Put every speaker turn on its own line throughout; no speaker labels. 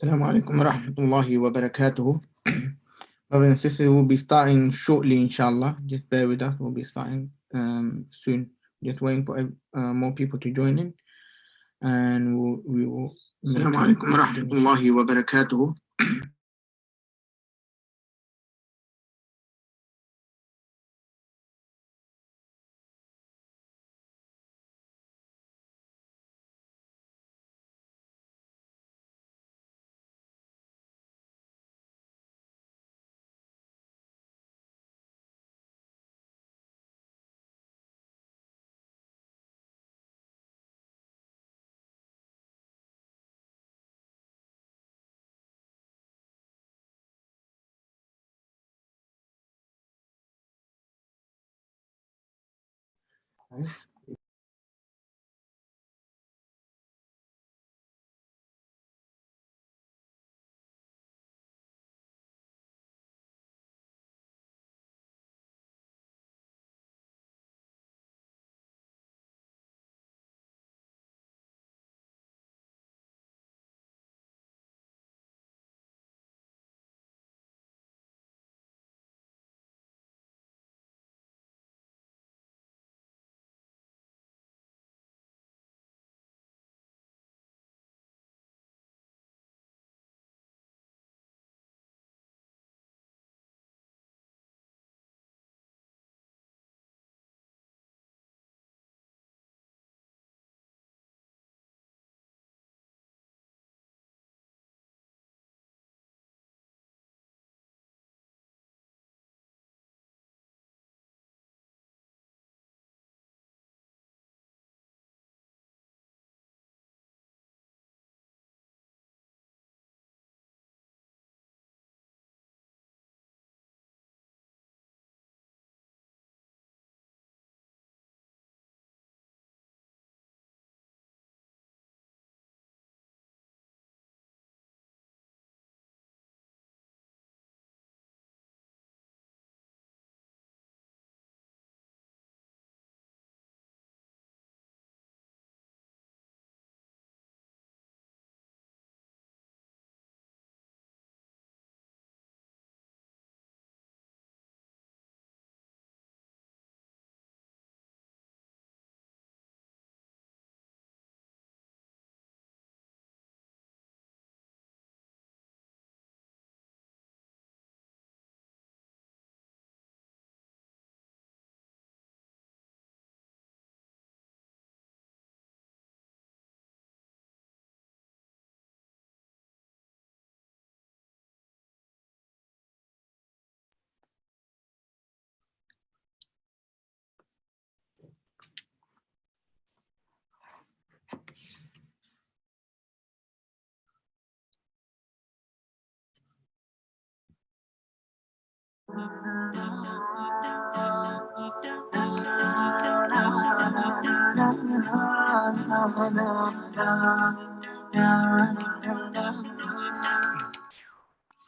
Assalamu alaikum wa rahmatullahi wa barakatuhu. Brothers and sisters, we'll be starting shortly, inshallah. Just bear with us. We'll be starting soon. Just waiting for more people to join in, and we will. Assalamu alaikum wa rahmatullahi wa barakatuhu.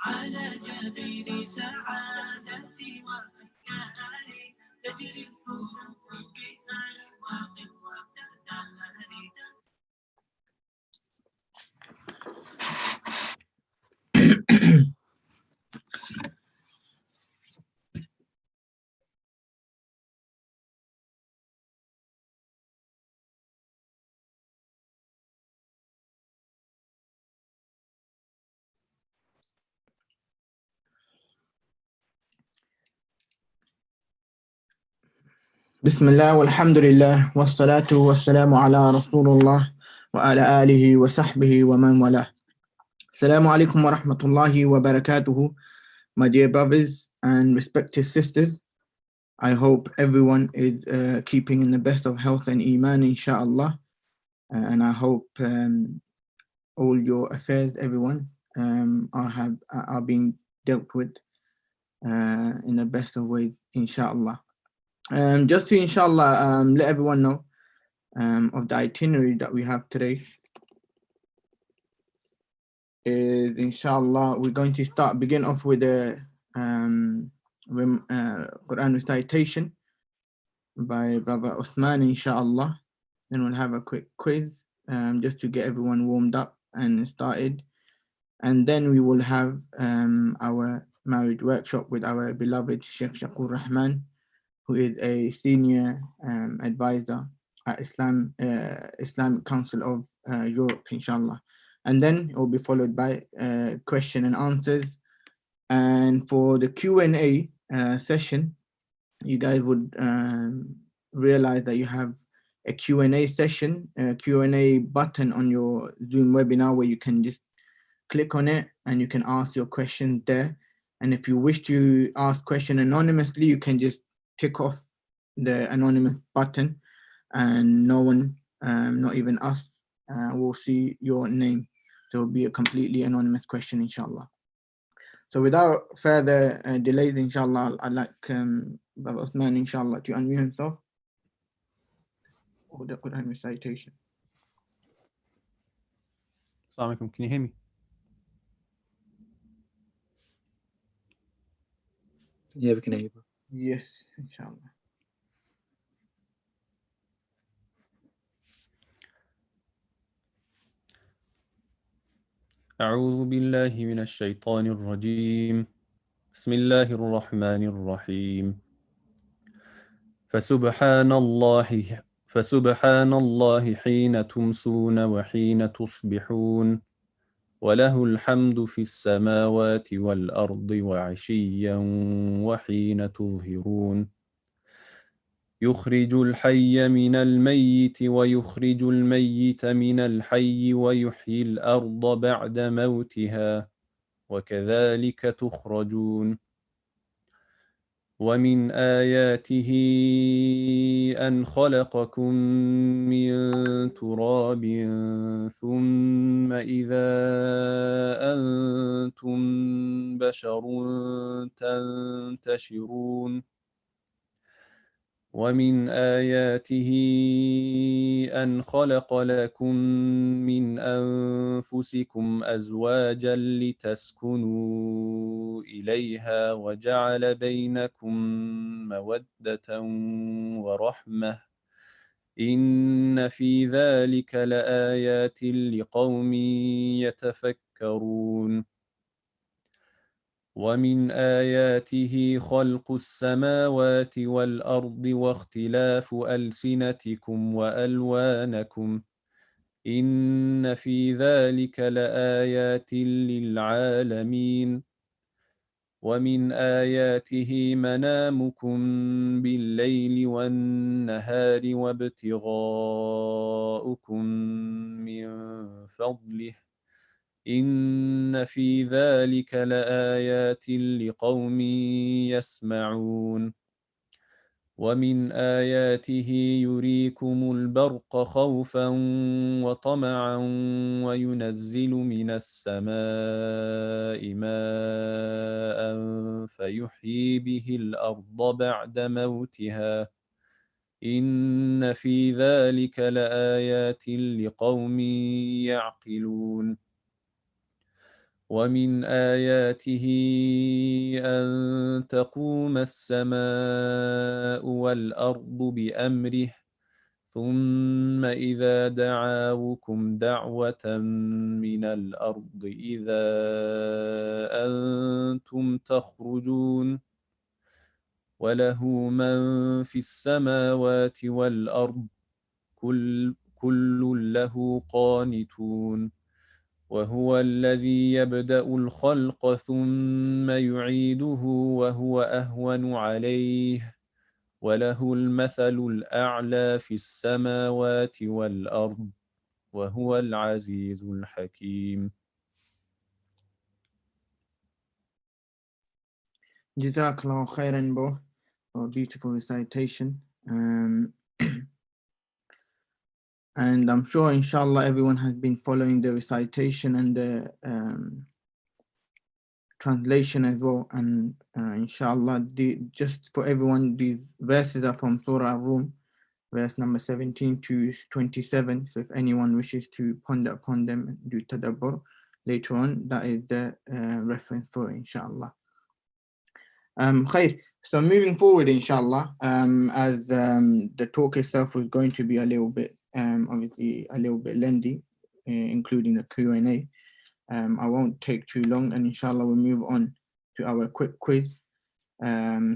على جبين سعادتي وأفكاري تجري الظروف بأشواق وتداري.
Bismillah walhamdulillah wassalatu wassalamu ala rasulullah wa ala alihi wa sahbihi wa man wala. Assalamu alaikum wa rahmatullahi wa barakatuhu. My dear brothers and respected sisters, I hope everyone is keeping in the best of health and iman, inshallah. And I hope all your affairs, everyone, are being dealt with in the best of ways, inshallah. Just to inshallah let everyone know of the itinerary that we have today is inshallah we're going to begin off with a Quran recitation by Brother Uthman, inshallah. Then we'll have a quick quiz just to get everyone warmed up and started. and then we will have our marriage workshop with our beloved Sheikh Shakur Rahman, who is a senior advisor at Islamic Council of Europe, inshallah. And then it will be followed by question and answers. And for the Q&A session, you guys would realize that you have a Q&A session, a Q&A button on your Zoom webinar where you can just click on it and you can ask your question there. And if you wish to ask question anonymously, you can just tick off the anonymous button and no one, not even us, will see your name. So it will be a completely anonymous question, inshallah. So without further delays, inshallah, I'd like Brother Uthman, inshallah, to unmute himself. Or the Quran recitation.
Assalamu alaikum, can you hear me?
Yeah, we can hear you.
Yes, inshallah.
أعوذ بالله من الشيطان الرجيم. بسم الله الرحمن الرحيم. فسبحان الله حين تمسون وحين تصبحون وله الحمد في السماوات والأرض وعشيا وحين تظهرون يخرج الحي من الميت ويخرج الميت من الحي ويحيي الأرض بعد موتها وكذلك تخرجون ومن آياته أن خلقكم من تراب ثم إذا أنتم بشر تنتشرون ومن آياته أن خلق لكم من أنفسكم أزواجا لتسكنوا إليها وجعل بينكم مودة ورحمة إن في ذلك لآيات لقوم يتفكرون ومن آياته خلق السماوات والأرض واختلاف ألسنتكم وألوانكم إن في ذلك لآيات للعالمين ومن آياته منامكم بالليل والنهار وابتغاؤكم من فضله إن في ذلك لآيات لقوم يسمعون ومن آياته يريكم البرق خوفا وطمعا وينزل من السماء ماء فيحيي به الأرض بعد موتها إن في ذلك لآيات لقوم يعقلون ومن آياته أن تقوم السماء والأرض بأمره ثم إذا دعاوكم دعوة من الأرض إذا أنتم تخرجون وله من في السماوات والأرض كل له قانتون وهو الذي يبدأ الخلق ثم يعيده وهو أهون عليه وله المثل الأعلى في السماوات والأرض وهو العزيز الحكيم.
Jazakallah khairan, bro, for a beautiful recitation. And I'm sure, inshallah, everyone has been following the recitation and the translation as well. And inshallah, just for everyone, these verses are from Surah Ar-Rum, verse number 17 to 27. So if anyone wishes to ponder upon them and do tadabbur later on, that is the reference for it, inshallah. Khair. So moving forward, inshallah, as the talk itself was going to be a little bit, obviously a little bit lengthy, including the Q&A. I won't take too long, and inshallah we'll move on to our quick quiz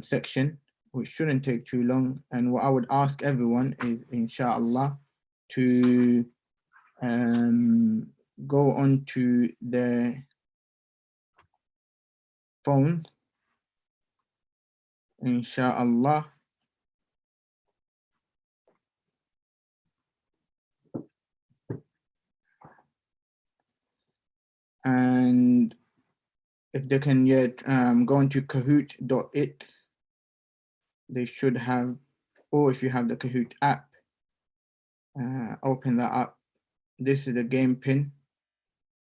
section, which shouldn't take too long. And what I would ask everyone is, inshallah, to go on to their phone, inshallah, and if they can yet go into kahoot.it, they should have, or if you have the Kahoot app, open that up. This is the game pin,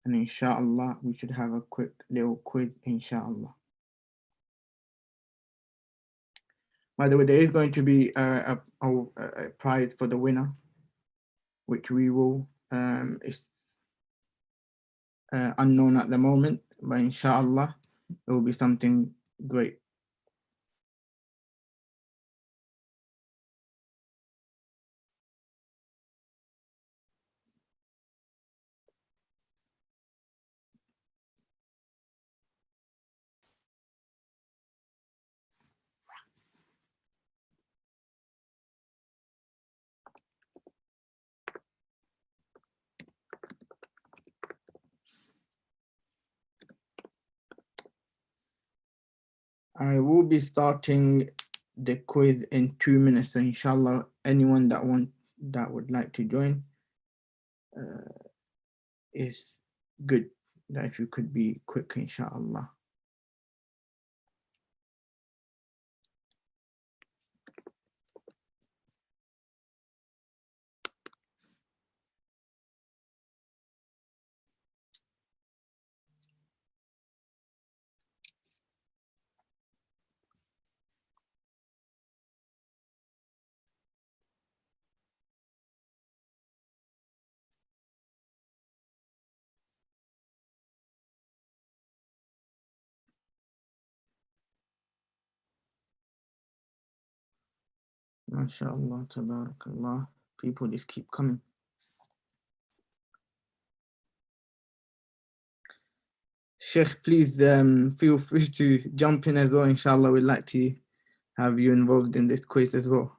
and inshallah we should have a quick little quiz, inshallah. By the way, there is going to be a prize for the winner, which we will, it's unknown at the moment, but inshallah it will be something great. I will be starting the quiz in 2 minutes, so inshallah anyone that would like to join is good, that if you could be quick, inshallah. MashaAllah, tabarakallah. People just keep coming. Sheikh, please feel free to jump in as well. Inshallah, we'd like to have you involved in this quiz as well.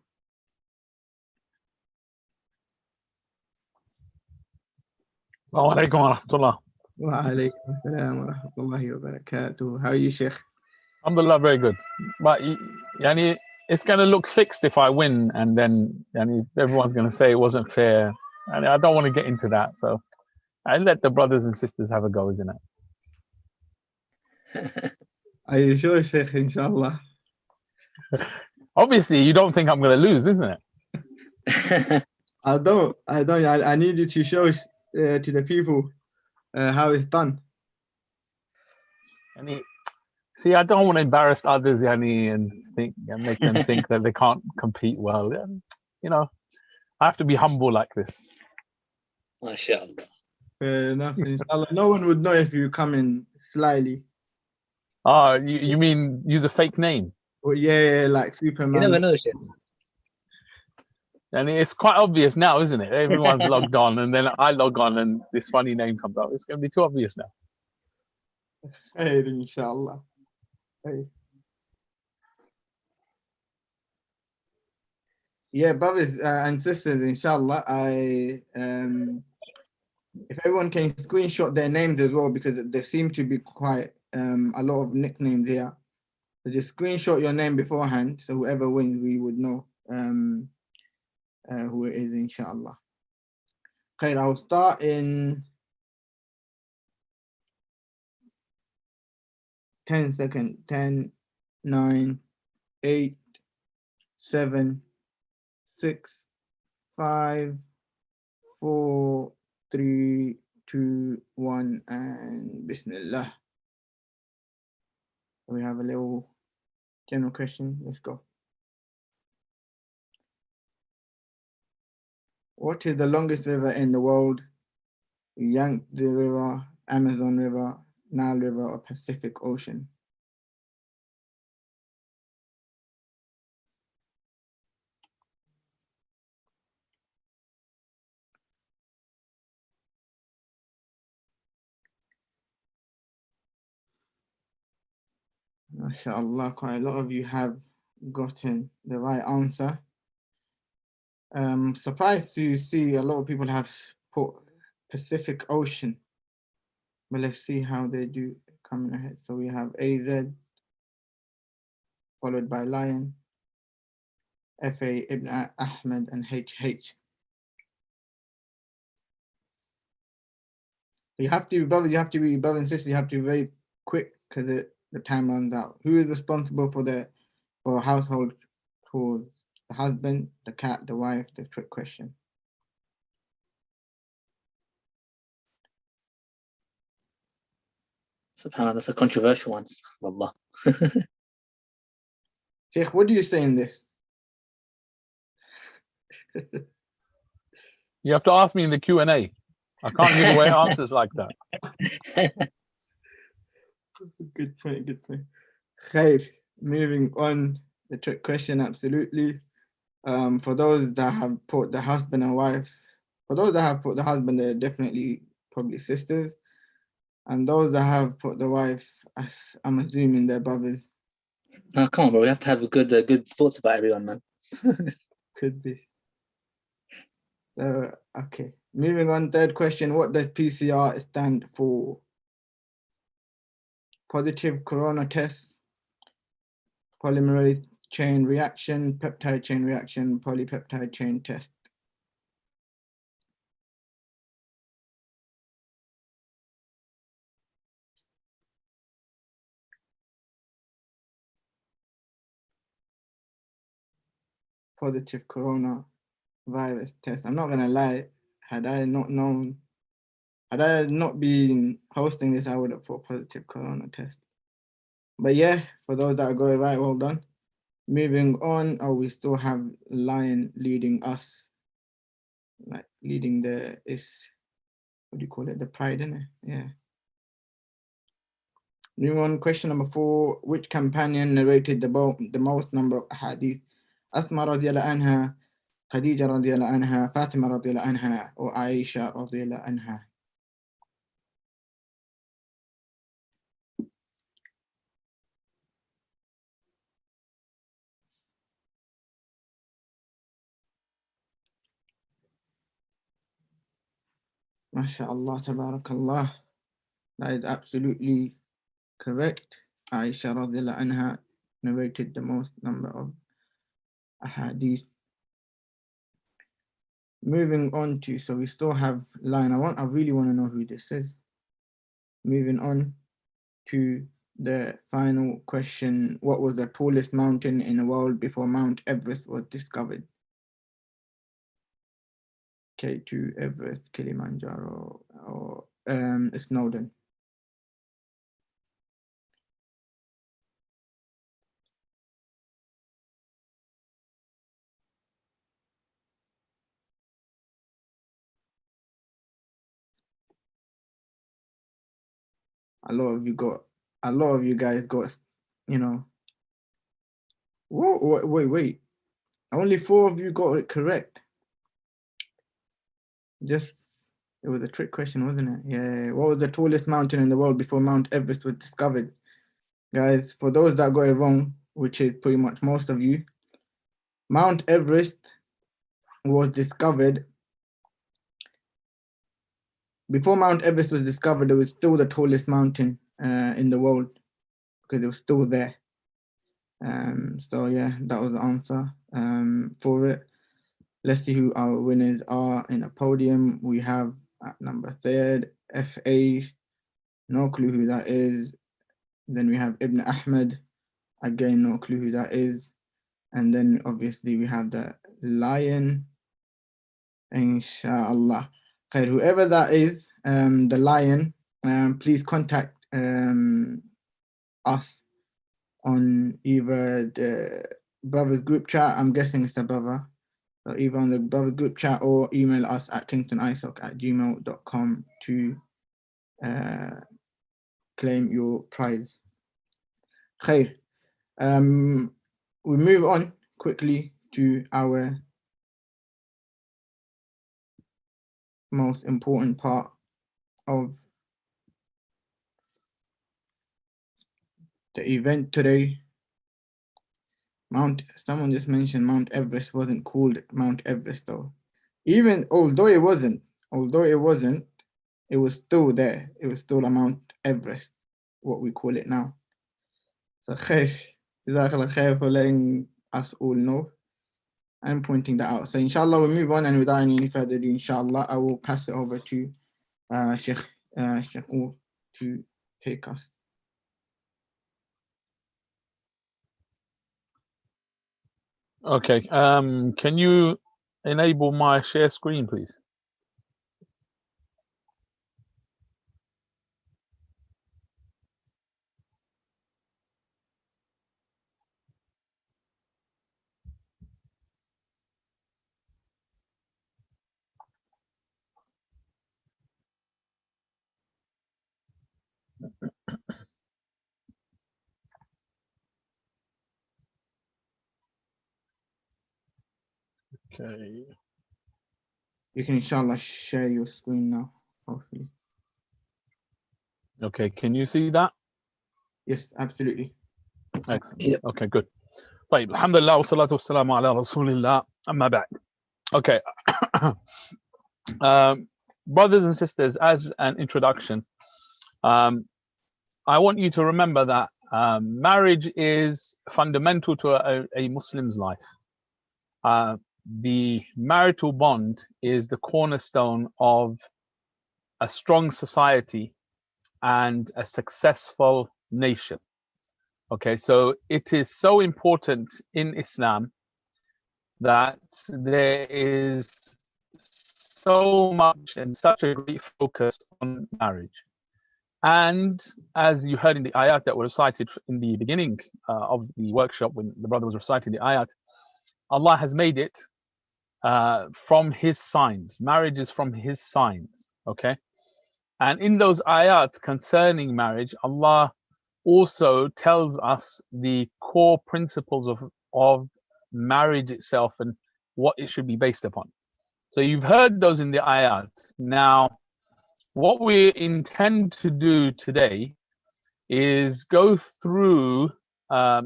Assalamu alaikum wa rahmatullah.
Wa alaikum assalam wa rahmatullahi wa barakatuh. How are you, Sheikh?
Alhamdulillah, very good. But yani, it's going to look fixed if I win, and then yani, everyone's going to say it wasn't fair. And I don't want to get into that. So I let the brothers and sisters have a go, isn't it?
Are you sure, Sheikh? Inshallah.
Obviously, you don't think I'm going to lose, isn't it?
I don't. I need you to show to the people how it's done.
Yani, see, I don't want to embarrass others, yani, and make them think that they can't compete well. You know, I have to be humble like this.
MashaAllah.
Fair enough, inshallah. No one would know if you come in slyly.
You mean use a fake name?
Well, yeah, like
You
Superman.
never know, Sheikh.
And it's quite obvious now, isn't it? Everyone's logged on, and then I log on, and this funny name comes up. It's going to be too obvious now.
Hey, inshallah. Hey. Yeah, brothers and sisters, inshallah, if everyone can screenshot their names as well, because there seem to be quite a lot of nicknames here. So just screenshot your name beforehand, so whoever wins, we would know who it is, inshallah. Okay, I'll start in 10 seconds. 10, 9, 8, 7, 6, 5, 4, 3, 2, 1, and Bismillah. We have a little general question. Let's go. What is the longest river in the world? Yangtze River, Amazon River, Nile River, or Pacific Ocean? MashaAllah, quite a lot of you have gotten the right answer. Surprised to see a lot of people have put Pacific Ocean. But let's see how they do coming ahead. So we have AZ, followed by Lion, FA, Ibn Ahmed, and HH. You have to, brothers, you have to be, brothers and sisters, you have to be very quick because the time runs out. Who is responsible for household chores? The husband, the cat, the wife, the trick question.
SubhanAllah, that's a controversial one. Wallah.
Sheikh, what do you say in this?
You have to ask me in the Q&A. I can't give away answers like that.
Good point, good point. Khair, moving on, the trick question, absolutely. For those that have put the husband and wife, for those that have put the husband, they're definitely probably sisters. And those that have put the wife, I'm assuming they're brothers.
No, come on, bro. We have to have a good thoughts about everyone, man.
Could be. Okay, moving on, third question. What does PCR stand for? Positive corona test, polymerase chain reaction, peptide chain reaction, polypeptide chain test. Positive corona virus test. I'm not gonna lie, had I not been hosting this, I would have put positive corona test. But yeah, for those that got it right, well done. Moving on, we still have Lion leading us, like leading what do you call it? The pride, isn't it? Yeah. Moving on, question number 4. Which companion narrated the most number of hadith? Asma radiallahu anha, Khadija radiallahu anha, Fatima radiallahu anha, or Aisha radiallahu anha? MashaAllah, tabarakallah. That is absolutely correct. Aisha radiallahu anha narrated the most number of ahadith. Moving on to, so we still have Lion. I really want to know who this is. Moving on to the final question. What was the tallest mountain in the world before Mount Everest was discovered? K2, Everest, Kilimanjaro, or Snowdon? A lot of you guys got, you know. Whoa, wait. Only 4 of you got it correct. It was a trick question, wasn't it? Yeah. What was the tallest mountain in the world before Mount Everest was discovered? Guys, for those that got it wrong, which is pretty much most of you, Mount Everest was discovered. Before Mount Everest was discovered, it was still the tallest mountain in the world because it was still there. So yeah, that was the answer for it. Let's see who our winners are in the podium. We have at number 3rd, FA, no clue who that is. Then we have Ibn Ahmed, again, no clue who that is. And then obviously we have the Lion, inshallah. Okay, whoever that is, the Lion, please contact us on either the brothers group chat. I'm guessing it's the brother. So either on the brothers group chat or email us at kingstonisoc@gmail.com to claim your prize. Khair. We move on quickly to our most important part of the event today. Someone just mentioned Mount Everest wasn't called Mount Everest though. Even although it wasn't, it was still there. It was still a Mount Everest, what we call it now. So khair, Jazakallah khair for letting us all know and pointing that out. So inshallah we'll move on, and without any further ado, inshallah, I will pass it over to Sheikh U to take us.
Okay. Can you enable my share screen, please? Okay.
You can inshallah share your screen now, hopefully.
Okay. Can you see that?
Yes, absolutely.
Excellent.
Yep.
Okay, good. طيب الحمد لله والصلاة والسلام على رسول الله أما بعد. Okay. Brothers and sisters, as an introduction, I want you to remember that marriage is fundamental to a Muslim's life. The marital bond is the cornerstone of a strong society and a successful nation. Okay, so it is so important in Islam that there is so much and such a great focus on marriage. And as you heard in the ayat that were recited in the beginning of the workshop, when the brother was reciting the ayat, Allah has made it from His signs. Marriage is from His signs. Okay, and in those ayat concerning marriage, Allah also tells us the core principles of marriage itself and what it should be based upon. So you've heard those in the ayat. Now, what we intend to do today is go through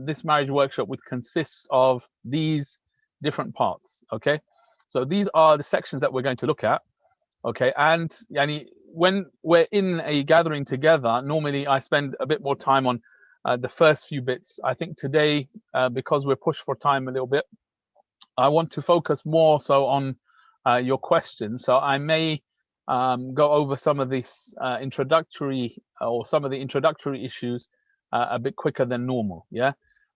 this marriage workshop, which consists of these different parts. Okay, so these are the sections that we're going to look at. Okay, and yani, when we're in a gathering together, normally I spend a bit more time on the first few bits. I think today, because we're pushed for time a little bit, I want to focus more so on your questions. So I may go over some of these introductory or some of the introductory issues a bit quicker than normal. Yeah,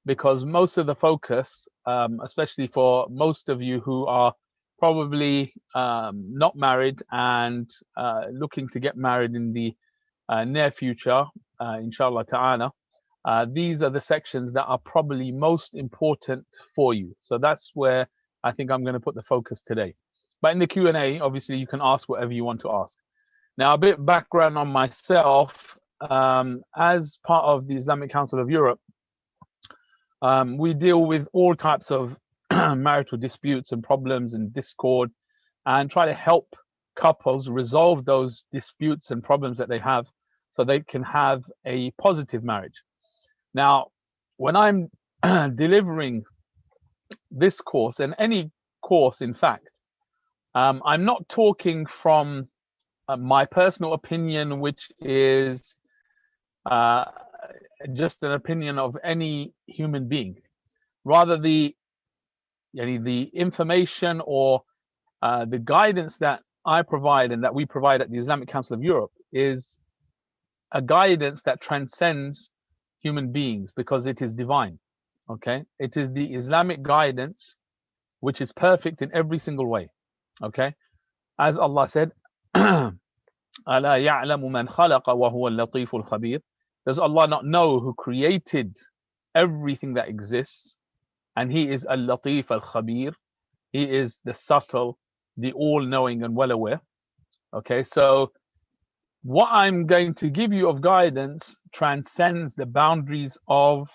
because most of the focus, especially for most of you who are probably not married and looking to get married in the near future, inshallah ta'ala, these are the sections that are probably most important for you. So that's where I think I'm going to put the focus today. But in the Q&A, obviously, you can ask whatever you want to ask. Now, a bit of background on myself. As part of the Islamic Council of Europe, we deal with all types of marital disputes and problems and discord, and try to help couples resolve those disputes and problems that they have so they can have a positive marriage. Now, when I'm delivering this course, and any course in fact, I'm not talking from my personal opinion, which is just an opinion of any human being. Rather, the information or the guidance that I provide and that we provide at the Islamic Council of Europe is a guidance that transcends human beings because it is divine. Okay, it is the Islamic guidance which is perfect in every single way. Okay, as Allah said, أَلَا يَعْلَمُ مَنْ خَلَقَ وَهُوَ اللَّطِيفُ الْخَبِيرُ. Does Allah not know who created everything that exists? And He is Al-Latif Al-Khabir. He is the subtle, the all-knowing and well-aware. Okay, so what I'm going to give you of guidance transcends the boundaries of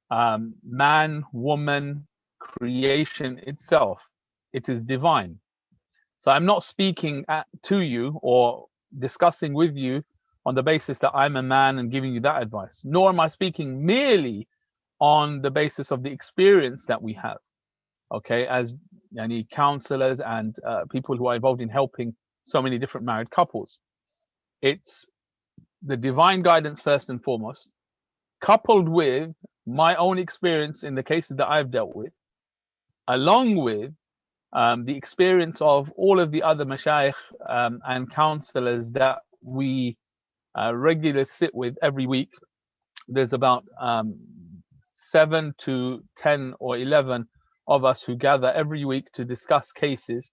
man, woman, creation itself. It is divine. So I'm not speaking to you or discussing with you on the basis that I'm a man and giving you that advice, nor am I speaking merely on the basis of the experience that we have, okay, as any counselors and people who are involved in helping so many different married couples. It's the divine guidance first and foremost, coupled with my own experience in the cases that I've dealt with, along with the experience of all of the other mashayikh and counselors that we regularly sit with every week. There's about 7 to 10 or 11 of us who gather every week to discuss cases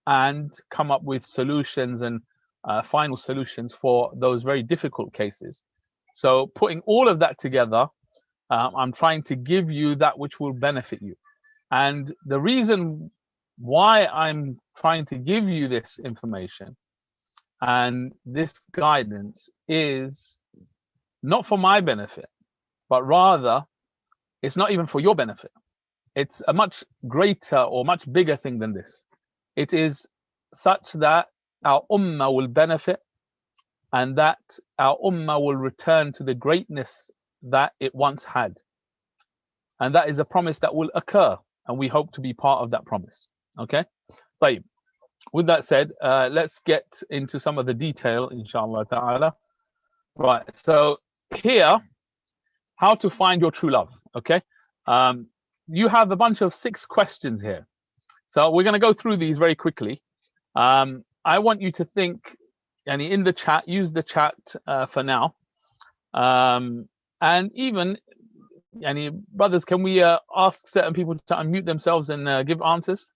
and come up with solutions and final solutions for those very difficult cases. So putting all of that together, I'm trying to give you that which will benefit you. And the reason why I'm trying to give you this information and this guidance is not for my benefit, but rather it's not even for your benefit. It's a much greater or much bigger thing than this. It is such that our ummah will benefit and that our ummah will return to the greatness that it once had. And that is a promise that will occur, and we hope to be part of that promise. Okay? But with that said, let's get into some of the detail, inshallah ta'ala. Right, so here, how to find your true love, okay? You have a bunch of 6 questions here. So we're going to go through these very quickly. I want you to think, and in the chat, use the chat for now. And even, brothers, can we ask certain people to unmute themselves and give answers?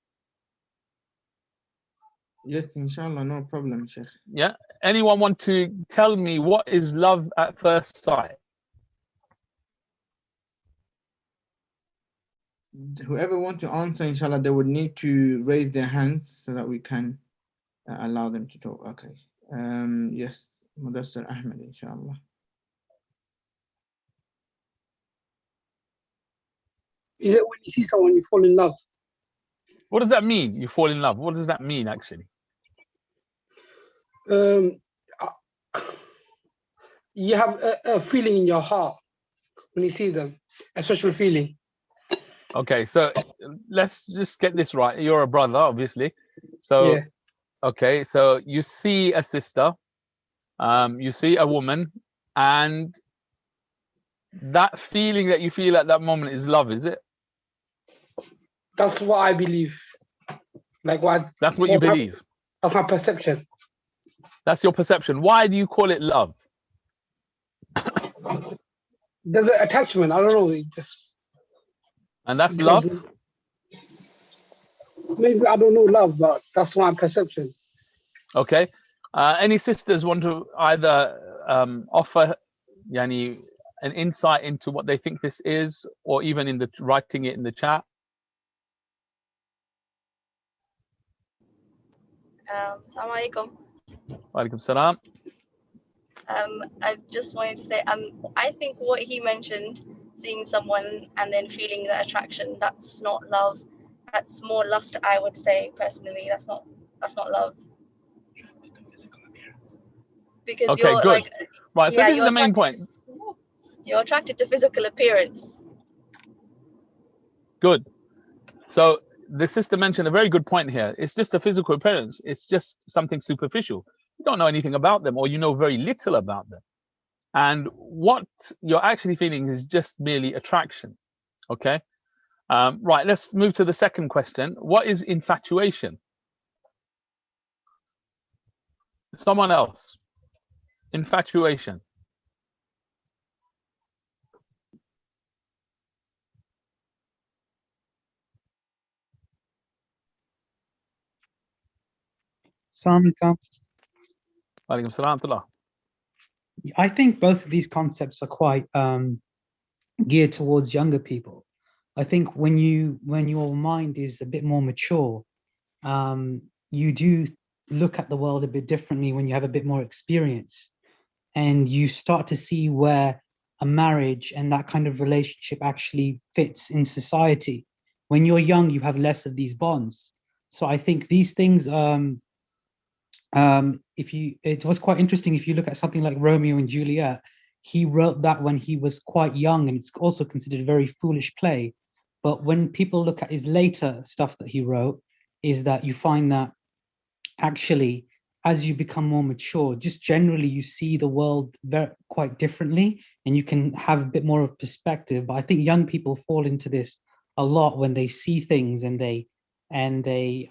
Yes, inshallah, no problem, Sheikh.
Yeah. Anyone want to tell me what is love at first sight?
Whoever wants to answer, inshallah, they would need to raise their hands so that we can allow them to talk. Okay. Yes, Mudassir Ahmed, inshallah.
Is it when you see someone you fall in love?
What does that mean? You fall in love. What does that mean, actually?
You have a feeling in your heart when you see them, a special feeling.
Okay, so let's just get this right. You're a brother, obviously. So,
Yeah.
okay, so you see a sister, you see a woman, and that feeling that you feel at that moment is love, is it?
That's what I believe. Like what?
That's what you believe.
Of my perception.
That's your perception. Why do you call it love?
There's an attachment. I don't know. It just.
And that's love?
Maybe I don't know love, but that's my perception.
Okay. Any sisters want to either offer an insight into what they think this is, or even in the writing it in the chat?
Assalamu alaikum.
Walaikum salam.
I just wanted to say, I think what he mentioned, seeing someone and then feeling that attraction, that's not love. That's more lust, I would say personally. That's not love. Because
Okay,
you're
good.
like,
Right, so
yeah,
this is the main point.
You're attracted to physical appearance.
Good. So the sister mentioned a very good point here. It's just a physical appearance. It's just something superficial. You don't know anything about them, or you know very little about them. And what you're actually feeling is just merely attraction. Okay. Right, let's move to the second question. What is infatuation? Someone else. Infatuation.
Assalamu alaikum.
Walaikum salam tullah.
I think both of these concepts are quite geared towards younger people. I think when your mind is a bit more mature, you do look at the world a bit differently when you have a bit more experience, and you start to see where a marriage and that kind of relationship actually fits in society. When you're young, you have less of these bonds. So I think these things it was quite interesting. If you look at something like Romeo and Juliet, he wrote that when he was quite young, and it's also considered a very foolish play. But when people look at his later stuff that he wrote, is that you find that actually, as you become more mature, just generally you see the world quite differently, and you can have a bit more of perspective. But I think young people fall into this a lot when they see things and they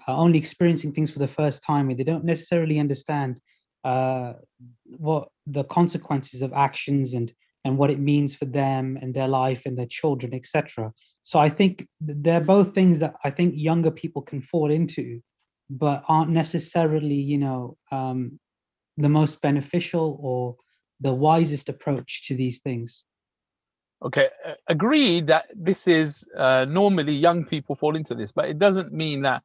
are only experiencing things for the first time, and they don't necessarily understand what the consequences of actions and what it means for them and their life and their children, etc. So I think they're both things that I think younger people can fall into, but aren't necessarily, you know, the most beneficial or the wisest approach to these things.
Okay, agreed that this is normally young people fall into this, but it doesn't mean that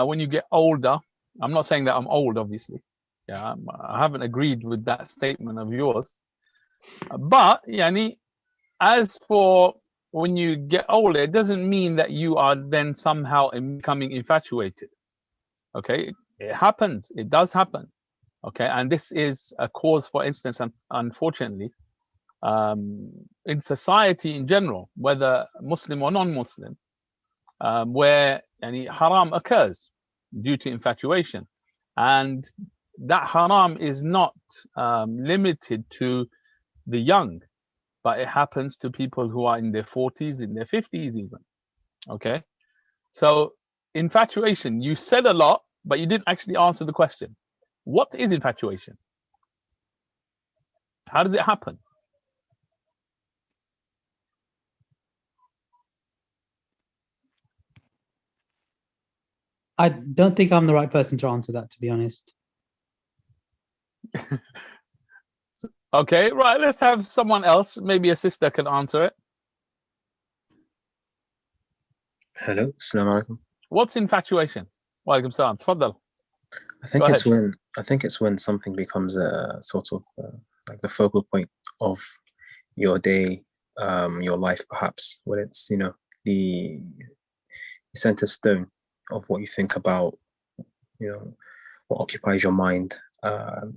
when you get older, I'm not saying that I'm old, obviously. Yeah, I haven't agreed with that statement of yours. But yani, as for when you get older, it doesn't mean that you are then somehow becoming infatuated. Okay, it happens. It does happen. Okay, and this is a cause, for instance, unfortunately, in society in general, whether Muslim or non-Muslim, where any haram occurs due to infatuation, and that haram is not limited to the young, but it happens to people who are in their 40s, in their 50s even. Okay, so infatuation, you said a lot, but you didn't actually answer the question. What is infatuation? How does it happen?
I don't think I'm the right person to answer that, to be honest.
Okay, right, let's have someone else. Maybe a sister can answer it.
Hello, Assalamu alaikum.
What's infatuation? Wa alaikum salam. Tfaddal.
I think
Go
it's
ahead.
when something becomes a sort of like the focal point of your day, your life, perhaps, when it's, you know, the center stone of what you think about, you know, what occupies your mind,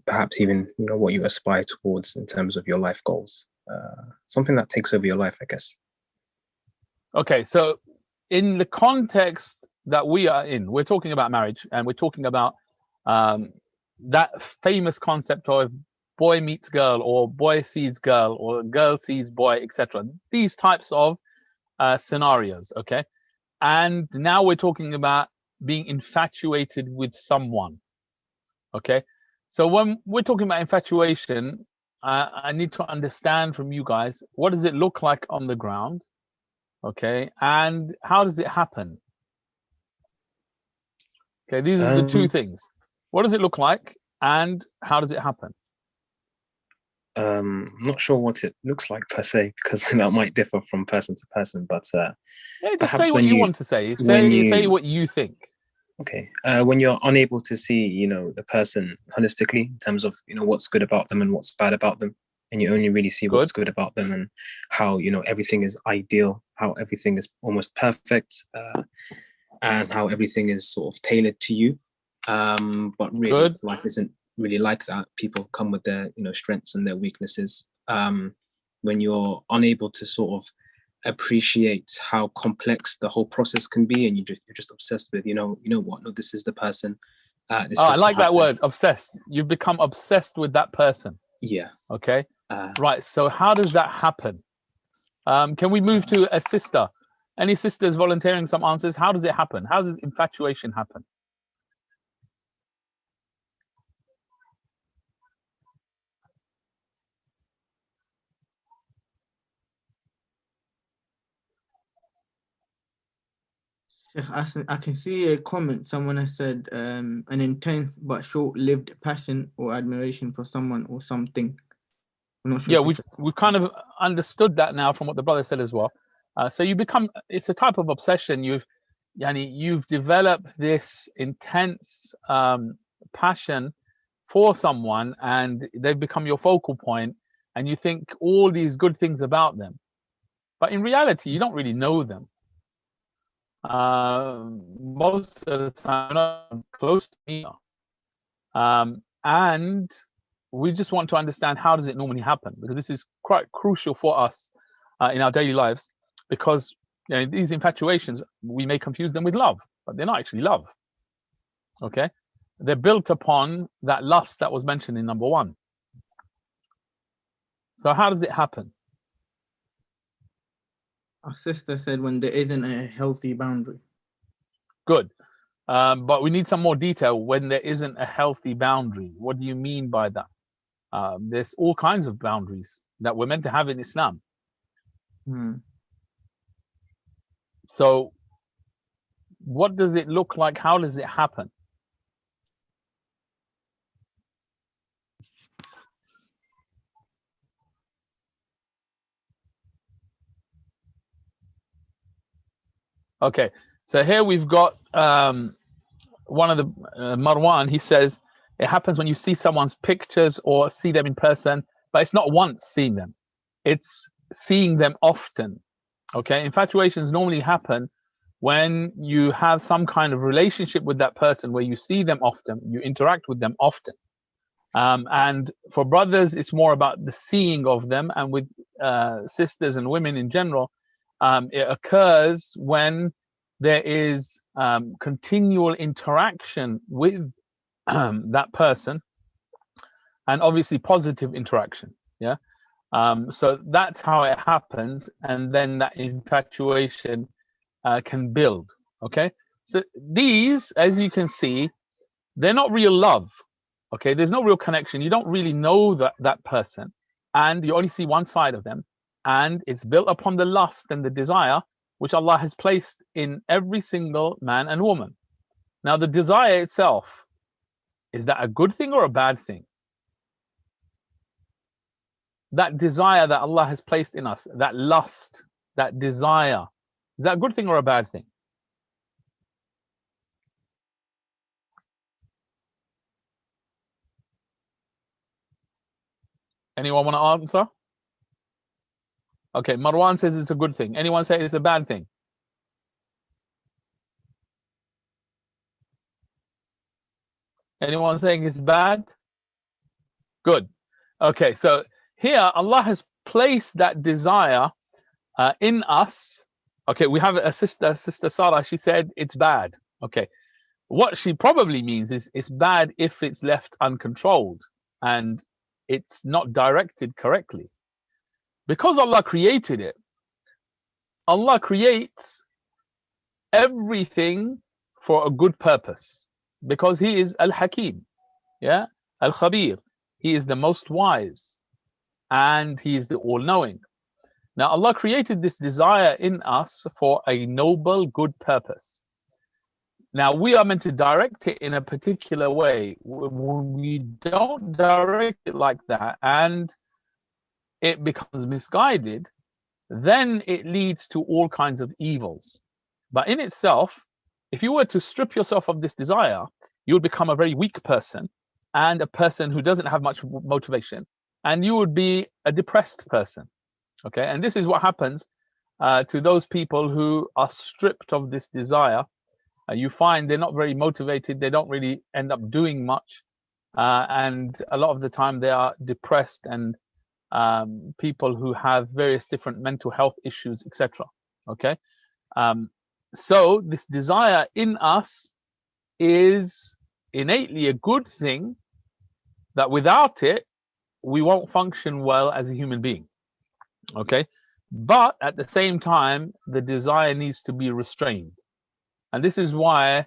perhaps even, you know, what you aspire towards in terms of your life goals. Something that takes over your life, I guess.
Okay, so in the context that we are in, we're talking about marriage, and we're talking about that famous concept of boy meets girl, or boy sees girl, or girl sees boy, etc. These types of scenarios, okay? And now we're talking about being infatuated with someone, okay? So when we're talking about infatuation, I need to understand from you guys, what does it look like on the ground? Okay, and how does it happen? Okay, these are the two things. What does it look like, and how does it happen?
Not sure what it looks like per se, because that might differ from person to person. But
Yeah, just
perhaps
say what you want to say. Say what you think.
Okay, when you're unable to see, you know, the person holistically in terms of, you know, what's good about them and what's bad about them, and you only really see what's good about them and how, you know, everything is ideal, how everything is almost perfect, and how everything is sort of tailored to you. But really, life isn't really like that. People come with their, you know, strengths and their weaknesses. When you're unable to sort of appreciate how complex the whole process can be, and you're just obsessed with, you know what, no, this is the person. This
I like that word, obsessed. You've become obsessed with that person.
Yeah.
Okay. Right. So how does that happen? Can we move to a sister? Any sisters volunteering some answers? How does it happen? How does infatuation happen?
I can see a comment. Someone has said an intense but short-lived passion or admiration for someone or something. I'm not sure.
Yeah, we've kind of understood that now from what the brother said as well. So you become, it's a type of obsession. You've developed this intense passion for someone, and they've become your focal point, and you think all these good things about them, but in reality, you don't really know them. Most of the time, not close to me. And we just want to understand how does it normally happen, because this is quite crucial for us in our daily lives, because these infatuations, we may confuse them with love, but they're not actually love. Okay, they're built upon that lust that was mentioned in number 1. So how does it happen?
Our sister said when there isn't a healthy boundary.
Good. But we need some more detail. When there isn't a healthy boundary, what do you mean by that? There's all kinds of boundaries that we're meant to have in Islam. So what does it look like? How does it happen? Okay, so here we've got one of the Marwan. He says it happens when you see someone's pictures or see them in person, but it's not once seeing them, it's seeing them often. Okay, infatuations normally happen when you have some kind of relationship with that person, where you see them often, you interact with them often. And for brothers, it's more about the seeing of them, and with sisters and women in general, it occurs when there is continual interaction with that person, and obviously positive interaction. Yeah. So that's how it happens, and then that infatuation can build. Okay, so these, as you can see, they're not real love. Okay, there's no real connection. You don't really know that person, and you only see one side of them, and it's built upon the lust and the desire which Allah has placed in every single man and woman. Now, the desire itself, is that a good thing or a bad thing? That desire that Allah has placed in us, that lust, that desire, is that a good thing or a bad thing? Anyone want to answer? Okay, Marwan says it's a good thing. Anyone say it's a bad thing? Anyone saying it's bad? Good. Okay, so here Allah has placed that desire in us. Okay, we have a sister Sarah. She said it's bad. Okay, what she probably means is it's bad if it's left uncontrolled and it's not directed correctly. Because Allah created it, Allah creates everything for a good purpose, because He is Al-Hakim, yeah, Al-Khabir. He is the most wise, and He is the all-knowing. Now, Allah created this desire in us for a noble, good purpose. Now, we are meant to direct it in a particular way. When we don't direct it like that and it becomes misguided, then it leads to all kinds of evils. But in itself, if you were to strip yourself of this desire, you would become a very weak person, and a person who doesn't have much motivation, and you would be a depressed person. Okay, and this is what happens to those people who are stripped of this desire. You find they're not very motivated, they don't really end up doing much, and a lot of the time they are depressed, and people who have various different mental health issues, etc. Okay, so this desire in us is innately a good thing, that without it we won't function well as a human being. Okay, but at the same time the desire needs to be restrained. And this is why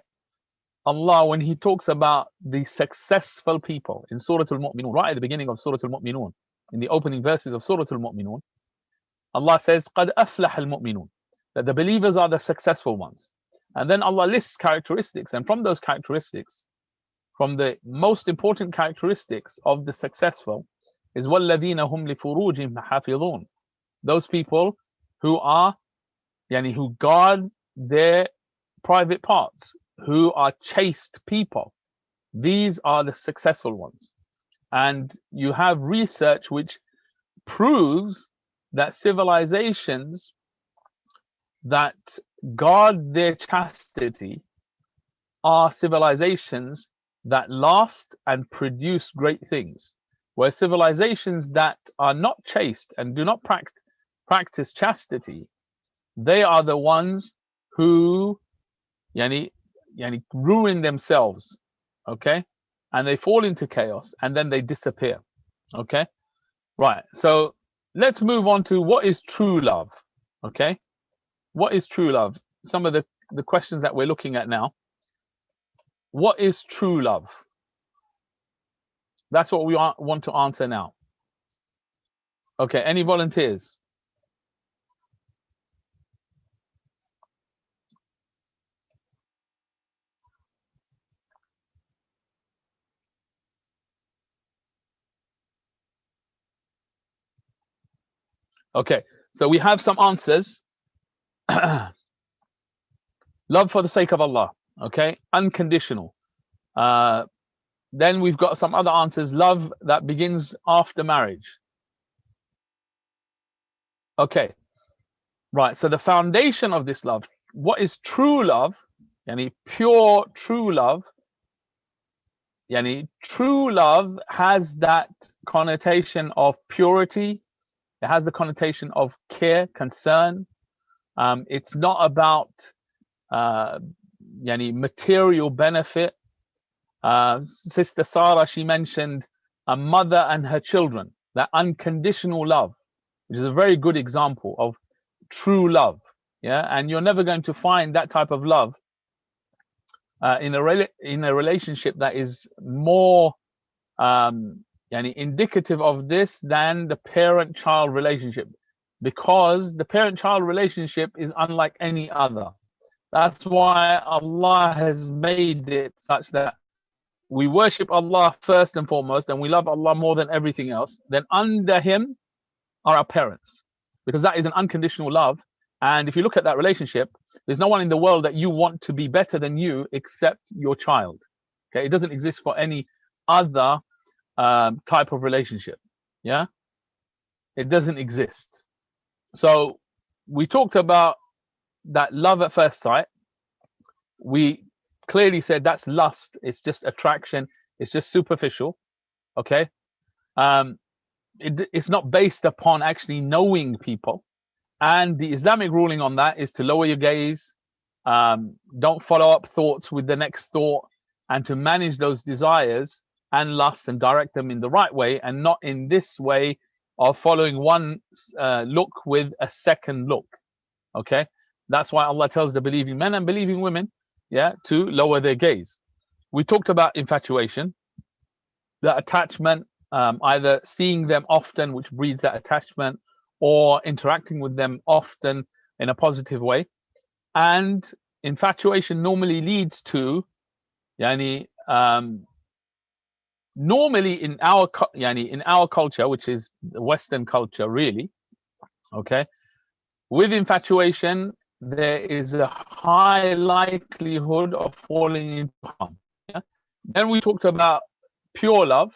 Allah, when He talks about the successful people in Surah Al-Mu'minun, right at the beginning of Surah Al-Mu'minun, in the opening verses of Surah Al-Mu'minun, Allah says, قَدْ أَفْلَحَ الْمُؤْمِنُونَ, that the believers are the successful ones. And then Allah lists characteristics, and from those characteristics, from the most important characteristics of the successful is وَالَّذِينَ هُمْ لِفُرُوجِهِمْ حَافِظُونَ, those people who are, who guard their private parts, who are chaste people. These are the successful ones. And you have research which proves that civilizations that guard their chastity are civilizations that last and produce great things, where civilizations that are not chaste and do not practice chastity, they are the ones who yani ruin themselves, okay, and they fall into chaos and then they disappear. Okay, right, so let's move on to what is true love. Okay, what is true love? Some of the questions that we're looking at now. What is true love? That's what we want to answer now. Okay, any volunteers? Okay, so we have some answers. Love for the sake of Allah, okay, unconditional. Then we've got some other answers. Love that begins after marriage. Okay, right, so the foundation of this love, what is true love, yani pure true love, yani true love has that connotation of purity. It has the connotation of care, concern. It's not about yani material benefit. Sister Sarah, she mentioned a mother and her children, that unconditional love, which is a very good example of true love. Yeah, and you're never going to find that type of love in a relationship that is more indicative of this than the parent-child relationship, because the parent-child relationship is unlike any other. That's why Allah has made it such that we worship Allah first and foremost, and we love Allah more than everything else. Then under Him are our parents, because that is an unconditional love. And if you look at that relationship, there's no one in the world that you want to be better than you except your child. Okay, it doesn't exist for any other type of relationship. Yeah, it doesn't exist. So we talked about that love at first sight. We clearly said that's lust. It's just attraction. It's just superficial. Okay, it's not based upon actually knowing people. And the Islamic ruling on that is to lower your gaze, don't follow up thoughts with the next thought, and to manage those desires and lusts and direct them in the right way, and not in this way of following one look with a second look. Okay, that's why Allah tells the believing men and believing women, yeah, to lower their gaze. We talked about infatuation, the attachment, either seeing them often, which breeds that attachment, or interacting with them often in a positive way. And infatuation normally leads to, normally in our culture, which is the Western culture really, okay, with infatuation there is a high likelihood of falling into harm. Yeah? Then we talked about pure love,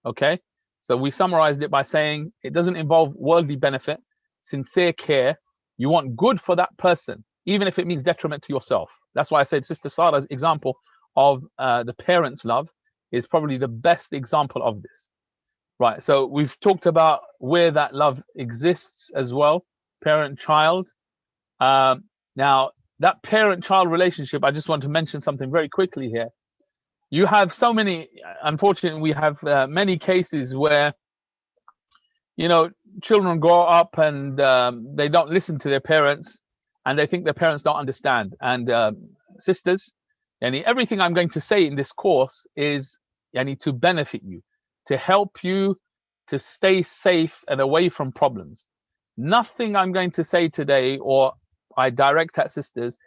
okay, so we summarized it by saying it doesn't involve worldly benefit, sincere care. You want good for that person, even if it means detriment to yourself. That's why I said Sister Sarah's example of the parents' love is probably the best example of this. Right, so we've talked about where that love exists as well, parent-child. Now, that parent-child relationship, I just want to mention something very quickly here. You have so many, unfortunately, we have many cases where, children grow up and they don't listen to their parents, and they think their parents don't understand. And sisters, everything I'm going to say in this course is to benefit you, to help you to stay safe and away from problems. Nothing I'm going to say today, or I direct at sisters,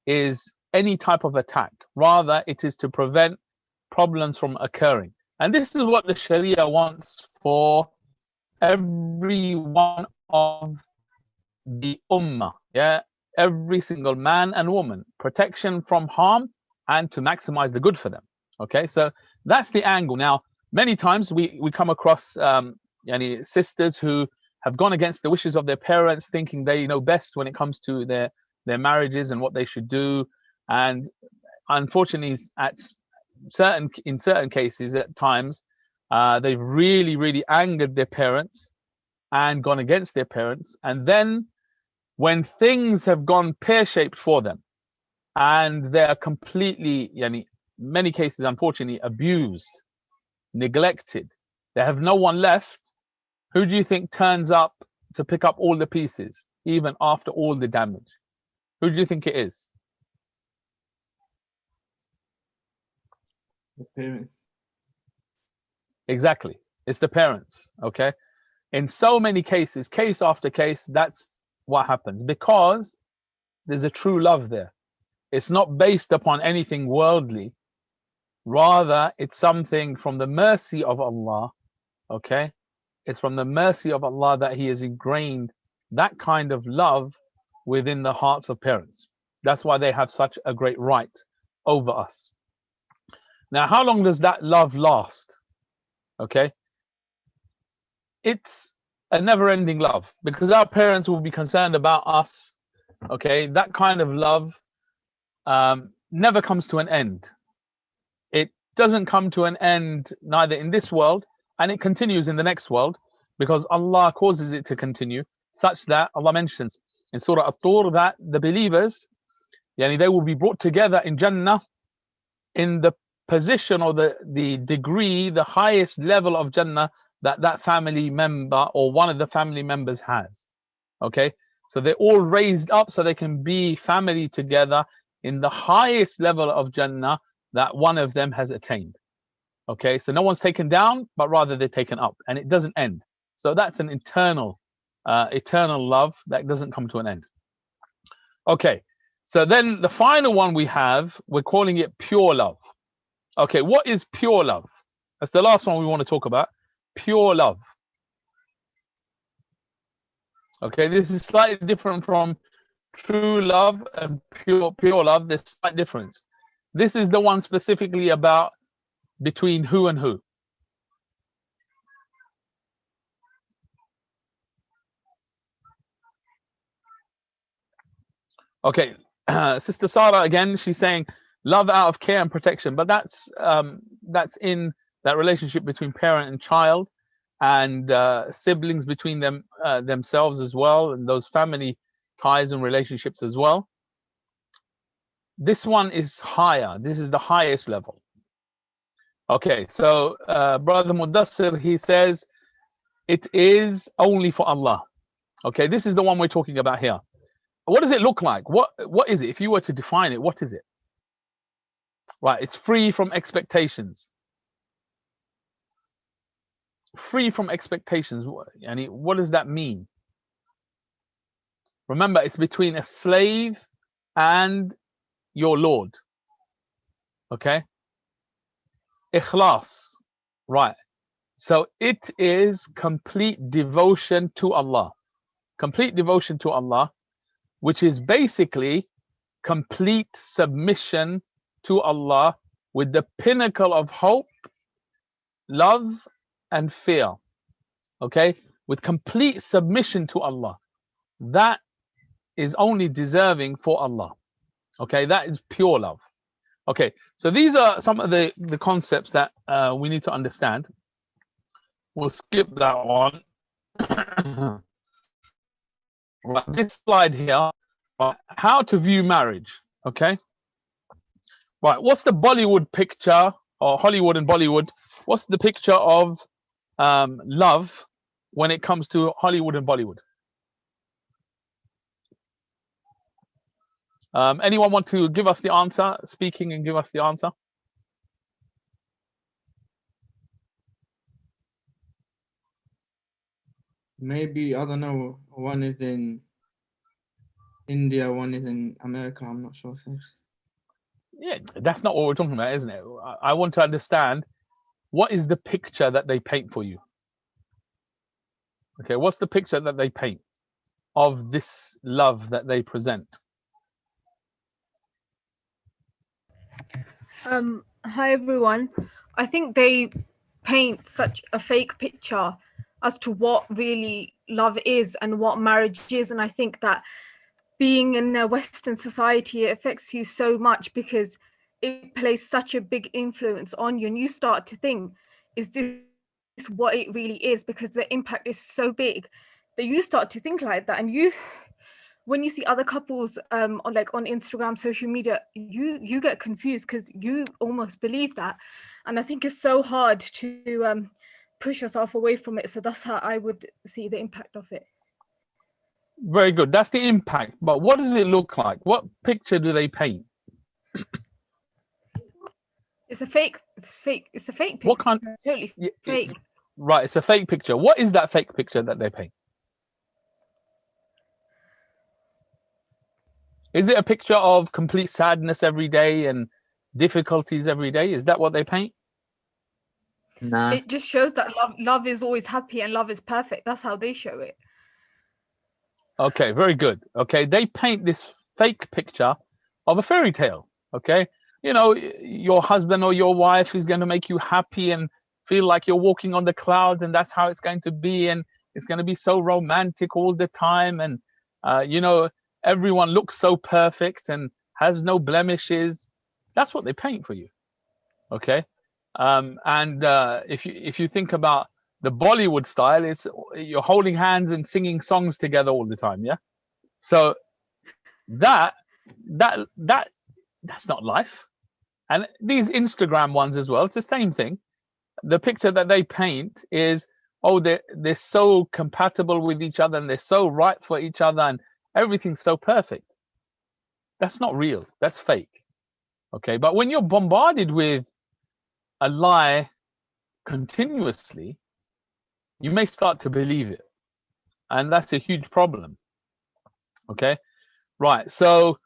is any type of attack. Rather, it is to prevent problems from occurring. And this is what the Sharia wants for every one of the ummah, yeah, every single man and woman, protection from harm and to maximize the good for them. Okay, so that's the angle. Now, many times we come across sisters who have gone against the wishes of their parents, thinking they know best when it comes to their marriages and what they should do. And unfortunately, in certain cases at times, they've really angered their parents and gone against their parents, and then when things have gone pear-shaped for them and they are completely, many cases unfortunately abused, neglected, they have no one left, who do you think turns up to pick up all the pieces even after all the damage? Who do you think it is?
The parents.
Exactly, it's the parents. Okay, in so many cases, case after case, that's what happens, because there's a true love there. It's not based upon anything worldly, rather it's something from the mercy of Allah. Okay, it's from the mercy of Allah that He has ingrained that kind of love within the hearts of parents. That's why they have such a great right over us. Now, how long does that love last? Okay, it's a never-ending love, because our parents will be concerned about us. Okay, that kind of love never comes to an end. It doesn't come to an end neither in this world, and it continues in the next world, because Allah causes it to continue, such that Allah mentions in Surah At-Tur that the believers, they will be brought together in Jannah in the position or the degree, the highest level of Jannah that family member or one of the family members has. Okay, so they're all raised up so they can be family together in the highest level of Jannah that one of them has attained. Okay, so no one's taken down, but rather they're taken up, and it doesn't end. So that's an eternal love that doesn't come to an end. Okay, so then the final one we're calling it pure love. Okay, what is pure love? That's the last one we want to talk about. Pure love. Okay, this is slightly different from true love and pure love. There's a slight difference. This is the one specifically about between who and who. Okay, Sister Sarah again, she's saying love out of care and protection, but that's in that relationship between parent and child, and siblings between them themselves as well, and those family ties and relationships as well. This one is higher. This is the highest level. Okay, so Brother Mudassir, he says it is only for Allah. Okay, this is the one we're talking about here. What does it look like? What is it? If you were to define it, what is it? Right, it's free from expectations. Free from expectations. And what does that mean? Remember, it's between a slave and your Lord. Okay? Ikhlas. Right. So it is complete devotion to Allah. Complete devotion to Allah, which is basically complete submission to Allah with the pinnacle of hope, love, and fear. Okay? With complete submission to Allah. That is only deserving for Allah. Okay? That is pure love. Okay, so these are some of the concepts that we need to understand. We'll skip that one. Right, this slide here, right, how to view marriage. Okay, right, what's the Bollywood picture, or Hollywood and Bollywood? What's the picture of love when it comes to Hollywood and Bollywood? Anyone want to give us the answer, speaking and give us the answer?
Maybe, I don't know, one is in India, one is in America, I'm not sure.
Yeah, that's not what we're talking about, isn't it? I want to understand, what is the picture that they paint for you? Okay, what's the picture that they paint of this love that they present?
Hi everyone. I think they paint such a fake picture as to what really love is and what marriage is, and I think that being in a Western society, it affects you so much because it plays such a big influence on you, and you start to think, is this what it really is? Because the impact is so big that you start to think like that. And you, when you see other couples on Instagram, social media, you get confused because you almost believe that. And I think it's so hard to push yourself away from it. So that's how I would see the impact of it.
Very good. That's the impact. But what does it look like? What picture do they paint?
It's a fake. It's a fake picture.
What kind?
It's totally fake.
Right. It's a fake picture. What is that fake picture that they paint? Is it a picture of complete sadness every day and difficulties every day? Is that what they paint?
Nah.
It just shows that love is always happy and love is perfect. That's how they show it.
Okay, very good. Okay, they paint this fake picture of a fairy tale. Okay, you know, your husband or your wife is going to make you happy and feel like you're walking on the clouds, and that's how it's going to be, and it's going to be so romantic all the time, and you know, everyone looks so perfect and has no blemishes. That's what they paint for you. Okay, if you think about the Bollywood style, it's you're holding hands and singing songs together all the time. Yeah, so that's not life. And these Instagram ones as well, it's the same thing. The picture that they paint is, oh, they're so compatible with each other and they're so right for each other and everything's so perfect. That's not real. That's fake. Okay, but when you're bombarded with a lie continuously, you may start to believe it, and that's a huge problem. Okay, right. So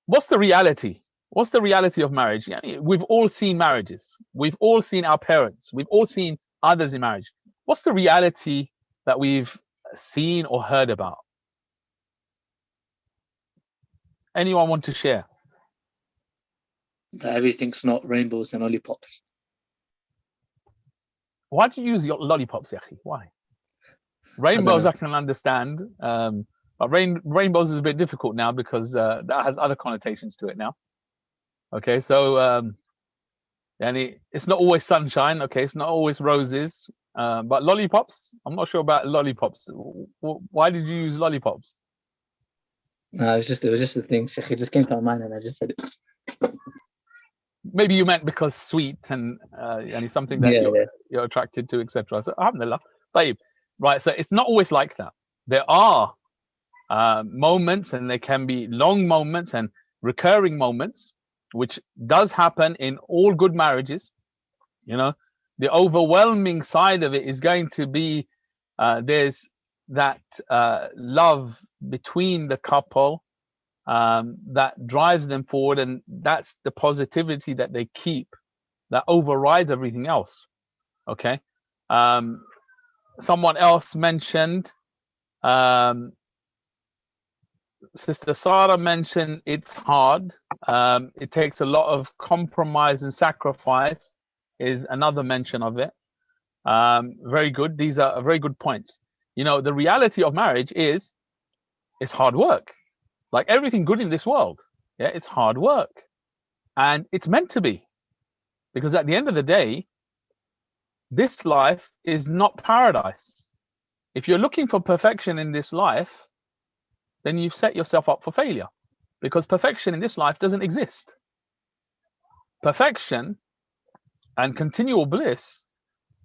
what's the reality? What's the reality of marriage? We've all seen marriages. We've all seen our parents. We've all seen others in marriage. What's the reality that we've seen or heard about? Anyone want to share?
That everything's not rainbows and lollipops.
Why do you use your lollipops, Yahi? Why? Rainbows I can understand, but rainbows is a bit difficult now because that has other connotations to it now. Okay, so and it's not always sunshine. Okay, it's not always roses, but lollipops. I'm not sure about lollipops. Why did you use lollipops?
No, it was just a thing. It just came to my mind and I just said it.
Maybe you meant because sweet and it's something that you're attracted to, etc. So alhamdulillah. Right, so it's not always like that. There are moments, and they can be long moments and recurring moments, which does happen in all good marriages. You know, the overwhelming side of it is going to be there's that love between the couple that drives them forward, and that's the positivity that they keep that overrides everything else. Okay, someone else mentioned, Sister Sarah mentioned it's hard. It takes a lot of compromise and sacrifice is another mention of it. Very good. These are very good points. You know, the reality of marriage is it's hard work. Like everything good in this world, yeah, it's hard work. And it's meant to be. Because at the end of the day, this life is not paradise. If you're looking for perfection in this life, then you've set yourself up for failure, because perfection in this life doesn't exist. Perfection and continual bliss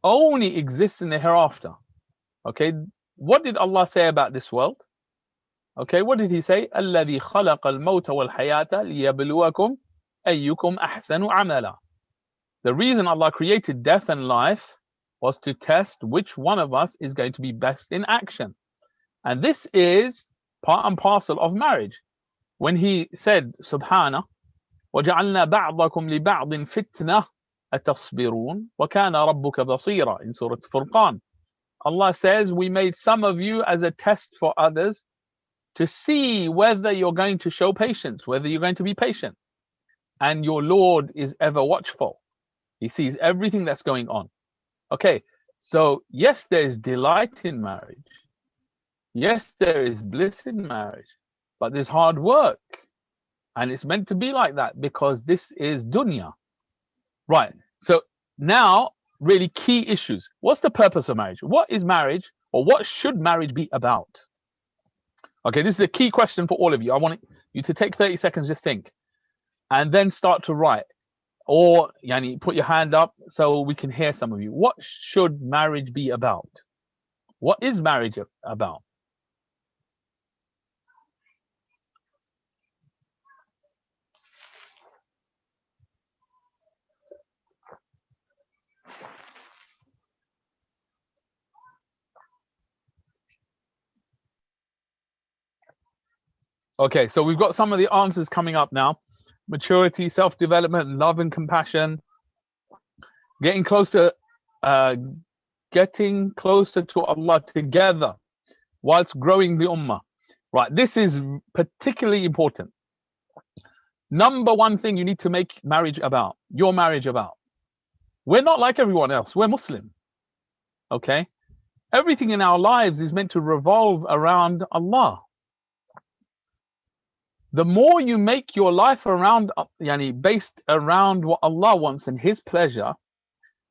only exists in the hereafter. Okay, what did Allah say about this world? Okay, what did He say? الذي خلق الموت والحياة ليبلوكم أيكم أحسن عملا. The reason Allah created death and life was to test which one of us is going to be best in action. And this is part and parcel of marriage. When He said, Subhana, وَجَعَلْنَا بَعْضَكُمْ لِبَعْضٍ فِتْنَةً أَتَصْبِرُونَ وَكَانَ رَبُّكَ بَصِيرًا in Surah Furqan. Allah says, we made some of you as a test for others to see whether you're going to show patience, whether you're going to be patient. And your Lord is ever watchful. He sees everything that's going on. Okay, so yes, there is delight in marriage. Yes, there is bliss in marriage, but there's hard work. And it's meant to be like that because this is dunya. Right. So now, really key issues. What's the purpose of marriage? What is marriage, or what should marriage be about? Okay, this is a key question for all of you. I want you to take 30 seconds to think and then start to write. Or yani, put your hand up so we can hear some of you. What should marriage be about? What is marriage about? Okay, so we've got some of the answers coming up now. Maturity, self-development, love and compassion, getting closer to Allah together whilst growing the ummah. Right, this is particularly important. Number one thing you need to make marriage about, your marriage about. We're not like everyone else. We're Muslim. Okay? Everything in our lives is meant to revolve around Allah. The more you make your life around, based around what Allah wants and His pleasure,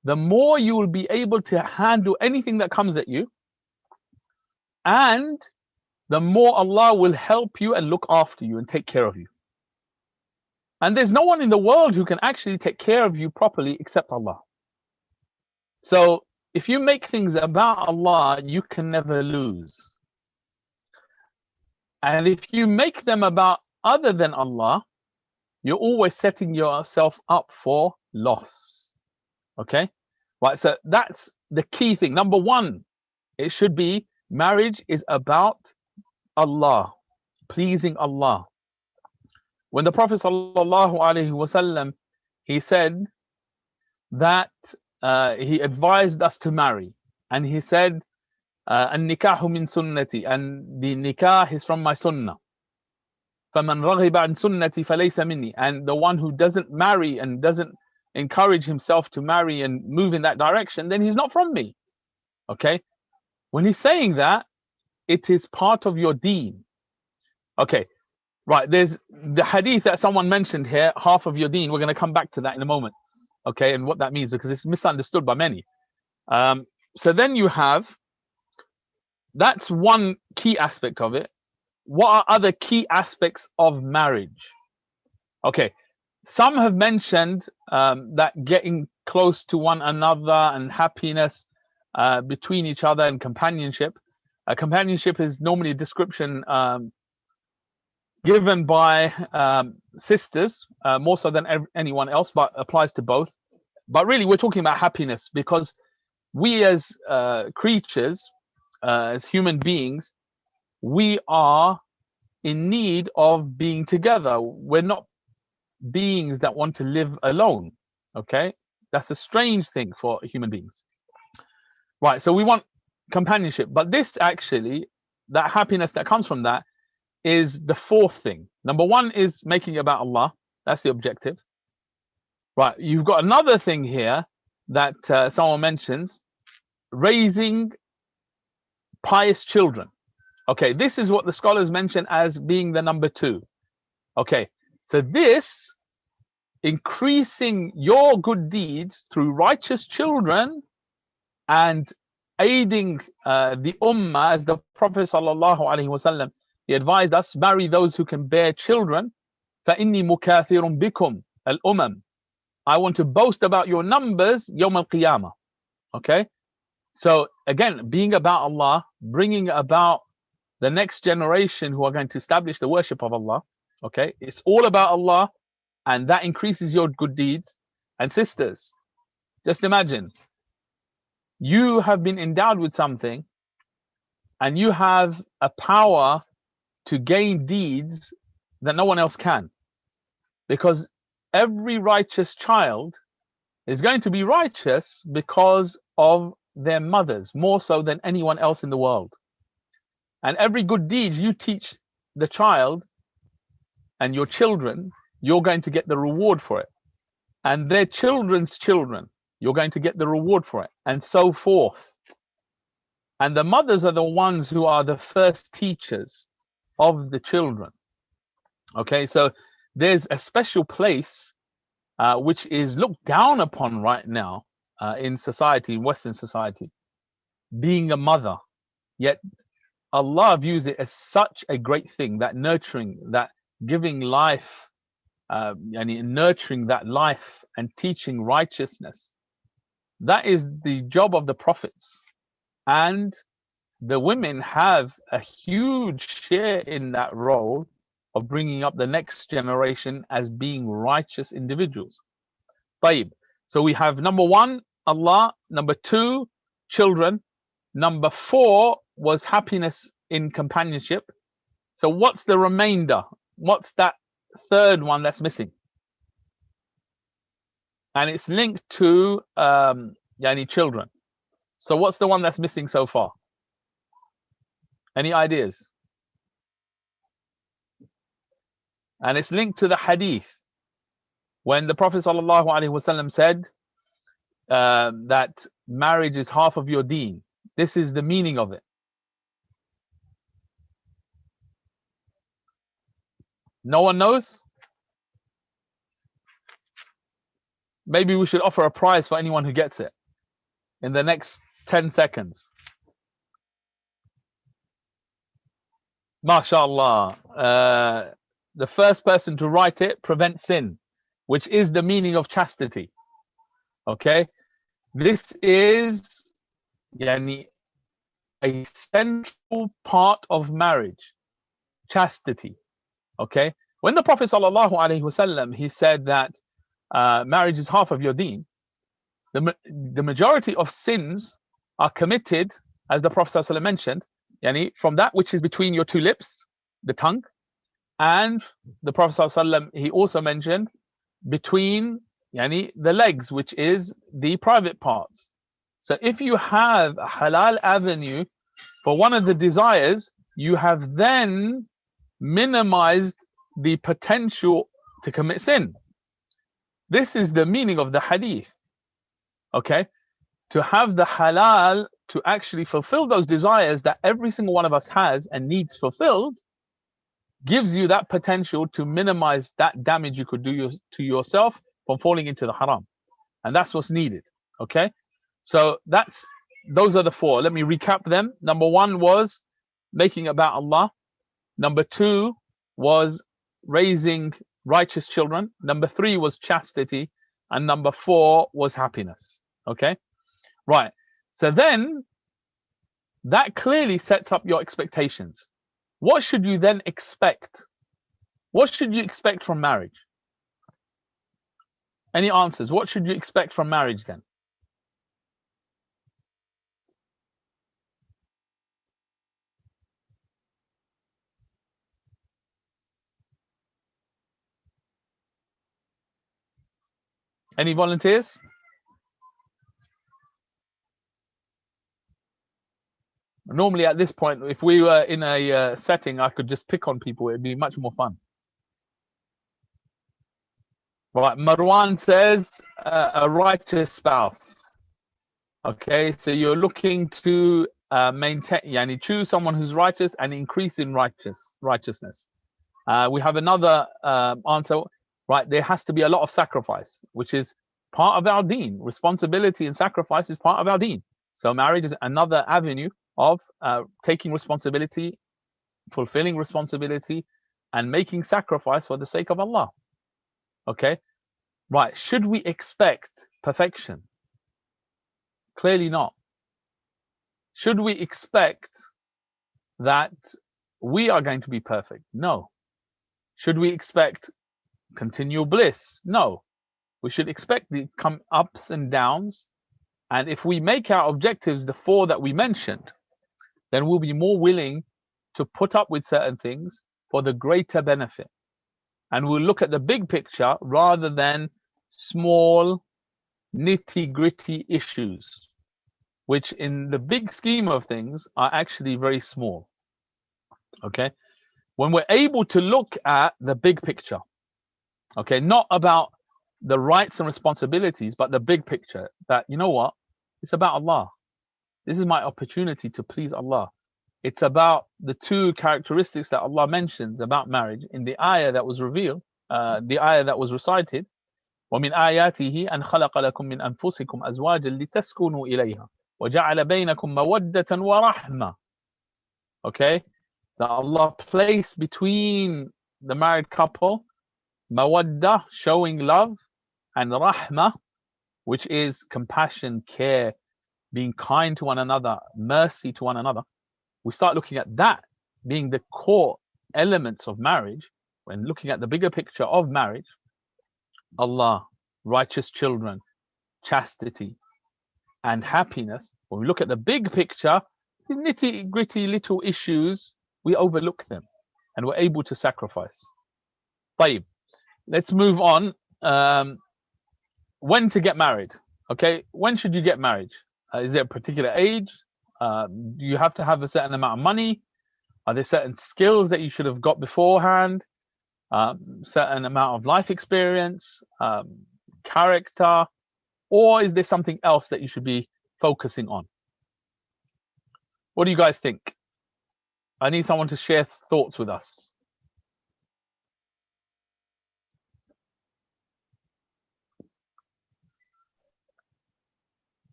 the more you will be able to handle anything that comes at you, and the more Allah will help you and look after you and take care of you. And there's no one in the world who can actually take care of you properly except Allah. So if you make things about Allah, you can never lose. And if you make them about other than Allah, you're always setting yourself up for loss. Okay? Right, so that's the key thing. Number one, it should be marriage is about Allah, pleasing Allah. When the Prophet sallallahu alaihi wasallam, he said that he advised us to marry, and he said, "An-nikahu min sunnati," and the nikah is from my sunnah. فَمَنْ رَغِبَ عَنْ سُنَّتِي فَلَيْسَ مِنِّي. And the one who doesn't marry and doesn't encourage himself to marry and move in that direction, then he's not from me. Okay? When he's saying that, it is part of your deen. Okay, right, there's the hadith that someone mentioned here, half of your deen. We're going to come back to that in a moment. Okay, and what that means, because it's misunderstood by many. So then you have, that's one key aspect of it. What are other key aspects of marriage? Okay, some have mentioned that getting close to one another and happiness between each other and companionship. Companionship is normally a description given by sisters more so than anyone else, but applies to both. But really, we're talking about happiness, because we as creatures, as human beings, we are in need of being together. We're not beings that want to live alone. Okay, that's a strange thing for human beings. Right, so we want companionship, but this actually, that happiness that comes from that is the fourth thing. Number one is making it about Allah. That's the objective. Right, you've got another thing here that someone mentions, raising pious children. Okay, this is what the scholars mention as being the number two. Okay, so this, increasing your good deeds through righteous children and aiding the ummah, as the Prophet sallallahu alaihi wasallam, he advised us, marry those who can bear children. فَإِنِّي مُكَاثِرٌ بِكُمْ الْأُمَمِ. I want to boast about your numbers yawm al-qiyamah. Okay, so again, being about Allah, bringing about the next generation who are going to establish the worship of Allah. Okay, it's all about Allah, and that increases your good deeds. And sisters, just imagine, you have been endowed with something and you have a power to gain deeds that no one else can, because every righteous child is going to be righteous because of their mothers, more so than anyone else in the world. And every good deed you teach the child and your children, you're going to get the reward for it. And their children's children, you're going to get the reward for it, and so forth. And the mothers are the ones who are the first teachers of the children. Okay, so there's a special place which is looked down upon right now in society, in Western society, being a mother. Yet Allah views it as such a great thing, that nurturing, that giving life, and nurturing that life and teaching righteousness. That is the job of the prophets. And the women have a huge share in that role of bringing up the next generation as being righteous individuals. طيب. So we have number 1, Allah. Number 2, children. Number 4 was happiness in companionship. So what's the remainder? What's that third one that's missing? And it's linked to children. So what's the one that's missing so far? Any ideas? And it's linked to the hadith when the Prophet ﷺ said that marriage is half of your deen. This is the meaning of it. No one knows? Maybe we should offer a prize for anyone who gets it in the next 10 seconds. MashaAllah. The first person to write it prevents sin, which is the meaning of chastity. Okay? This is a central part of marriage, chastity. Okay? When the Prophet ﷺ, he said that marriage is half of your deen, the majority of sins are committed, as the Prophet ﷺ mentioned, from that which is between your two lips, the tongue, and the Prophet ﷺ, he also mentioned between the legs, which is the private parts. So if you have a halal avenue for one of the desires, you have then minimized the potential to commit sin. This is the meaning of the hadith. Okay? To have the halal to actually fulfill those desires that every single one of us has and needs fulfilled, gives you that potential to minimize that damage you could do to yourself from falling into the haram. And that's what's needed. Okay? So those are the 4. Let me recap them. Number 1 was making about Allah. Number 2 was raising righteous children. Number 3 was chastity. And number 4 was happiness. Okay? Right. So then that clearly sets up your expectations. What should you then expect? What should you expect from marriage? Any answers? What should you expect from marriage then? Any volunteers? Normally at this point, if we were in a setting, I could just pick on people. It'd be much more fun. Right, Marwan says a righteous spouse. Okay, so you're looking to maintain, choose someone who's righteous and increase in righteousness. We have another answer. Right, there has to be a lot of sacrifice, which is part of our deen. Responsibility and sacrifice is part of our deen. So marriage is another avenue of taking responsibility, fulfilling responsibility, and making sacrifice for the sake of Allah. Okay, right. Should we expect perfection? Clearly not. Should we expect that we are going to be perfect? No. Should we expect continual bliss? No. We should expect the ups and downs. And if we make our objectives the 4 that we mentioned, then we'll be more willing to put up with certain things for the greater benefit. And we'll look at the big picture rather than small nitty-gritty issues, which in the big scheme of things are actually very small. Okay? When we're able to look at the big picture, okay, not about the rights and responsibilities, but the big picture, that, you know what, it's about Allah. This is my opportunity to please Allah. It's about the 2 characteristics that Allah mentions about marriage in the ayah that was revealed the ayah that was recited, وَمِنْ آيَاتِهِ أَنْ خَلَقَ لَكُم مِّنْ أَنفُسِكُمْ أَزْوَاجًا لِتَسْكُنُوا إِلَيْهَا وَجَعَلَ بَيْنَكُم مَّوَدَّةً وَرَحْمَةً. Okay, that Allah placed between the married couple mawadda, showing love, and rahmah, which is compassion, care, being kind to one another, mercy to one another. We start looking at that being the core elements of marriage. When looking at the bigger picture of marriage, Allah, righteous children, chastity, and happiness. When we look at the big picture, these nitty gritty little issues, we overlook them and we're able to sacrifice. طيب, let's move on. When to get married? Okay, when should you get married? Is there a particular age? Do you have to have a certain amount of money? Are there certain skills that you should have got beforehand? Certain amount of life experience, character, or is there something else that you should be focusing on? What do you guys think? I need someone to share thoughts with us.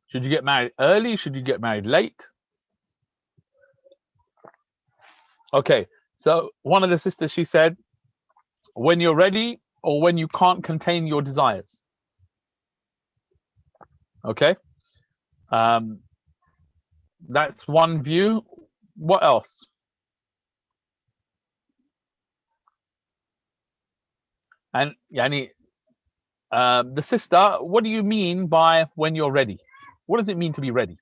Should you get married early? Should you get married late? Okay, so one of the sisters, she said, when you're ready or when you can't contain your desires. Okay, that's one view. What else? And Yani, the sister, what do you mean by when you're ready? What does it mean to be ready?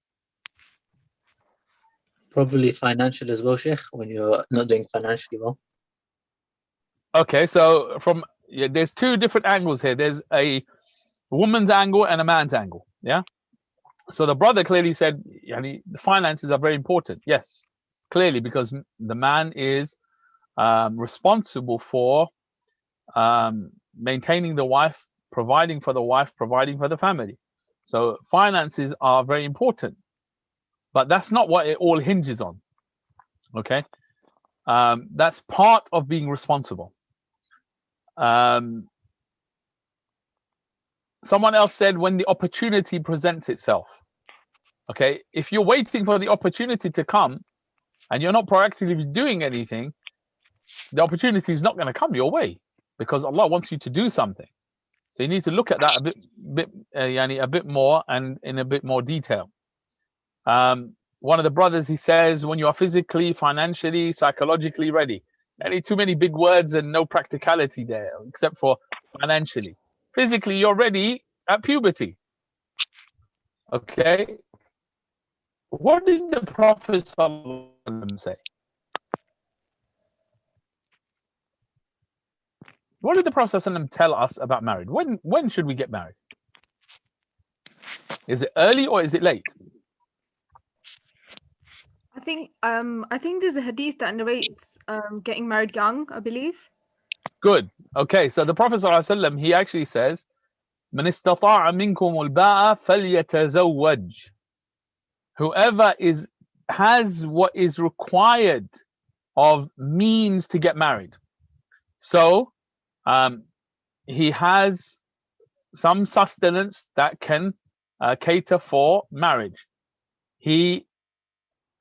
Probably financial as well, Sheikh, when you're not doing financially well.
Okay, so there's two different angles here. There's a woman's angle and a man's angle. Yeah. So the brother clearly said, the finances are very important. Yes, clearly, because the man is responsible for maintaining the wife, providing for the wife, providing for the family. So finances are very important, but that's not what it all hinges on. Okay, that's part of being responsible. Someone else said when the opportunity presents itself. Okay, if you're waiting for the opportunity to come and you're not proactively doing anything, the opportunity is not going to come your way because Allah wants you to do something. So you need to look at that a bit more and in a bit more detail. One of the brothers, he says, when you are physically, financially, psychologically ready. Too many big words and no practicality there, except for financially. Physically, you're ready at puberty. Okay. What did the Prophet ﷺ say? What did the Prophet ﷺ tell us about marriage? When should we get married? Is it early or is it late?
I think there's a hadith that narrates getting married young, I believe.
Good. Okay, so the Prophet ﷺ, he actually says, "Man istata'a minkum al-ba'a falyatazawwaj." Whoever has what is required of means to get married. So he has some sustenance that can cater for marriage. He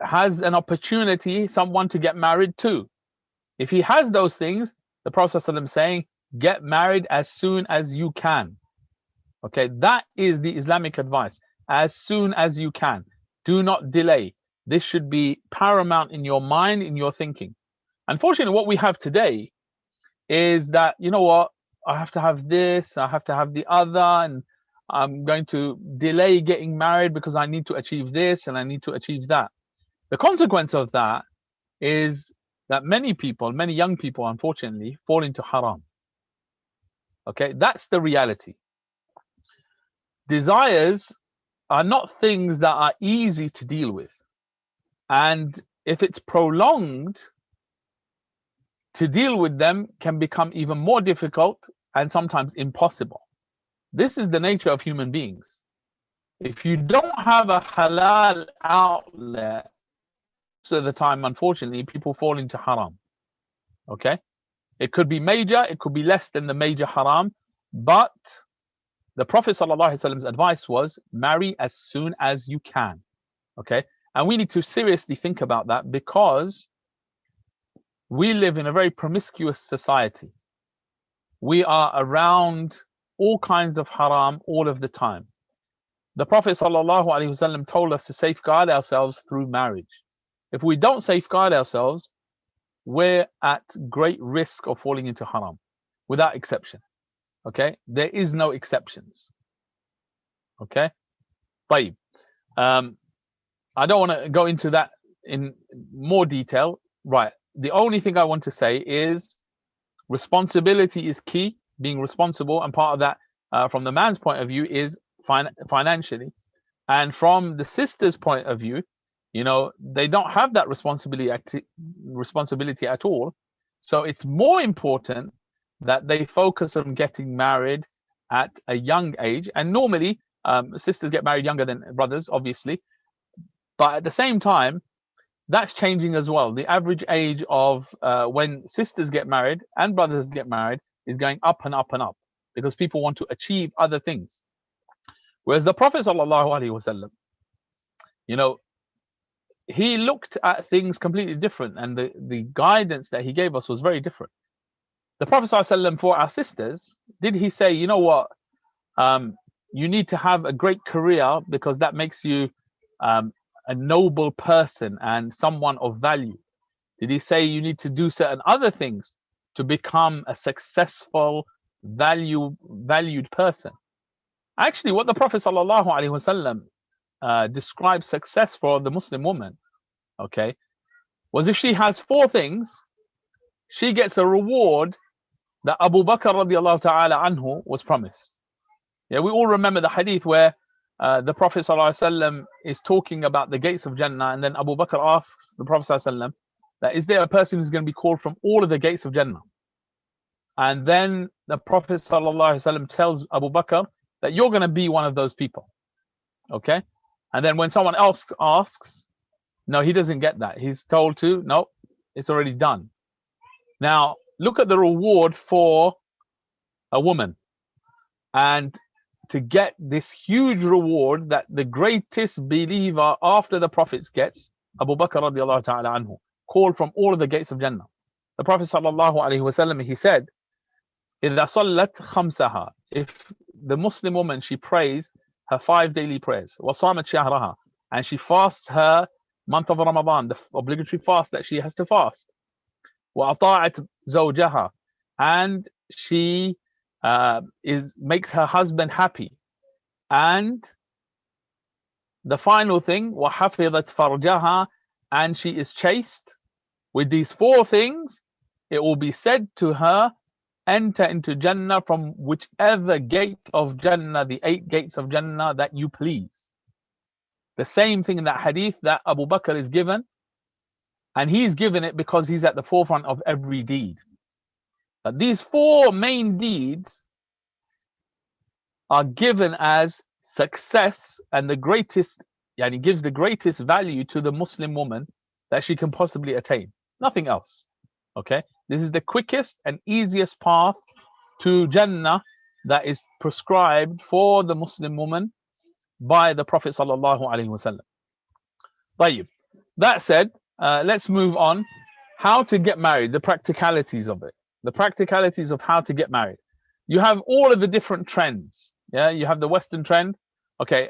has an opportunity, someone to get married to. If he has those things, the Prophet ﷺ saying, get married as soon as you can. Okay, that is the Islamic advice. As soon as you can. Do not delay. This should be paramount in your mind, in your thinking. Unfortunately, what we have today is that, you know what, I have to have this, I have to have the other, and I'm going to delay getting married because I need to achieve this and I need to achieve that. The consequence of that is that many people, many young people, unfortunately, fall into haram. Okay, that's the reality. Desires are not things that are easy to deal with. And if it's prolonged, to deal with them can become even more difficult and sometimes impossible. This is the nature of human beings. If you don't have a halal outlet, most of the time, unfortunately, people fall into haram. Okay? It could be major, it could be less than the major haram, but the Prophet ﷺ's advice was marry as soon as you can. Okay, and we need to seriously think about that, because we live in a very promiscuous society. We are around all kinds of haram all of the time. The Prophet ﷺ told us to safeguard ourselves through marriage. If we don't safeguard ourselves, we're at great risk of falling into haram, without exception. Okay, there is no exceptions. Okay, طيب. I don't want to go into that in more detail. Right, the only thing I want to say is responsibility is key, being responsible, and part of that from the man's point of view is financially, and from the sister's point of view, you know, they don't have that responsibility at all. So it's more important that they focus on getting married at a young age. And normally sisters get married younger than brothers, obviously, but at the same time that's changing as well. The average age of when sisters get married and brothers get married is going up and up and up, because people want to achieve other things. Whereas the Prophet ﷺ, you know, he looked at things completely different, and the guidance that he gave us was very different. The Prophet ﷺ, for our sisters, did he say, you know what, you need to have a great career because that makes you a noble person and someone of value? Did he say you need to do certain other things to become a successful, valued person? Actually, what the Prophet ﷺ described success for the Muslim woman, okay, was if she has 4 things, she gets a reward that Abu Bakr radiallahu ta'ala anhu was promised. Yeah, we all remember the hadith where the Prophet ﷺ is talking about the gates of Jannah, and then Abu Bakr asks the Prophet ﷺ that, is there a person who's going to be called from all of the gates of Jannah? And then the Prophet ﷺ tells Abu Bakr that you're going to be one of those people. Okay, and then when someone else asks, no, he doesn't get that. He's told to, no, it's already done. Now look at the reward for a woman, and to get this huge reward that the greatest believer after the prophets gets, Abu Bakr radiallahu ta'ala anhu, called from all of the gates of Jannah. The Prophet sallallahu alaihi wasallam, he said, إِذَا صَلَّتْ خَمْسَهَا, if the Muslim woman, she prays her 5 daily prayers, وَصَامَتْ شَهْرَهَا, and she fasts her month of Ramadan, the obligatory fast that she has to fast, وَأَطَاعَتْ زَوْجَهَا, and she makes her husband happy, and the final thing, وَحَفِظَتْ فَرْجَهَا, and she is chaste. With these 4 things, it will be said to her, enter into Jannah from whichever gate of Jannah, the 8 gates of Jannah that you please. The same thing in that hadith that Abu Bakr is given, and he's given it because he's at the forefront of every deed. But these 4 main deeds are given as success, and the greatest, yani gives the greatest value to the Muslim woman that she can possibly attain. Nothing else. Okay, this is the quickest and easiest path to Jannah that is prescribed for the Muslim woman by the Prophet sallallahu alaihi wasallam. طيب. That said, let's move on. How to get married, the practicalities of it, the practicalities of how to get married. You have all of the different trends. Yeah, you have the Western trend. Okay,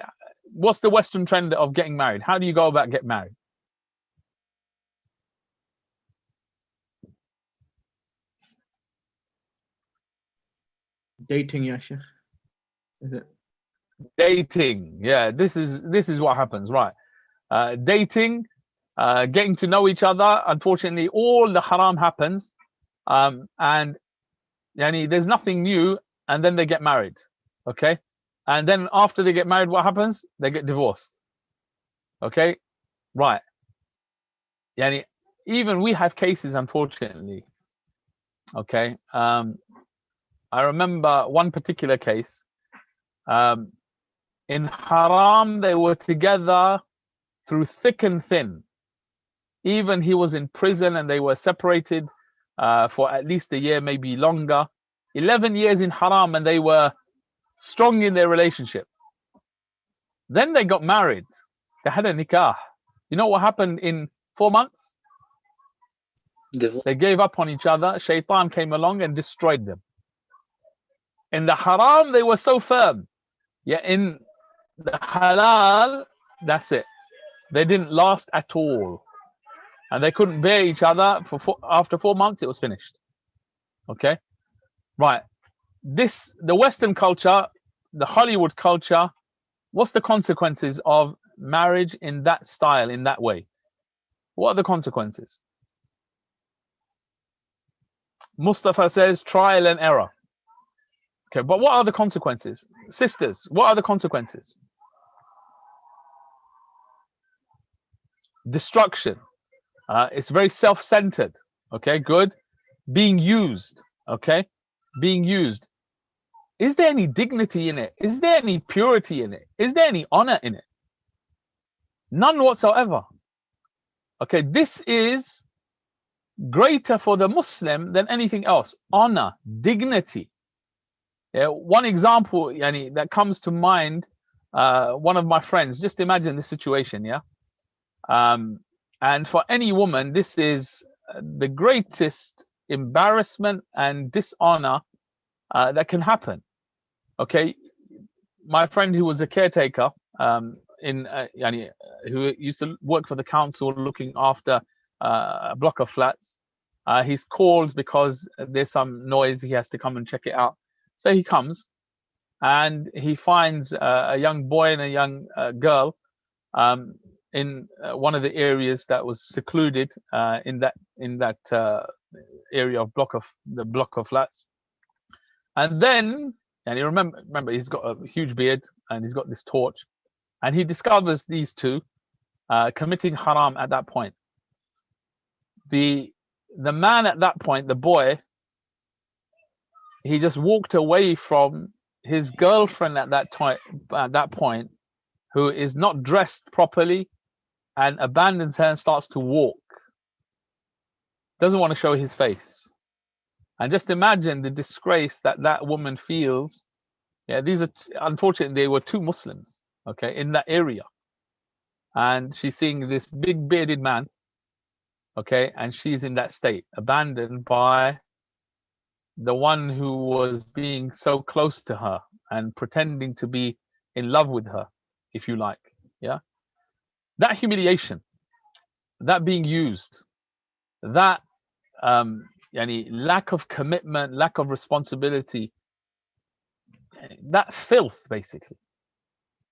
what's the Western trend of getting married? How do you go about getting married?
Dating, yeah, Sheikh. Is it?
Dating, yeah, this is what happens, right? Dating, getting to know each other. Unfortunately, all the haram happens, and yani, there's nothing new, and then they get married. Okay, and then after they get married, what happens? They get divorced. Okay, right? Yani, even we have cases, unfortunately. Okay, I remember one particular case. In haram, they were together through thick and thin. Even he was in prison and they were separated for at least a year, maybe longer. 11 years in haram, and they were strong in their relationship. Then they got married. They had a nikah. You know what happened in 4 months? They gave up on each other. Shaitan came along and destroyed them. In the haram, they were so firm. Yeah, in the halal, that's it. They didn't last at all. And they couldn't bear each other. After 4 months, it was finished. Okay? Right. The Western culture, the Hollywood culture, what's the consequences of marriage in that style, in that way? What are the consequences? Mustafa says trial and error. Okay, but what are the consequences? Sisters, what are the consequences? Destruction. It's very self-centered. Okay, good. Being used. Okay, being used. Is there any dignity in it? Is there any purity in it? Is there any honor in it? None whatsoever. Okay, this is greater for the Muslim than anything else. Honor, dignity. Yeah, one example that comes to mind, one of my friends, just imagine this situation, yeah? And for any woman, this is the greatest embarrassment and dishonor that can happen. Okay, my friend who was a caretaker, who used to work for the council looking after a block of flats, he's called because there's some noise, he has to come and check it out. So he comes and he finds a young boy and a young girl in one of the areas that was secluded in that area of the block of flats. And then, and you remember he's got a huge beard and he's got this torch, and he discovers these two committing haram at that point. The man at that point, the boy, he just walked away from his girlfriend at that point, who is not dressed properly, and abandons her and starts to walk. Doesn't want to show his face. And just imagine the disgrace that woman feels. Yeah, these are unfortunately, they were two Muslims, okay, in that area. And she's seeing this big bearded man, okay, and she's in that state, abandoned by the one who was being so close to her and pretending to be in love with her, if you like. Yeah, that humiliation, that being used, that lack of commitment, lack of responsibility, that filth, basically,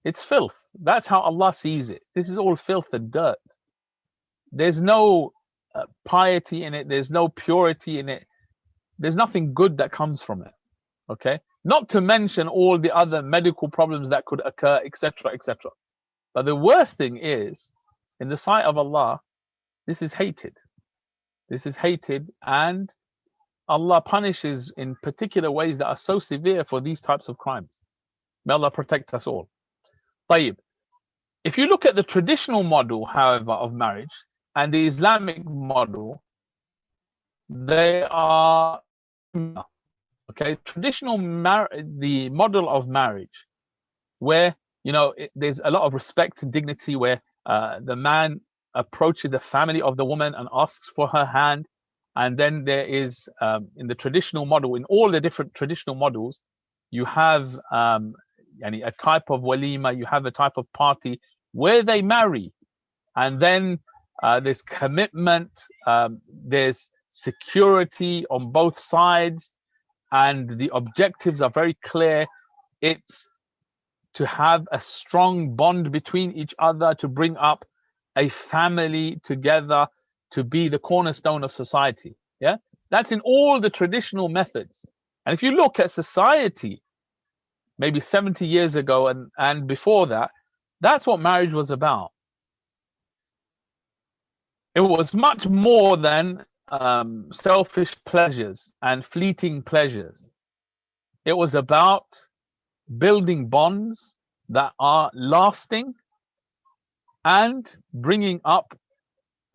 it's filth. That's how Allah sees it. This is all filth and dirt. There's no piety in it. There's no purity in it. There's nothing good that comes from it. Okay, not to mention all the other medical problems that could occur, etc., etc. But the worst thing is, in the sight of Allah, this is hated. This is hated, and Allah punishes in particular ways that are so severe for these types of crimes. May Allah protect us all. Tayyib. If you look at the traditional model, however, of marriage and the Islamic model, they are okay. Traditional the model of marriage, where there's a lot of respect and dignity, where the man approaches the family of the woman and asks for her hand, and then there is in the traditional model, in all the different traditional models, you have a type of walima, you have a type of party where they marry, and then there's commitment, there's security on both sides, and the objectives are very clear. It's to have a strong bond between each other, to bring up a family together, to be the cornerstone of society. Yeah, that's in all the traditional methods. And if you look at society maybe 70 years ago and before that, that's what marriage was about. It was much more than selfish pleasures and fleeting pleasures. It was about building bonds that are lasting and bringing up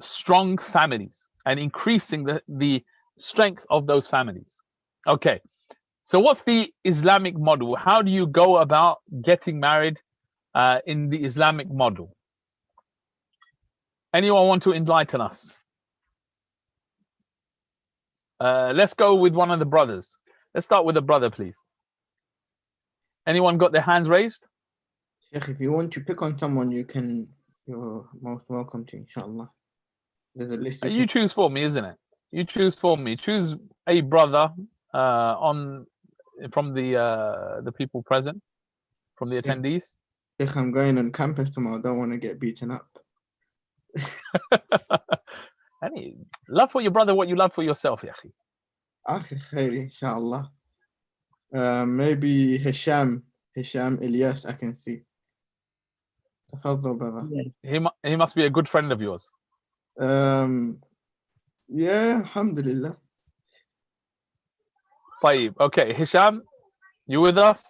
strong families and increasing the strength of those families. Okay, so what's the Islamic model? How do you go about getting married in the Islamic model? Anyone want to enlighten us? Let's go with one of the brothers. Let's start with the brother, please. Anyone got their hands raised?
Sheikh, if you want to pick on someone, you're most welcome to, inshallah. There's a list.
You choose for me, isn't it? You choose for me. Choose a brother from the people present, from the attendees.
Sheikh, I'm going on campus tomorrow. I don't want to get beaten up.
Love for your brother what you love for yourself, Yahi.
Akhi khairi, inshallah. Maybe Hisham Ilyas, I can see. Tafadhal, brother.
He must be a good friend of yours.
Yeah, alhamdulillah.
Tayyib. Okay, Hisham, you with us?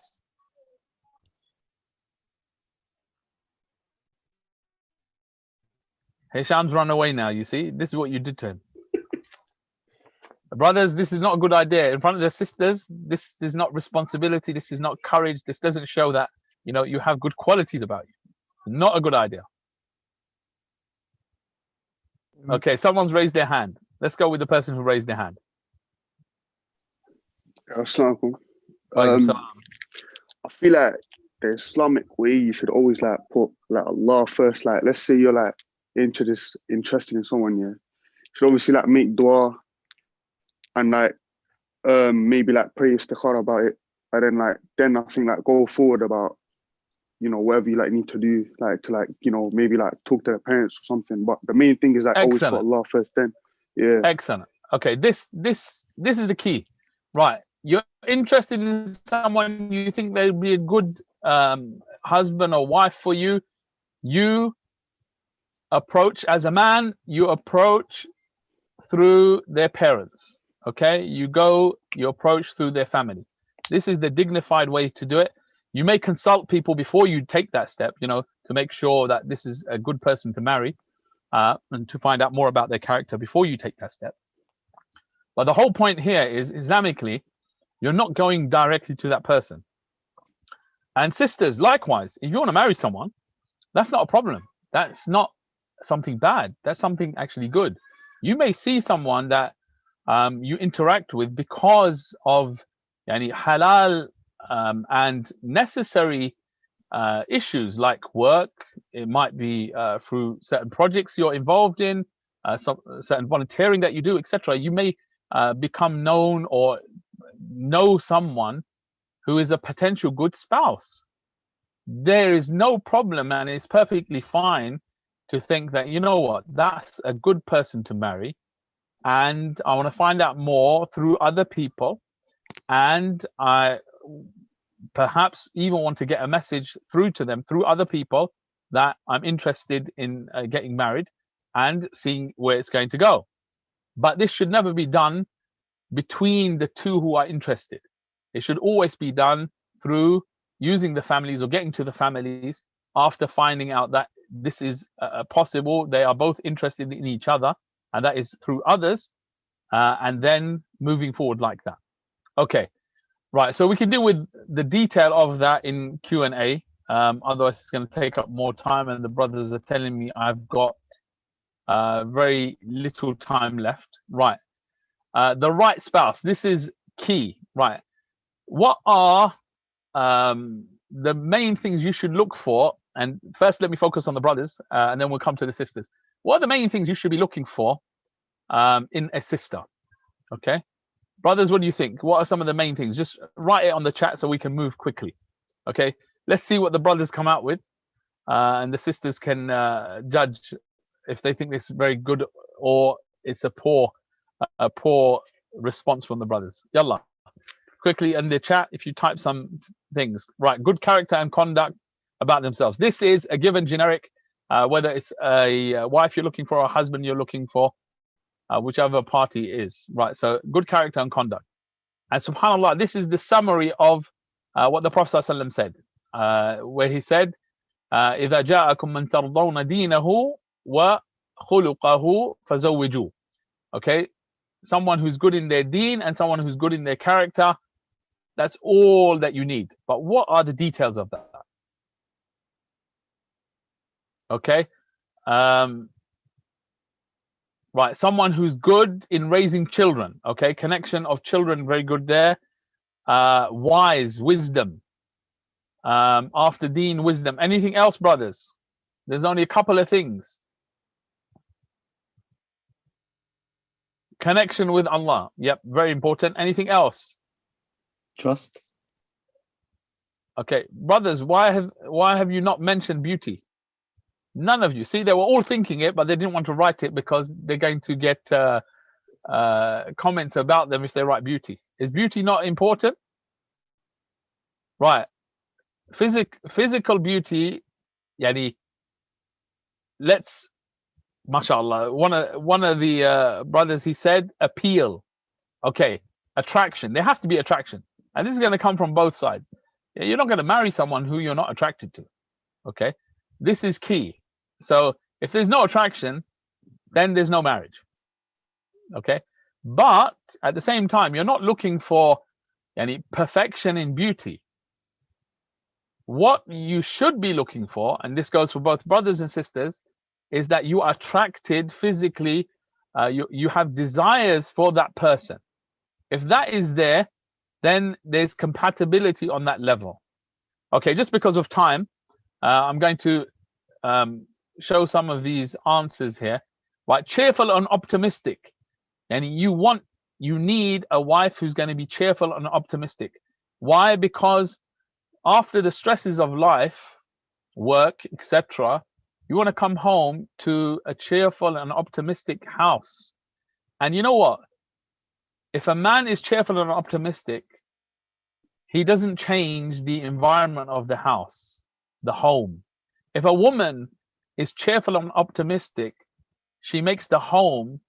Hisham's run away now, you see? This is what you did to him. Brothers, this is not a good idea. In front of the sisters, this is not responsibility. This is not courage. This doesn't show that, you know, you have good qualities about you. Not a good idea. Okay, someone's raised their hand. Let's go with the person who raised their hand.
Assalamu alaikum. I feel like the Islamic way, you should always like put like Allah first. Like, let's say you're like interested in someone, yeah. You should obviously like make dua and like maybe like pray istikhara about it, and then I think like go forward about, you know, whatever you like need to do, like to like, you know, maybe like talk to the parents or something. But the main thing is like always put Allah first. Then, yeah.
Excellent. Okay, this is the key, right? You're interested in someone, you think they'd be a good husband or wife for you. You approach as a man. You approach through their parents. Okay, you approach through their family. This is the dignified way to do it. You may consult people before you take that step, you know, to make sure that this is a good person to marry, and to find out more about their character before you take that step. But the whole point here is, Islamically, you're not going directly to that person. And sisters, likewise, if you want to marry someone, that's not a problem. That's not something bad. That's something actually good. You may see someone that you interact with because of halal and necessary issues like work. It might be through certain projects you're involved in, certain volunteering that you do, etc. You may become known or know someone who is a potential good spouse. There is no problem, and it's perfectly fine to think that, you know what, that's a good person to marry, and I want to find out more through other people, and I perhaps even want to get a message through to them through other people that I'm interested in getting married and seeing where it's going to go. But this should never be done between the two who are interested. It should always be done through using the families or getting to the families after finding out that this is possible. They are both interested in each other, and that is through others, and then moving forward like that. Okay, right. So we can deal with the detail of that in Q&A. Otherwise, it's going to take up more time, and the brothers are telling me I've got very little time left. Right. The right spouse. This is key. Right. What are the main things you should look for? And first, let me focus on the brothers, and then we'll come to the sisters. What are the main things you should be looking for in a sister? Okay, brothers, what do you think? What are some of the main things? Just write it on the chat so we can move quickly. Okay, let's see what the brothers come out with, and the sisters can judge if they think this is very good or it's a poor response from the brothers. Yallah, quickly in the chat if you type some things. Right, good character and conduct about themselves. This is a given generic, whether it's a wife you're looking for or a husband you're looking for, whichever party is. Right, so good character and conduct. And subhanAllah, this is the summary of what the Prophet ﷺ said, where he said, إِذَا جَاءَكُم مَّن تَرْضَوْنَ دِينَهُ وَخُلُقَهُ فَزَوِّجُوهُ. Okay, someone who's good in their deen and someone who's good in their character. That's all that you need. But what are the details of that? Okay. Right, someone who's good in raising children. Okay, connection of children, very good there. Wise, wisdom. After deen, wisdom. Anything else, brothers? There's only a couple of things. Connection with Allah. Yep, very important. Anything else?
Trust.
Okay, brothers, why have you not mentioned beauty? None of you. See, they were all thinking it, but they didn't want to write it because they're going to get comments about them if they write beauty. Is beauty not important? Right. Physical beauty, yani, let's, mashallah, one of the brothers, he said appeal. Okay, attraction. There has to be attraction. And this is going to come from both sides. You're not going to marry someone who you're not attracted to. Okay, this is key. So if there's no attraction, then there's no marriage. Okay, but at the same time, you're not looking for any perfection in beauty. What you should be looking for, and this goes for both brothers and sisters, is that you are attracted physically. You have desires for that person. If that is there, then there's compatibility on that level. Okay, just because of time, I'm going to show some of these answers here. Right, cheerful and optimistic. And you need a wife who's going to be cheerful and optimistic. Why? Because after the stresses of life, work, etc., you want to come home to a cheerful and optimistic house. And you know what? If a man is cheerful and optimistic, he doesn't change the environment of the house, the home. If a woman is cheerful and optimistic, she makes the home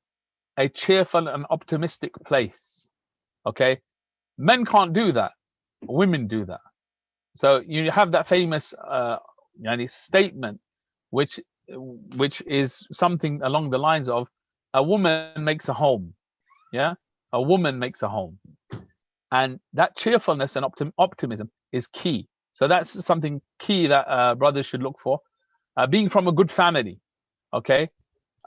a cheerful and optimistic place. Okay? Men can't do that. Women do that. So you have that famous statement, which is something along the lines of, a woman makes a home. Yeah? A woman makes a home. And that cheerfulness and optimism is key. So that's something key that brothers should look for. Being from a good family, okay?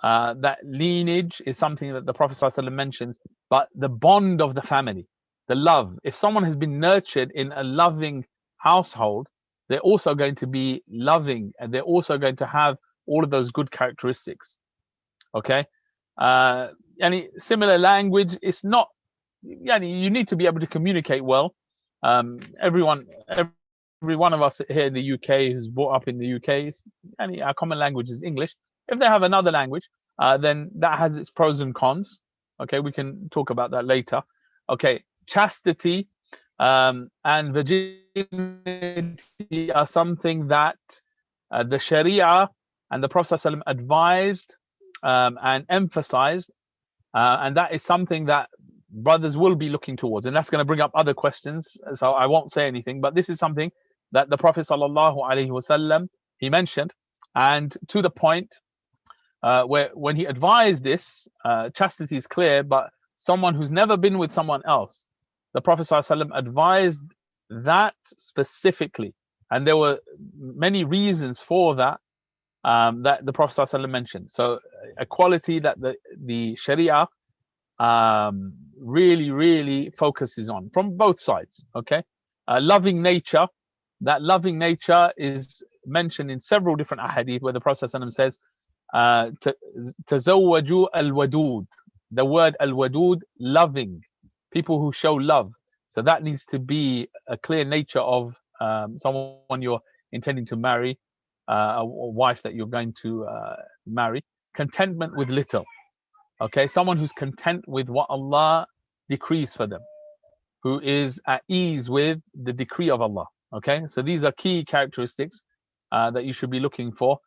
That lineage is something that the Prophet ﷺ mentions, but the bond of the family, the love. If someone has been nurtured in a loving household, they're also going to be loving, and they're also going to have all of those good characteristics, okay? Any similar language, it's not, you need to be able to communicate well. Every one of us here in the UK who's brought up in the UK, our common language is English. If they have another language, then that has its pros and cons. Okay, we can talk about that later. Okay, chastity and virginity are something that the Sharia and the Prophet ﷺ advised and emphasized, and that is something that brothers will be looking towards, and that's going to bring up other questions, so I won't say anything, but this is something that the Prophet ﷺ, he mentioned, and to the point where when he advised this, chastity is clear, but someone who's never been with someone else, the Prophet ﷺ advised that specifically, and there were many reasons for that, that the Prophet ﷺ mentioned. So a quality that the Sharia really focuses on from both sides. Okay, loving nature. That loving nature is mentioned in several different ahadith where the Prophet ﷺ says, "Tazawwaju al-wadud." The word al-wadud, loving, people who show love. So that needs to be a clear nature of someone you're intending to marry, a wife that you're going to marry. Contentment with little. Okay, someone who's content with what Allah decrees for them, who is at ease with the decree of Allah. Okay, so these are key characteristics that you should be looking for,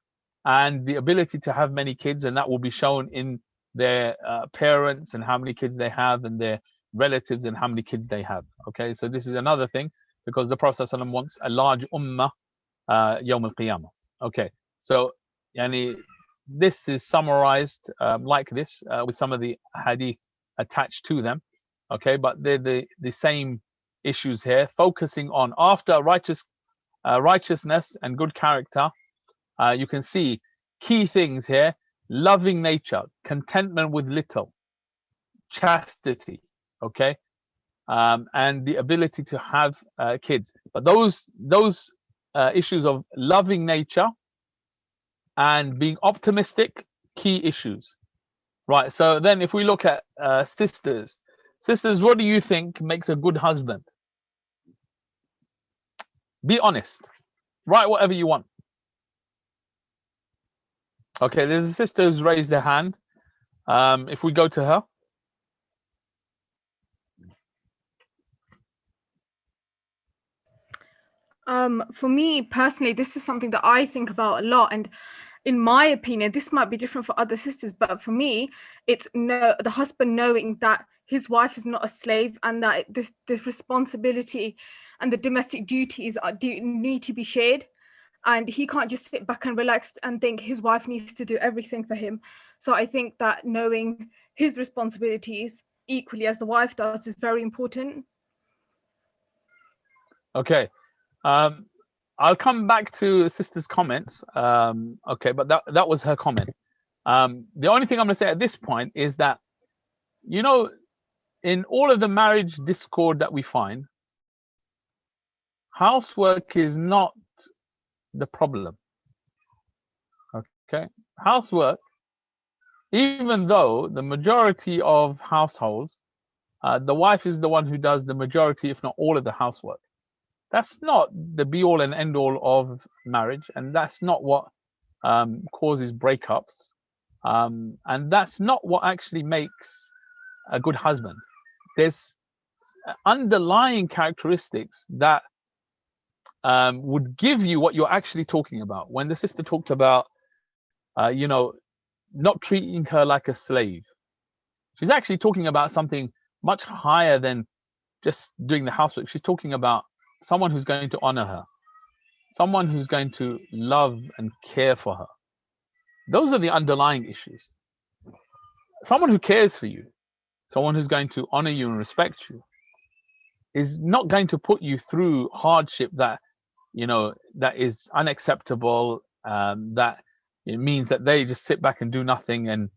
and the ability to have many kids, and that will be shown in their parents and how many kids they have, and their relatives and how many kids they have. Okay, so this is another thing, because the Prophet ﷺ wants a large ummah yawm al-qiyamah. Okay, so yani, this is summarized like this with some of the hadith attached to them. Okay, but they're the same issues here, focusing on after righteousness and good character. You can see key things here: loving nature, contentment with little, chastity, okay, and the ability to have kids. But those issues of loving nature and being optimistic, key issues, right? So then if we look at sisters, what do you think makes a good husband? Be honest, write whatever you want. Okay, there's a sister who's raised her hand. If we go to her.
For me personally, this is something that I think about a lot, and in my opinion, this might be different for other sisters, but for me, it's the husband knowing that his wife is not a slave, and that this responsibility and the domestic duties need to be shared, and he can't just sit back and relax and think his wife needs to do everything for him. So I think that knowing his responsibilities equally as the wife does is very important.
Okay. I'll come back to sister's comments. Okay, but that was her comment. The only thing I'm going to say at this point is that, you know, in all of the marriage discord that we find, housework is not the problem. Okay, housework, even though the majority of households, the wife is the one who does the majority, if not all of the housework. That's not the be-all and end-all of marriage, and that's not what causes breakups, and that's not what actually makes a good husband. There's underlying characteristics that would give you what you're actually talking about. When the sister talked about, you know, not treating her like a slave, she's actually talking about something much higher than just doing the housework. She's talking about someone who's going to honor her, someone who's going to love and care for her. Those are the underlying issues. Someone who cares for you, someone who's going to honor you and respect you, is not going to put you through hardship that, you know, that is unacceptable, that it means that they just sit back and do nothing and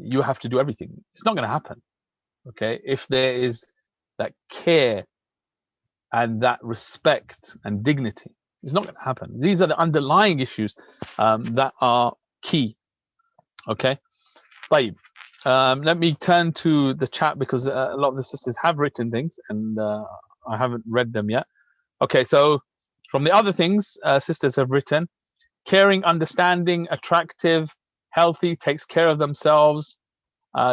you have to do everything. It's not going to happen. Okay, if there is that care and that respect and dignity, it's not going to happen. These are the underlying issues that are key. Okay, let me turn to the chat, because a lot of the sisters have written things and I haven't read them yet. Okay, so from the other things sisters have written: caring, understanding, attractive, healthy, takes care of themselves,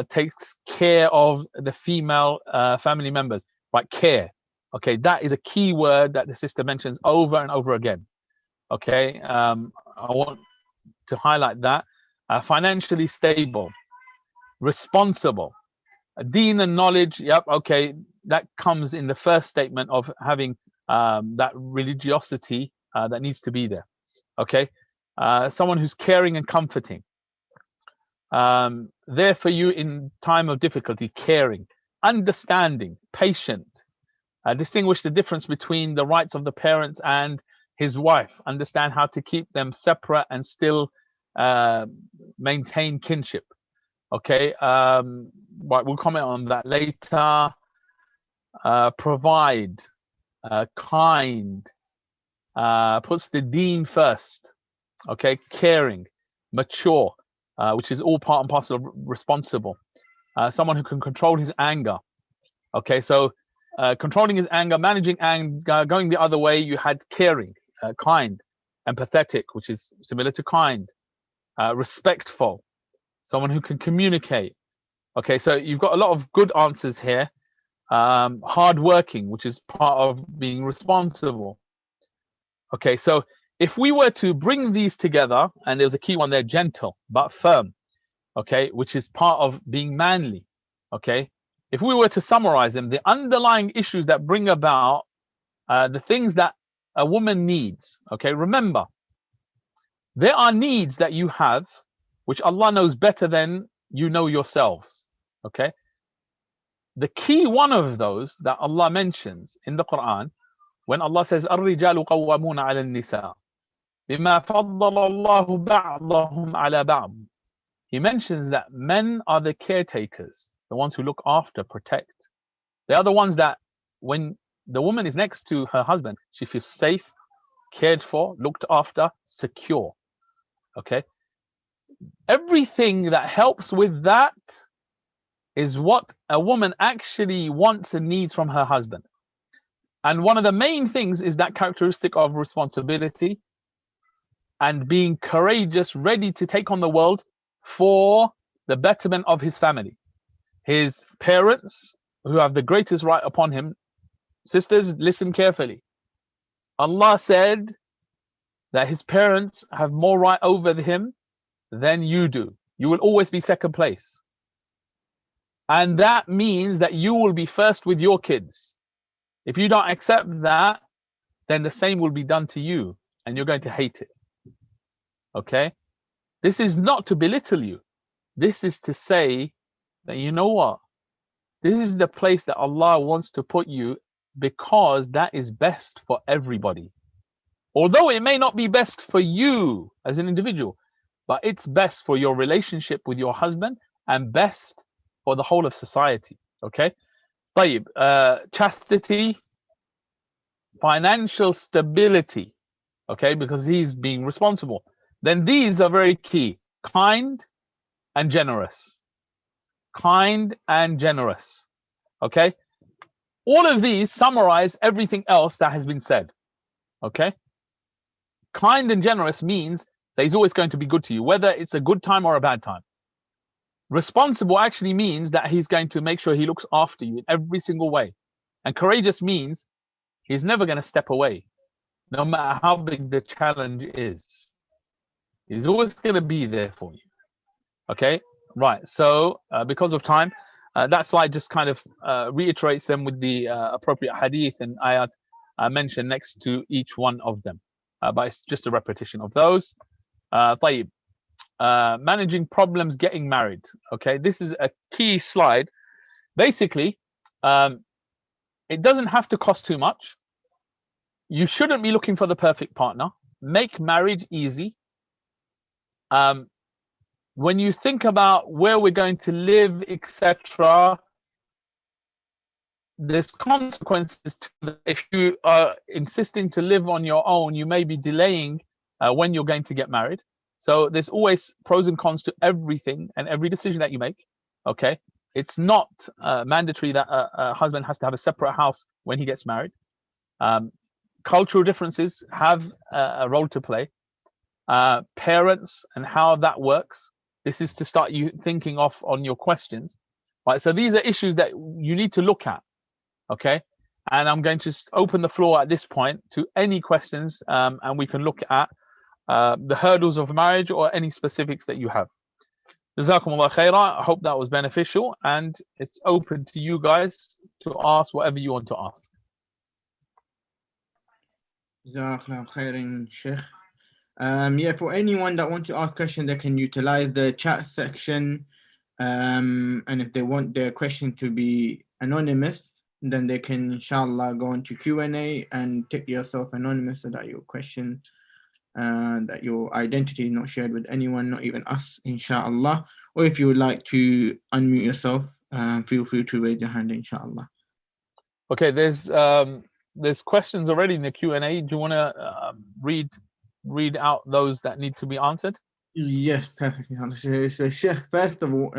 takes care of the female family members. Right, care. Okay, that is a key word that the sister mentions over and over again. Okay, I want to highlight that. Financially stable, responsible, deen and knowledge. Yep, okay, that comes in the first statement of having that religiosity that needs to be there. Okay, someone who's caring and comforting, there for you in time of difficulty, caring, understanding, patient, distinguish the difference between the rights of the parents and his wife, understand how to keep them separate and still maintain kinship. Okay, right, we'll comment on that later. Provide, kind, puts the deen first. Okay, caring, mature, which is all part and parcel of responsible. Someone who can control his anger. Okay, so controlling his anger, managing anger, going the other way, you had caring, kind, empathetic, which is similar to kind, respectful, someone who can communicate. Okay, so you've got a lot of good answers here. Hardworking, which is part of being responsible. Okay, so if we were to bring these together, and there's a key one there, gentle but firm, okay, which is part of being manly. Okay, if we were to summarize them, the underlying issues that bring about the things that a woman needs. Okay, remember, there are needs that you have which Allah knows better than you know yourselves. Okay, the key one of those that Allah mentions in the Quran, when Allah says الرجال قوامون على النساء بما فضل الله بعضهم على بعض, he mentions that men are the caretakers, the ones who look after, protect. They are the ones that when the woman is next to her husband, she feels safe, cared for, looked after, secure. Okay, everything that helps with that is what a woman actually wants and needs from her husband. And one of the main things is that characteristic of responsibility and being courageous, ready to take on the world for the betterment of his family. His parents, who have the greatest right upon him, sisters, listen carefully. Allah said that his parents have more right over him than you do. You will always be second place. And that means that you will be first with your kids. If you don't accept that, then the same will be done to you and you're going to hate it. Okay? This is not to belittle you. This is to say that, you know what? This is the place that Allah wants to put you because that is best for everybody. Although it may not be best for you as an individual, but it's best for your relationship with your husband and best for the whole of society. Okay? طيب, chastity, financial stability, okay, because he's being responsible. Then these are very key. Kind and generous. Kind and generous. Okay? All of these summarize everything else that has been said. Okay? Kind and generous means that he's always going to be good to you, whether it's a good time or a bad time. Responsible actually means that he's going to make sure he looks after you in every single way. And courageous means he's never going to step away, no matter how big the challenge is. He's always going to be there for you. Okay? Right. So, because of time, that slide just kind of reiterates them with the appropriate hadith and ayat mentioned next to each one of them. But it's just a repetition of those. طيب. Managing problems getting married. Okay, this is a key slide. Basically, it doesn't have to cost too much. You shouldn't be looking for the perfect partner. Make marriage easy. When you think about where we're going to live, etc., there's consequences to that. If you are insisting to live on your own, you may be delaying when you're going to get married. So there's always pros and cons to everything and every decision that you make. Okay, it's not mandatory that a husband has to have a separate house when he gets married. Cultural differences have a role to play. Parents and how that works. This is to start you thinking off on your questions, right? So these are issues that you need to look at. Okay, and I'm going to just open the floor at this point to any questions, and we can look at the hurdles of marriage or any specifics that you have. Jazakumullah khairah. I hope that was beneficial, and it's open to you guys to ask whatever you want to ask.
Jazakallah khairan, Sheikh. Yeah, for anyone that wants to ask questions, they can utilize the chat section, and if they want their question to be anonymous, then they can inshallah go into Q&A and take yourself anonymous so that your question, that your identity is not shared with anyone, not even us, inshallah. Or if you would like to unmute yourself, feel free to raise your hand, inshallah.
Okay, there's questions already in the Q&A. Do you want to read out those that need to be answered?
Yes, perfectly. So Sheikh, first of all,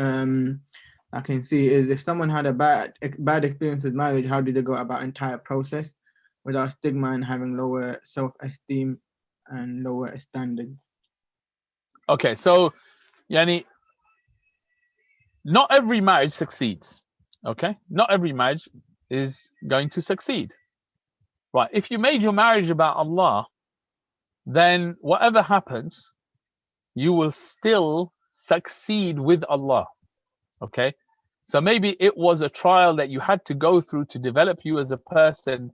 I can see is if someone had a bad experience with marriage, how do they go about entire process without stigma and having lower self-esteem and lower standards?
Okay, so Yani, not every marriage succeeds. Okay, not every marriage is going to succeed. Right, if you made your marriage about Allah, then whatever happens, you will still succeed with Allah. Okay, so maybe it was a trial that you had to go through to develop you as a person,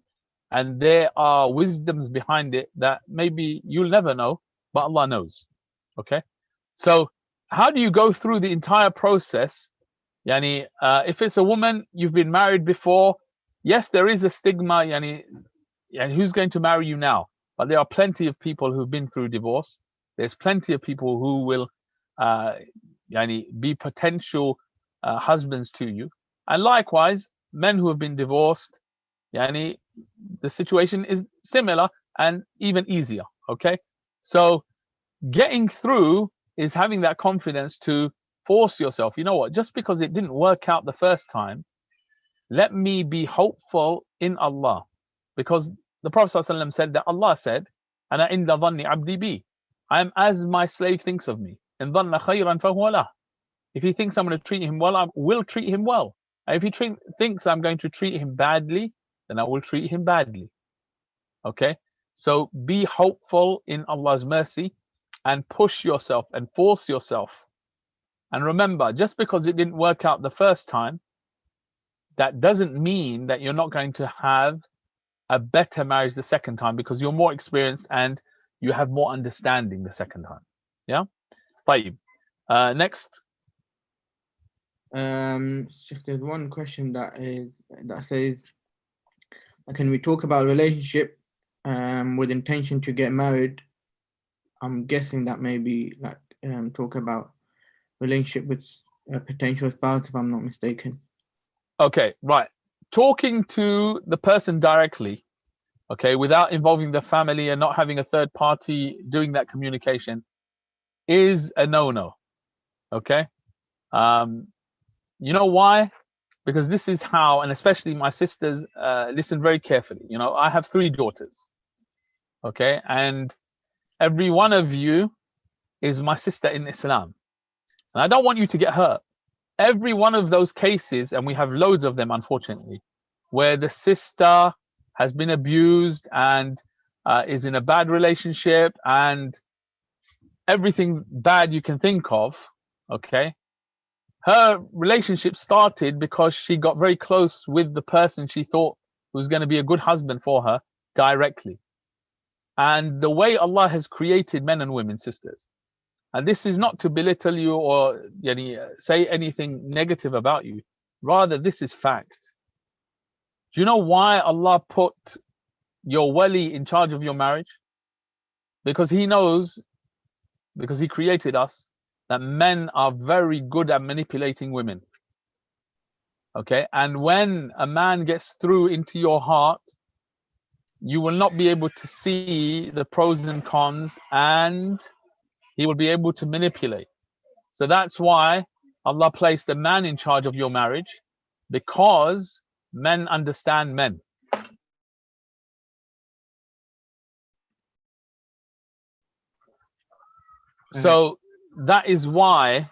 and there are wisdoms behind it that maybe you'll never know, but Allah knows. Okay, so how do you go through the entire process Yani, if it's a woman, you've been married before, yes, there is a stigma, yani, who's going to marry you now? But there are plenty of people who've been through divorce. There's plenty of people who will yani, be potential husbands to you. And likewise, men who have been divorced, yani, the situation is similar and even easier, okay? So getting through is having that confidence to force yourself, you know what, just because it didn't work out the first time, let me be hopeful in Allah. Because the Prophet ﷺ said that Allah said, Ana inda dhanni abdi bi. I am as my slave thinks of me. In dhanna khayran fahuwa lah. If he thinks I'm going to treat him well, I will treat him well. And if he thinks I'm going to treat him badly, then I will treat him badly. Okay? So be hopeful in Allah's mercy and push yourself and force yourself. And remember, just because it didn't work out the first time, that doesn't mean that you're not going to have a better marriage the second time, because you're more experienced and you have more understanding the second time. Yeah? طيب. Next.
There's one question that says, can we talk about relationship with intention to get married? I'm guessing that maybe like talk about relationship with a potential spouse, if I'm not mistaken.
Okay, right. Talking to the person directly, okay, without involving the family and not having a third party doing that communication is a no-no. Okay. You know why? Because this is how, and especially my sisters, listen very carefully. You know, I have 3 daughters. Okay, and every one of you is my sister in Islam. And I don't want you to get hurt. Every one of those cases, and we have loads of them, unfortunately, where the sister has been abused and is in a bad relationship and everything bad you can think of, okay? Her relationship started because she got very close with the person she thought was going to be a good husband for her directly. And the way Allah has created men and women, sisters, and this is not to belittle you or say anything negative about you. Rather, this is fact. Do you know why Allah put your wali in charge of your marriage? Because He knows, because He created us, that men are very good at manipulating women. Okay, and when a man gets through into your heart, you will not be able to see the pros and cons, and he will be able to manipulate. So that's why Allah placed a man in charge of your marriage, because men understand men. So that is why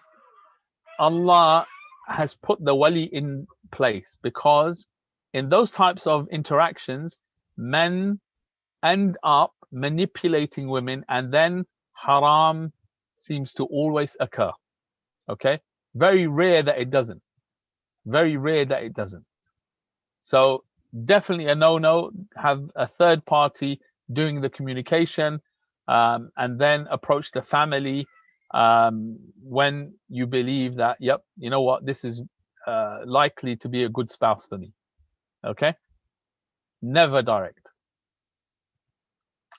Allah has put the wali in place, because in those types of interactions, men end up manipulating women, and then haram seems to always occur. Okay, very rare that it doesn't. Very rare that it doesn't. So definitely a no-no. Have a third party doing the communication, and then approach the family when you believe that, yep, you know what, this is likely to be a good spouse for me. Okay, never direct.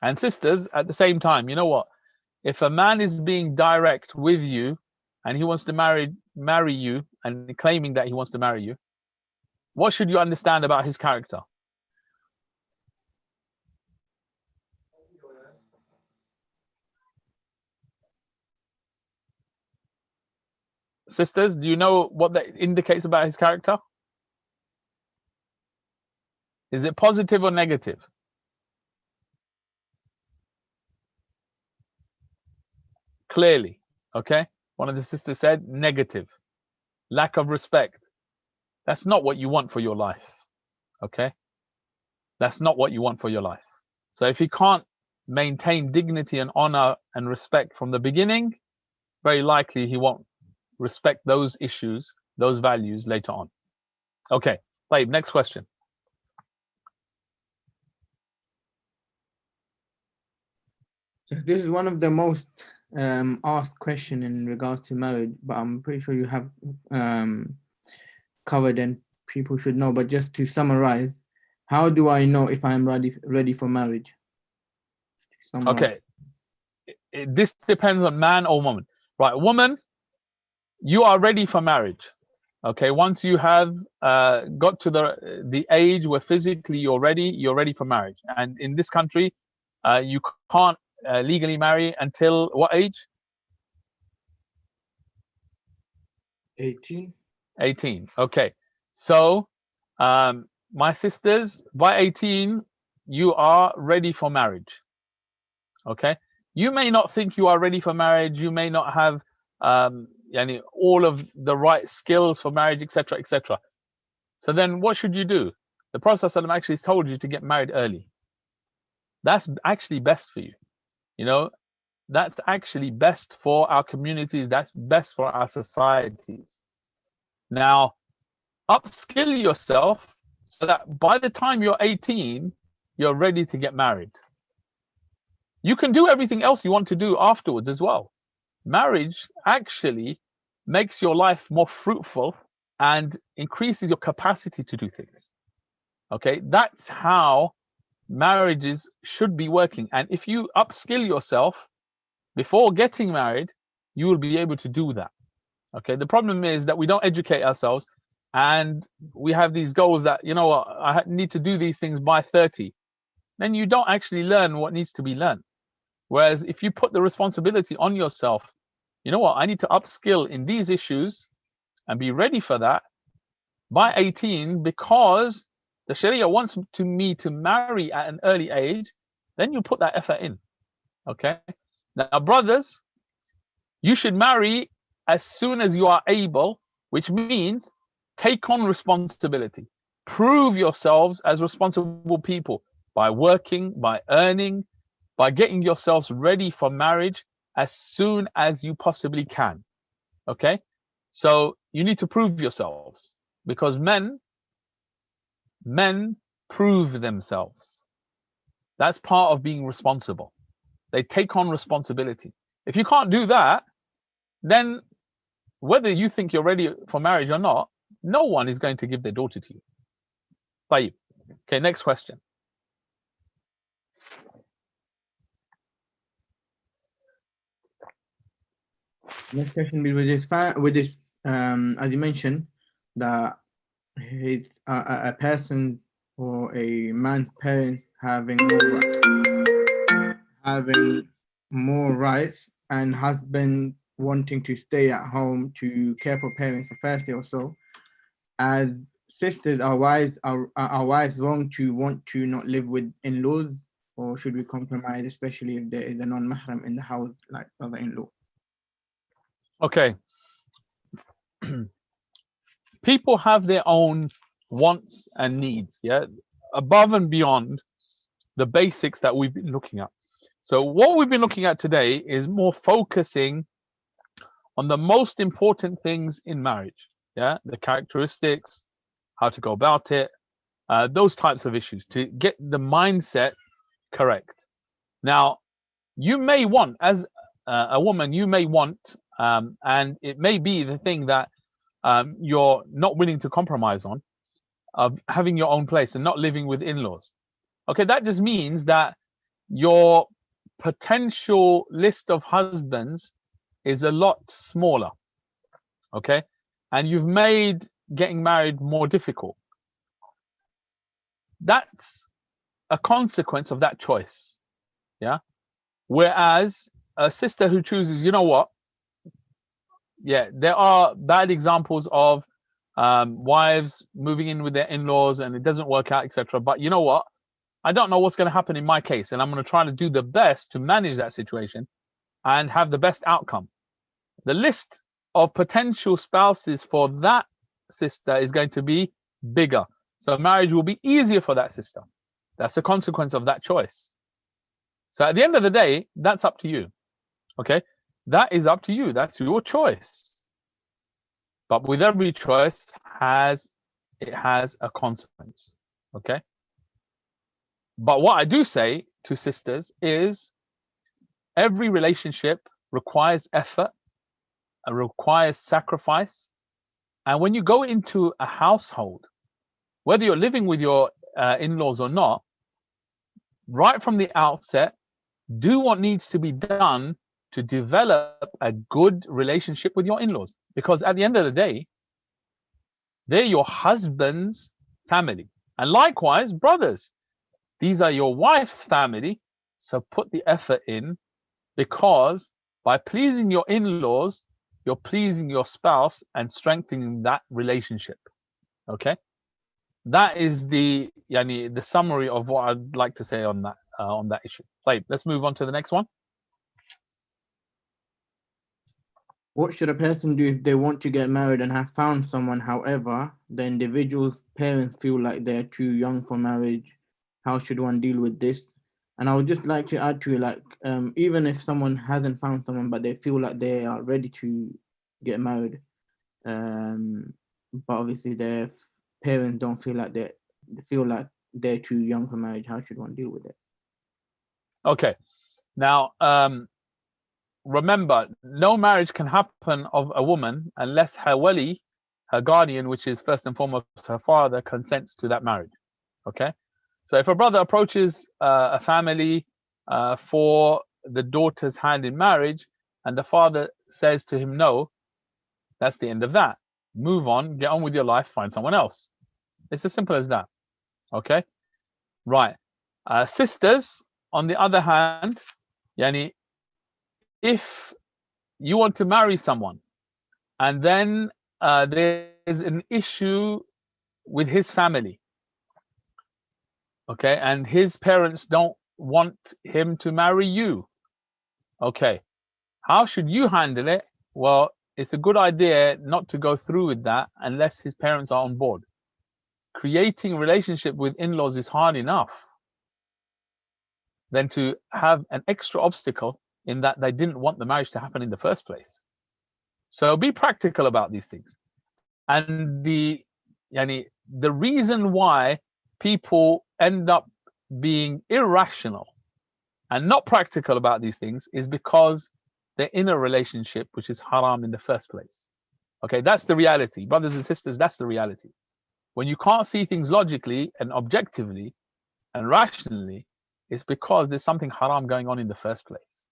And sisters, at the same time, you know what, if a man is being direct with you and he wants to marry you and claiming that he wants to marry you, what should you understand about his character? Sisters, do you know what that indicates about his character? Is it positive or negative? Clearly, okay? One of the sisters said negative. Lack of respect. That's not what you want for your life, okay? That's not what you want for your life. So if he can't maintain dignity and honor and respect from the beginning, very likely he won't respect those issues, those values later on. Okay, Taib, next question.
This is one of the most asked question in regards to marriage, but I'm pretty sure you have covered and people should know, but just to summarize, how do I know if I'm ready for marriage?
Okay, this depends on man or woman. Right, woman, you are ready for marriage. Okay, once you have got to the age where physically you're ready for marriage. And in this country, you can't legally marry until what age?
18.
18. Okay, so my sisters, by 18 you are ready for marriage. Okay, you may not think you are ready for marriage, you may not have all of the right skills for marriage, etc., etc. So then what should you do? The Prophet ﷺ actually told you to get married early. That's actually best for you. You know, that's actually best for our communities, that's best for our societies. Now, upskill yourself so that by the time you're 18, you're ready to get married. You can do everything else you want to do afterwards as well. Marriage actually makes your life more fruitful and increases your capacity to do things. Okay, that's how marriages should be working. And if you upskill yourself before getting married, you will be able to do that. Okay, the problem is that we don't educate ourselves and we have these goals that, you know what, I need to do these things by 30. Then you don't actually learn what needs to be learned. Whereas if you put the responsibility on yourself, you know what, I need to upskill in these issues and be ready for that by 18 because the Sharia wants me to marry at an early age, then you put that effort in. Okay. Now, brothers, you should marry as soon as you are able, which means take on responsibility. Prove yourselves as responsible people by working, by earning, by getting yourselves ready for marriage as soon as you possibly can. Okay? So you need to prove yourselves because men prove themselves. That's part of being responsible. They take on responsibility. If you can't do that, then whether you think you're ready for marriage or not, no one is going to give their daughter to you. Tayyib. Okay, next question.
Next question with this as you mentioned, that it's a person or a man's parents having more rights and husband wanting to stay at home to care for parents for 30 or so. As sisters, are wives wrong to want to not live with in-laws, or should we compromise, especially if there is a non-mahram in the house like brother-in-law?
Okay. People have their own wants and needs, yeah, above and beyond the basics that we've been looking at. So what we've been looking at today is more focusing on the most important things in marriage, yeah, the characteristics, how to go about it, those types of issues to get the mindset correct. Now, you may want, as a woman, you may want, and it may be the thing that you're not willing to compromise on, of having your own place and not living with in-laws. Okay, that just means that your potential list of husbands is a lot smaller. Okay, and you've made getting married more difficult. That's a consequence of that choice. Yeah. Whereas a sister who chooses, you know what? Yeah, there are bad examples of wives moving in with their in-laws and it doesn't work out, etc. But you know what? I don't know what's going to happen in my case, and I'm going to try to do the best to manage that situation and have the best outcome. The list of potential spouses for that sister is going to be bigger. So marriage will be easier for that sister. That's a consequence of that choice. So at the end of the day, that's up to you. Okay? That is up to you. That's your choice. But with every choice, it has a consequence. Okay? But what I do say to sisters is every relationship requires effort, requires sacrifice, And when you go into a household, whether you're living with your in-laws or not, right from the outset, do what needs to be done to develop a good relationship with your in-laws. Because at the end of the day, they're your husband's family. And likewise, brothers, these are your wife's family. So put the effort in, because by pleasing your in-laws, you're pleasing your spouse and strengthening that relationship. Okay? That is the summary of what I'd like to say on that issue. Right, let's move on to the next one.
What should a person do if they want to get married and have found someone, however, the individual's parents feel like they're too young for marriage? How should one deal with this? And I would just like to add to it, like, even if someone hasn't found someone, but they feel like they are ready to get married, but obviously their parents don't feel like they're too young for marriage, how should one deal with it?
Okay. Now, remember, no marriage can happen of a woman unless her wali, her guardian, which is first and foremost her father, consents to that marriage. Okay? So if a brother approaches a family for the daughter's hand in marriage, and the father says to him no, that's the end of that. Move on, get on with your life, find someone else. It's as simple as that. Okay? Right. Sisters, on the other hand, yani, if you want to marry someone and then there's an issue with his family, okay, and his parents don't want him to marry you, okay, how should you handle it? Well, it's a good idea not to go through with that unless his parents are on board. Creating a relationship with in-laws is hard enough than to have an extra obstacle in that they didn't want the marriage to happen in the first place. So be practical about these things. And the reason why people end up being irrational and not practical about these things is because they're in a relationship which is haram in the first place. Okay, that's the reality. Brothers and sisters, that's the reality. When you can't see things logically and objectively and rationally, it's because there's something haram going on in the first place.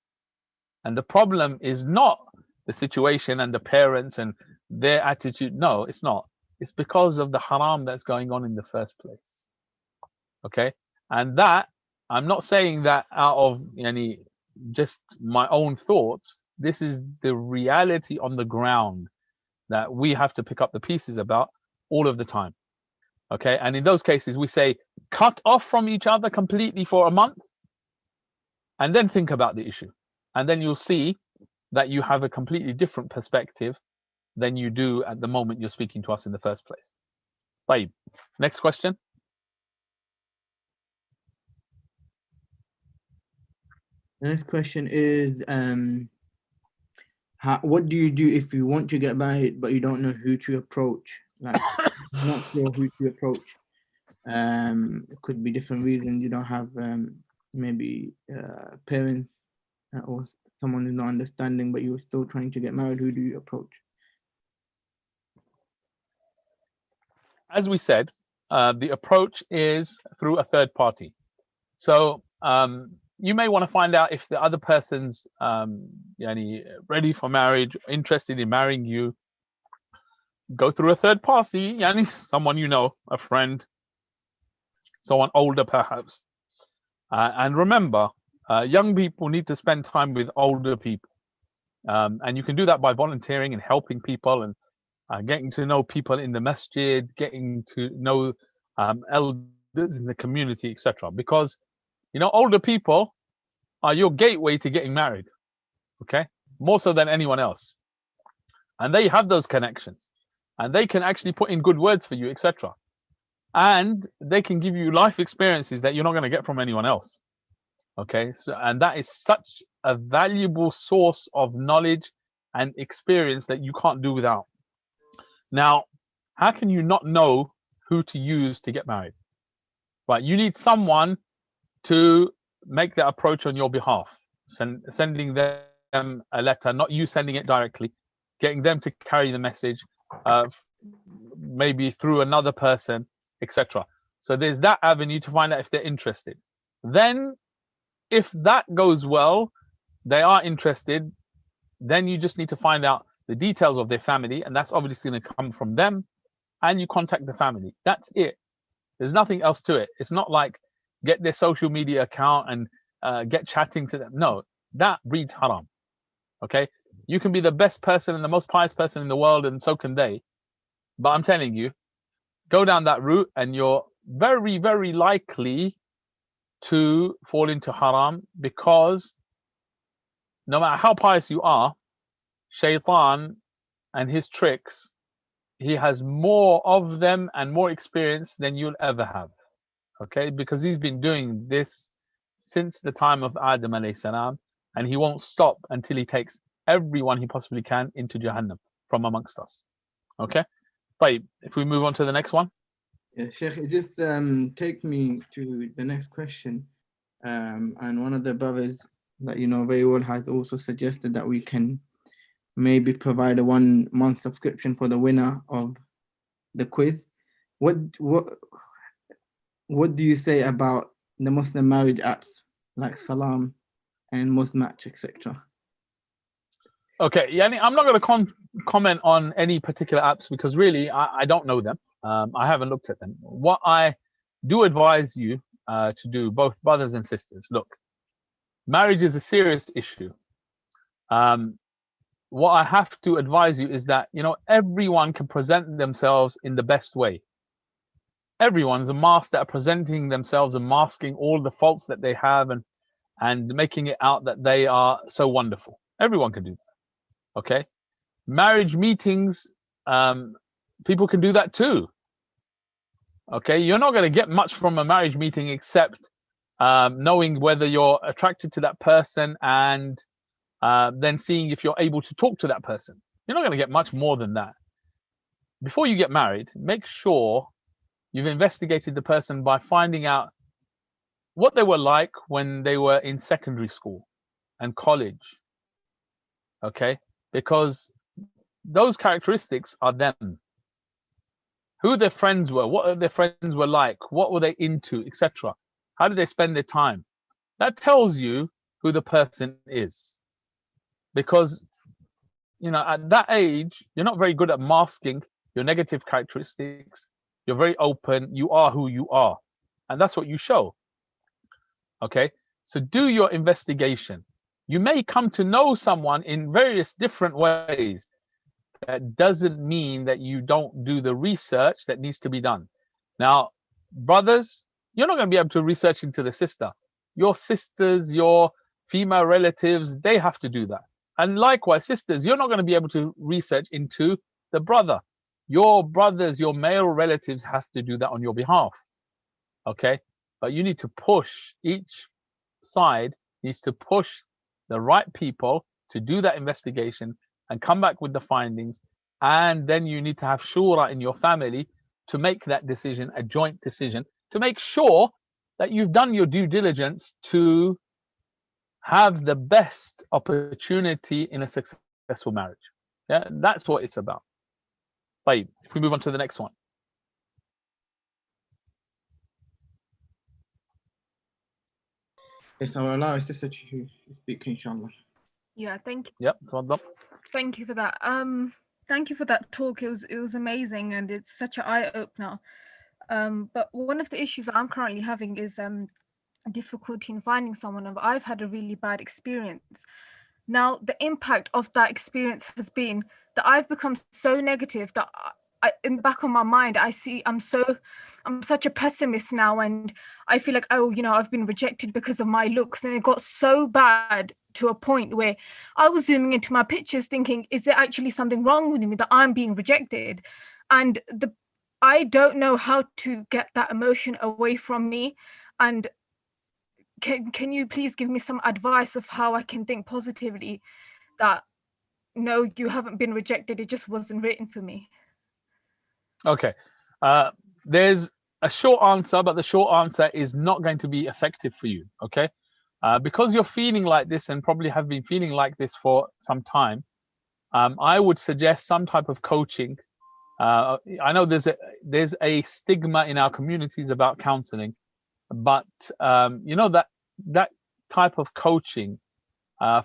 And the problem is not the situation and the parents and their attitude. No, it's not. It's because of the haram that's going on in the first place. Okay? And that, I'm not saying that out of just my own thoughts. This is the reality on the ground that we have to pick up the pieces about all of the time. Okay? And in those cases, we say, cut off from each other completely for a month and then think about the issue. And then you'll see that you have a completely different perspective than you do at the moment you're speaking to us in the first place. Taib. Next question.
The next question is, what do you do if you want to get married but you don't know who to approach? Like, not sure who to approach. It could be different reasons. You don't have maybe parents or someone who's not understanding, but you're still trying to get married. Who do you approach?
As we said, the approach is through a third party. So you may want to find out if the other person's ready for marriage, interested in marrying you. Go through a third party, someone you know, a friend, someone older perhaps. And remember, young people need to spend time with older people. And you can do that by volunteering and helping people and getting to know people in the masjid, getting to know elders in the community, etc. Because, older people are your gateway to getting married, okay? More so than anyone else. And they have those connections. And they can actually put in good words for you, etc. And they can give you life experiences that you're not going to get from anyone else. Okay, so and that is such a valuable source of knowledge and experience that you can't do without. Now, how can you not know who to use to get married? Right, you need someone to make that approach on your behalf, sending them a letter, not you sending it directly, getting them to carry the message, maybe through another person, etc. So there's that avenue to find out if they're interested. Then if that goes well, they are interested, then you just need to find out the details of their family, and that's obviously going to come from them, and you contact the family. That's it. There's nothing else to it. It's not like get their social media account and get chatting to them. No, that breeds haram. Okay, you can be the best person and the most pious person in the world, and so can they. But I'm telling you, go down that route, and you're very, very likely to fall into haram, because no matter how pious you are, Shaitan and his tricks, he has more of them and more experience than you'll ever have. Okay, because he's been doing this since the time of Adam alayhi salam, and he won't stop until he takes everyone he possibly can into Jahannam from amongst us. Okay, but if we move on to the next one.
Yeah, Sheikh, it just take me to the next question. And one of the brothers that you know very well has also suggested that we can maybe provide a 1 month subscription for the winner of the quiz. What do you say about the Muslim marriage apps like Salam and Musmatch, etc.?
Okay, yani I'm not going to comment on any particular apps, because really I don't know them. I haven't looked at them. What I do advise you to do, both brothers and sisters, look, marriage is a serious issue. What I have to advise you is that, you know, everyone can present themselves in the best way. Everyone's a master at presenting themselves and masking all the faults that they have, and making it out that they are so wonderful. Everyone can do that. Okay, marriage meetings, people can do that too. Okay, you're not going to get much from a marriage meeting except knowing whether you're attracted to that person, and then seeing if you're able to talk to that person. You're not going to get much more than that. Before you get married, make sure you've investigated the person by finding out what they were like when they were in secondary school and college. Okay, because those characteristics are them. Who their friends were, what their friends were like, what were they into, etc. How did they spend their time? That tells you who the person is. Because, you know, at that age, you're not very good at masking your negative characteristics. You're very open. You are who you are. And that's what you show. Okay, so do your investigation. You may come to know someone in various different ways. That doesn't mean that you don't do the research that needs to be done. Now, brothers, you're not going to be able to research into the sister. Your sisters, your female relatives, they have to do that. And likewise, sisters, you're not going to be able to research into the brother. Your brothers, your male relatives have to do that on your behalf. Okay, but you need to push, each side needs to push the right people to do that investigation and come back with the findings, and then you need to have shura in your family to make that decision, a joint decision, to make sure that you've done your due diligence to have the best opportunity in a successful marriage. Yeah, that's what it's about. Right, if we move on to the next one.
Yes, I will allow sister to speak, inshallah.
Yeah, thank you.
Yep, tafadhal.
Thank you for that. Thank you for that talk. It was amazing, and it's such an eye opener. But one of the issues that I'm currently having is difficulty in finding someone, and I've had a really bad experience. Now, the impact of that experience has been that I've become so negative that in the back of my mind, I see I'm such a pessimist now, and I feel like, oh, you know, I've been rejected because of my looks, and it got so bad to a point where I was zooming into my pictures thinking, is there actually something wrong with me that I'm being rejected? And I don't know how to get that emotion away from me. And can you please give me some advice of how I can think positively that, no, you haven't been rejected, it just wasn't written for me?
Okay, there's a short answer, but the short answer is not going to be effective for you. Okay, because you're feeling like this and probably have been feeling like this for some time, I would suggest some type of coaching I know there's a stigma in our communities about counseling, but you know, that type of coaching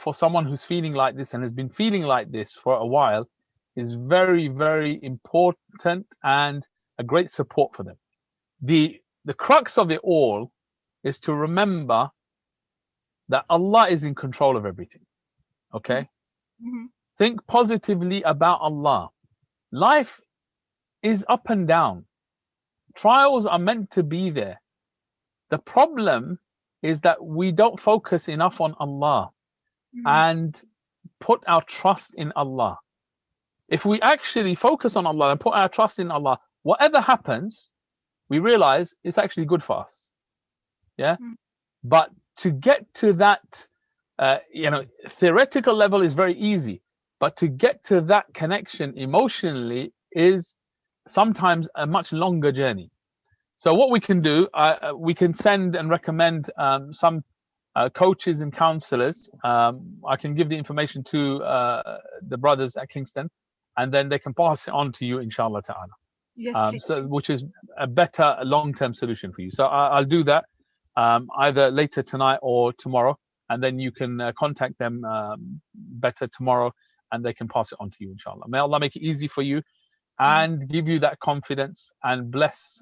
for someone who's feeling like this and has been feeling like this for a while is very, very important and a great support for them. The crux of it all is to remember that Allah is in control of everything. Okay?
Mhm.
Think positively about Allah. Life is up and down. Trials are meant to be there. The problem is that we don't focus enough on Allah and put our trust in Allah. If we actually focus on Allah and put our trust in Allah, whatever happens, we realize it's actually good for us. Yeah. But to get to that, you know, theoretical level is very easy, but to get to that connection emotionally is sometimes a much longer journey. So what we can do, we can send and recommend some coaches and counselors. I can give the information to the brothers at Kingston, and then they can pass it on to you, inshallah ta'ala.
Yes, please.
So which is a better long-term solution for you. So I'll do that either later tonight or tomorrow, and then you can contact them better tomorrow, and they can pass it on to you, inshallah. May Allah make it easy for you and give you that confidence and bless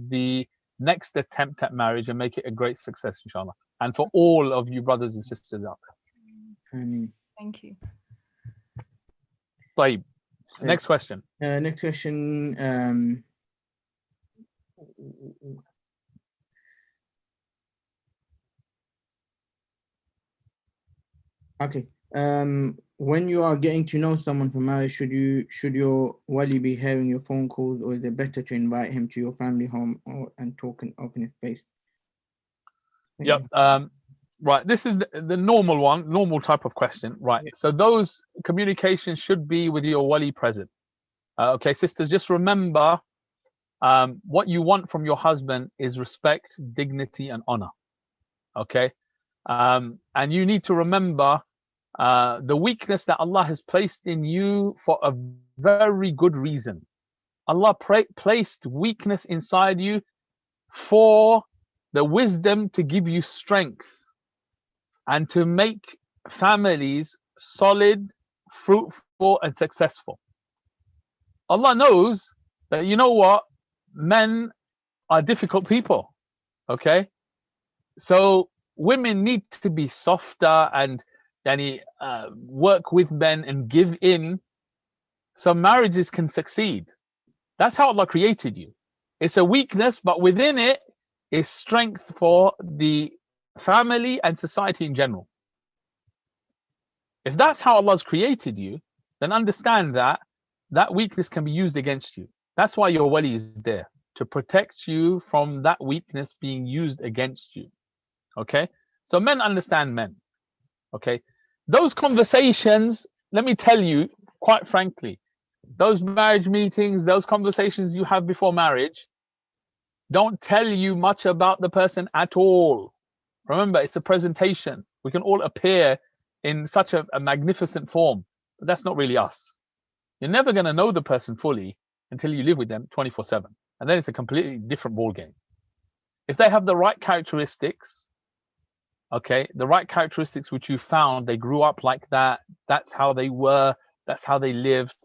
the next attempt at marriage and make it a great success, inshallah. And for all of you brothers and sisters out there.
Thank you.
طيب. Next question.
Next question. Okay. When you are getting to know someone for marriage, should your wali be hearing your phone calls, or is it better to invite him to your family home and talk in open space?
Yep. Right. This is the normal one, normal type of question. Right. So those communications should be with your wali present. Okay, sisters, just remember what you want from your husband is respect, dignity, and honor. Okay. And you need to remember the weakness that Allah has placed in you for a very good reason. Allah placed weakness inside you for the wisdom to give you strength and to make families solid, fruitful, and successful. Allah knows that, you know what, men are difficult people. Okay, so women need to be softer and work with men and give in, so marriages can succeed. That's how Allah created you. It's a weakness, but within it is strength for the family and society in general. If that's how Allah's created you, then understand that that weakness can be used against you. That's why your wali is there, to protect you from that weakness being used against you. Okay, so men understand men. Okay, those conversations, let me tell you quite frankly, those marriage meetings, those conversations you have before marriage don't tell you much about the person at all. Remember, it's a presentation. We can all appear in such a magnificent form, but that's not really us. You're never going to know the person fully until you live with them 24/7, and then it's a completely different ball game. If they have the right characteristics, okay, the right characteristics which you found, they grew up like that, that's how they were, that's how they lived,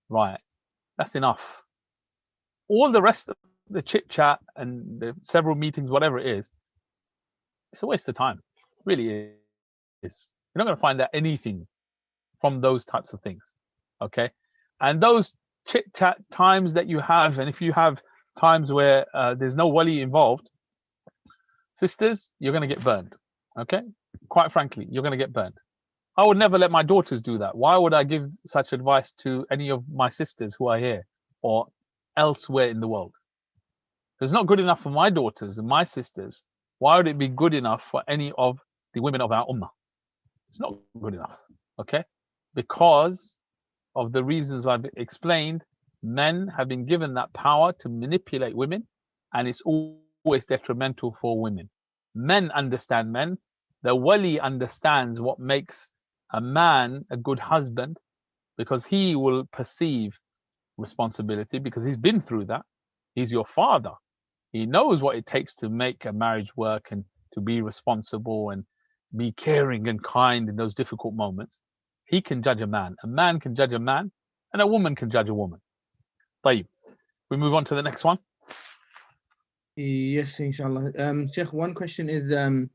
right, that's enough. All the rest of the chit chat and the several meetings, whatever it is, it's a waste of time. It really is. You're not going to find out anything from those types of things. Okay, and those chit chat times that you have, and if you have times where there's no wali involved, sisters, you're going to get burned. Okay, quite frankly, you're going to get burned. I would never let my daughters do that. Why would I give such advice to any of my sisters who are here or elsewhere in the world? It's not good enough for my daughters and my sisters. Why would it be good enough for any of the women of our ummah? It's not good enough. Okay, because of the reasons I've explained, men have been given that power to manipulate women, and it's always detrimental for women. Men understand men. The wali understands what makes a man a good husband, because he will perceive responsibility because he's been through that. He's your father. He knows what it takes to make a marriage work and to be responsible and be caring and kind in those difficult moments. He can judge a man. A man can judge a man, and a woman can judge a woman. طيب. We move on to the next one.
Yes, inshallah. Sheikh, one question is,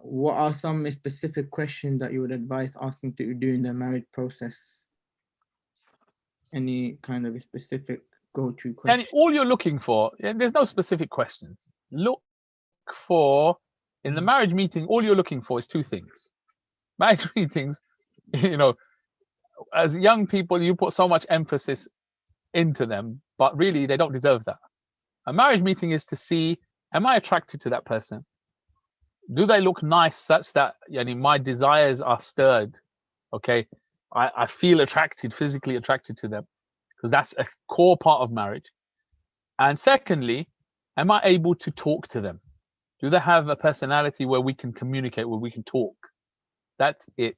what are some specific questions that you would advise asking to during the marriage process? Any kind of specific go-to question?
And all you're looking for, there's no specific questions. Look for, in the marriage meeting, all you're looking for is two things. Marriage meetings, you know, as young people, you put so much emphasis into them, but really they don't deserve that. A marriage meeting is to see, am I attracted to that person? Do they look nice such that my desires are stirred? Okay, I feel attracted, physically attracted to them, because that's a core part of marriage. And secondly, am I able to talk to them? Do they have a personality where we can communicate, where we can talk? That's it.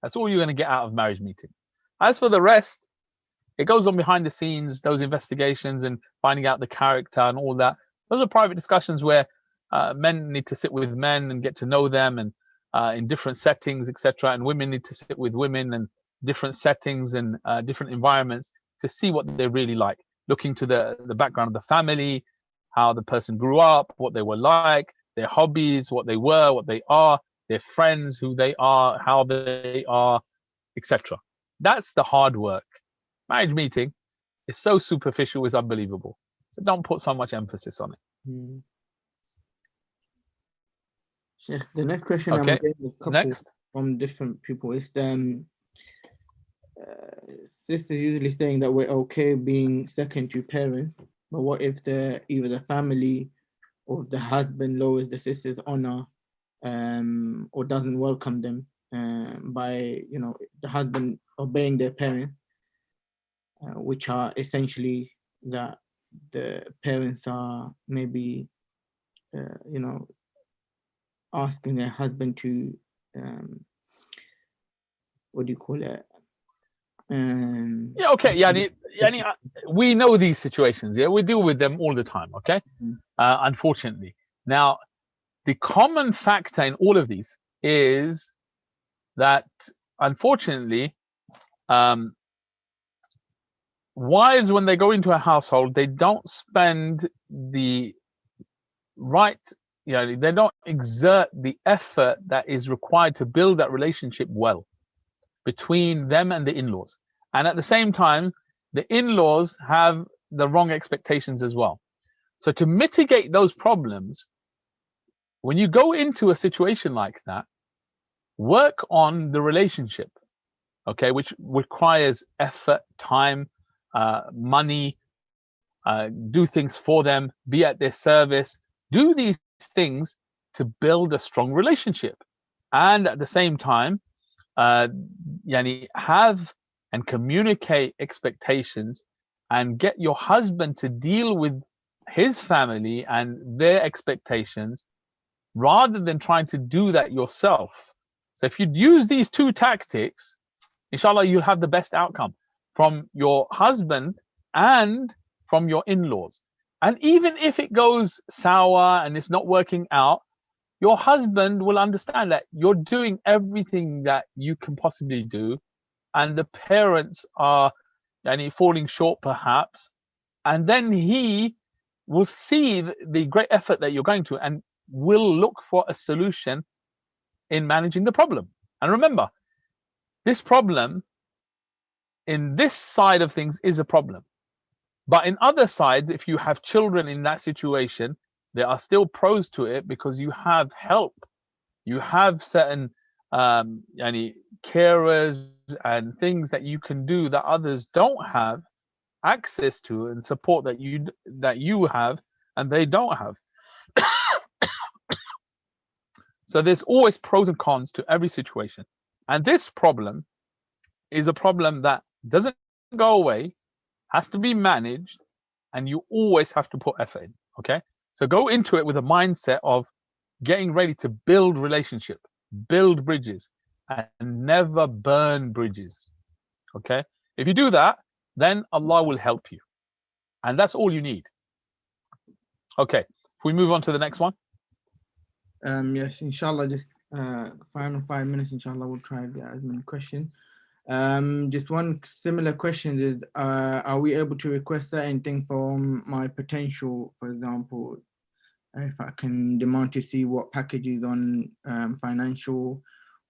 That's all you're going to get out of marriage meetings. As for the rest, it goes on behind the scenes, those investigations and finding out the character and all that. Those are private discussions where men need to sit with men and get to know them, and in different settings, etc. And women need to sit with women in different settings and different environments to see what they really like. Looking to the background of the family, how the person grew up, what they were like, their hobbies, what they were, what they are, their friends, who they are, how they are, etc. That's the hard work. Marriage meeting is so superficial, it's unbelievable. So don't put so much emphasis on it.
Sheikh, the next question
Okay.
I'm getting a couple from different people is sisters usually saying that we're okay being second to parents, but what if either the family or the husband lowers the sister's honor or doesn't welcome them by the husband obeying their parents, which are essentially that the parents are maybe asking their husband to what do you call it?
Yeah, okay. We know these situations. Yeah, we deal with them all the time. Okay, unfortunately. Now, the common factor in all of these is that, unfortunately, wives, when they go into a household, they don't spend the right, they don't exert the effort that is required to build that relationship well between them and the in-laws. And at the same time, the in-laws have the wrong expectations as well. So to mitigate those problems, when you go into a situation like that, work on the relationship, okay, which requires effort, time, money, do things for them, be at their service, do these things to build a strong relationship. And at the same time, have and communicate expectations and get your husband to deal with his family and their expectations rather than trying to do that yourself. So if you use these two tactics, inshallah, you'll have the best outcome from your husband and from your in-laws. And even if it goes sour and it's not working out, your husband will understand that you're doing everything that you can possibly do, and the parents are falling short perhaps, and then he will see the great effort that you're going to and will look for a solution in managing the problem. And remember, this problem in this side of things is a problem, but in other sides, if you have children in that situation, there are still pros to it because you have help. You have certain carers and things that you can do that others don't have access to, and support that you have and they don't have. So there's always pros and cons to every situation. And this problem is a problem that doesn't go away, has to be managed, and you always have to put effort in, okay? So go into it with a mindset of getting ready to build relationship, build bridges, and never burn bridges, okay? If you do that, then Allah will help you. And that's all you need. Okay, if we move on to the next one.
Yes, inshallah, just final 5 minutes, inshallah, we'll try to get as many questions. Just one similar question is, are we able to request certain thing from my potential, for example, if I can demand to see what packages on financial,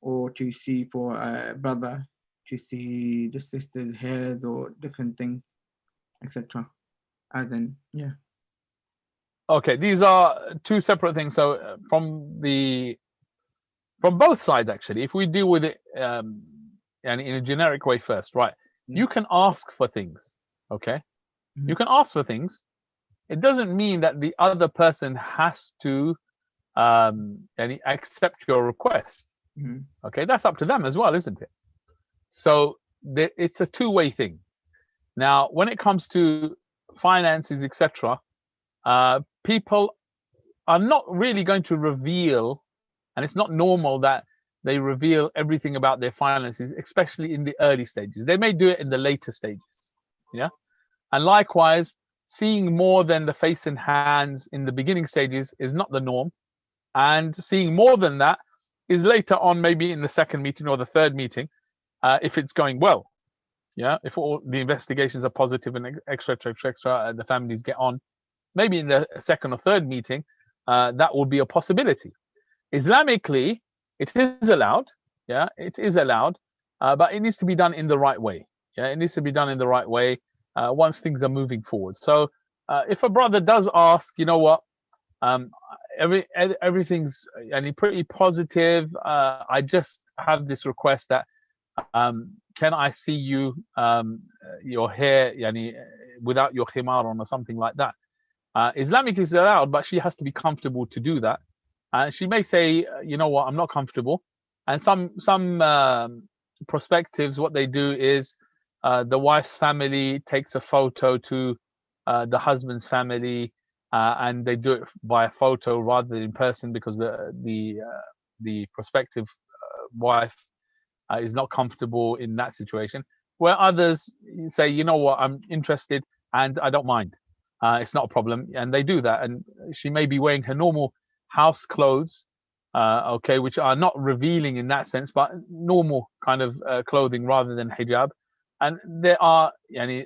or to see for a brother, to see the sister's hairs or different things, etc. As in, yeah.
Okay, these are two separate things. So from both sides, actually, if we deal with it and in a generic way first, right? You can ask for things, okay? You can ask for things. It doesn't mean that the other person has to accept your request. Okay, that's up to them as well, isn't it? So it's a two-way thing. Now, when it comes to finances, etc., people are not really going to reveal, and it's not normal that they reveal everything about their finances, especially in the early stages. They may do it in the later stages, yeah? And likewise, seeing more than the face and hands in the beginning stages is not the norm. And seeing more than that is later on, maybe in the second meeting or the third meeting, if it's going well. Yeah, if all the investigations are positive and etc., and the families get on, maybe in the second or third meeting, that will be a possibility. Islamically, it is allowed. Yeah, it is allowed, but it needs to be done in the right way. Yeah, it needs to be done in the right way once things are moving forward. So if a brother does ask, you know what, everything's pretty positive. I just have this request that can I see you your hair without your khimar on or something like that. Islamic is allowed, but she has to be comfortable to do that. She may say, you know what, I'm not comfortable. And some prospectives, what they do is the wife's family takes a photo to the husband's family, and they do it by photo rather than in person, because the prospective wife is not comfortable in that situation. Where others say, you know what, I'm interested and I don't mind. It's not a problem, and they do that. And she may be wearing her normal house clothes, okay, which are not revealing in that sense, but normal kind of clothing rather than hijab. And there are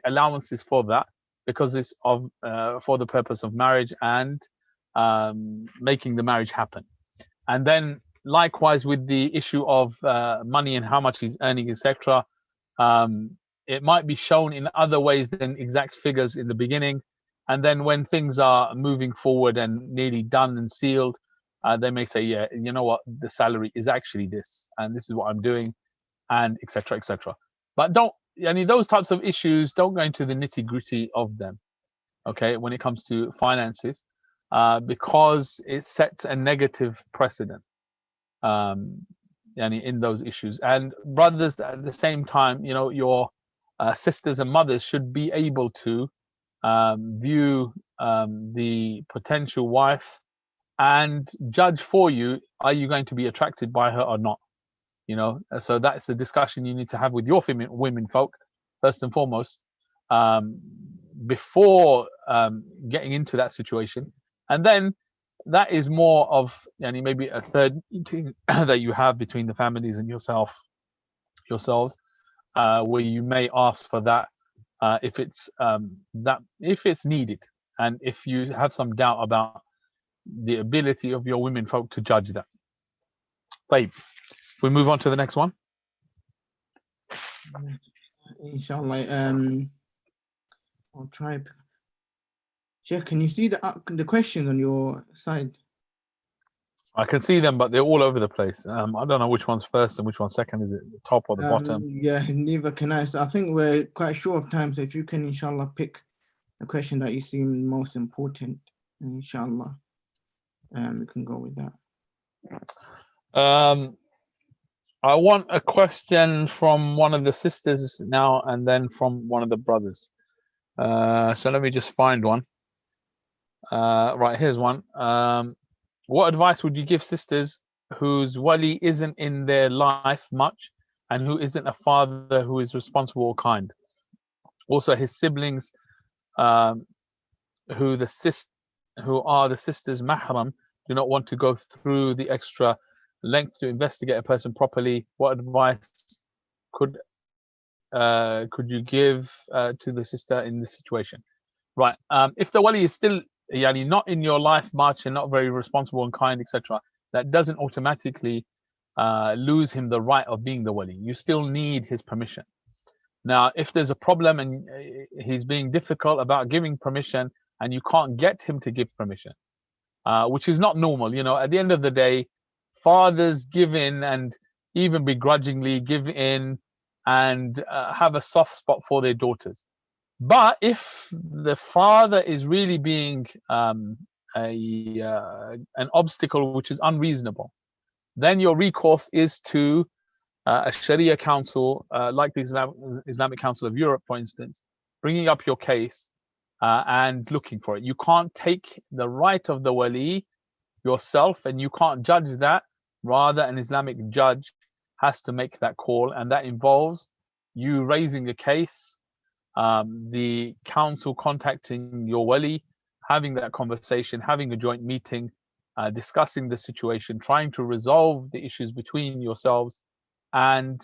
allowances for that, because it's for the purpose of marriage and making the marriage happen. And then likewise with the issue of money and how much he's earning, etc., it might be shown in other ways than exact figures in the beginning. And then when things are moving forward and nearly done and sealed, they may say, yeah, you know what, the salary is actually this, and this is what I'm doing, and etc., etc. But don't, those types of issues, don't go into the nitty gritty of them, okay, when it comes to finances, because it sets a negative precedent in those issues. And brothers, at the same time, your sisters and mothers should be able to view the potential wife and judge for you, are you going to be attracted by her or not? So that's a discussion you need to have with your women folk first and foremost, before getting into that situation. And then that is more of maybe a third meeting that you have between the families and yourselves, where you may ask for that if it's needed, and if you have some doubt about the ability of your women folk to judge that. Babe, if we move on to the next one.
Inshallah, I'll try. Sheikh, can you see the questions on your side?
I can see them, but they're all over the place. I don't know which one's first and which one's second. Is it the top or the bottom?
Yeah, neither can I. So I think we're quite short of time, so if you can, inshallah, pick a question that you seem most important, inshallah, we can go with that.
I want a question from one of the sisters now, and then from one of the brothers. So let me just find one. Right, here's one. What advice would you give sisters whose wali isn't in their life much, and who isn't a father who is responsible or kind? Also, his siblings, who are the sister's mahram, do not want to go through the extra length to investigate a person properly. What advice could you give to the sister in this situation? Right. If the wali is still not in your life much and not very responsible and kind, etc., that doesn't automatically lose him the right of being the wali. You still need his permission. Now, if there's a problem and he's being difficult about giving permission and you can't get him to give permission, which is not normal, at the end of the day, fathers give in and even begrudgingly give in and have a soft spot for their daughters. But if the father is really being an obstacle which is unreasonable, then your recourse is to a Sharia council, like the Islamic Council of Europe, for instance, bringing up your case and looking for it. You can't take the right of the wali yourself, and you can't judge that. Rather, an Islamic judge has to make that call, and that involves you raising a case, the council contacting your wali, having that conversation, having a joint meeting, discussing the situation, trying to resolve the issues between yourselves, and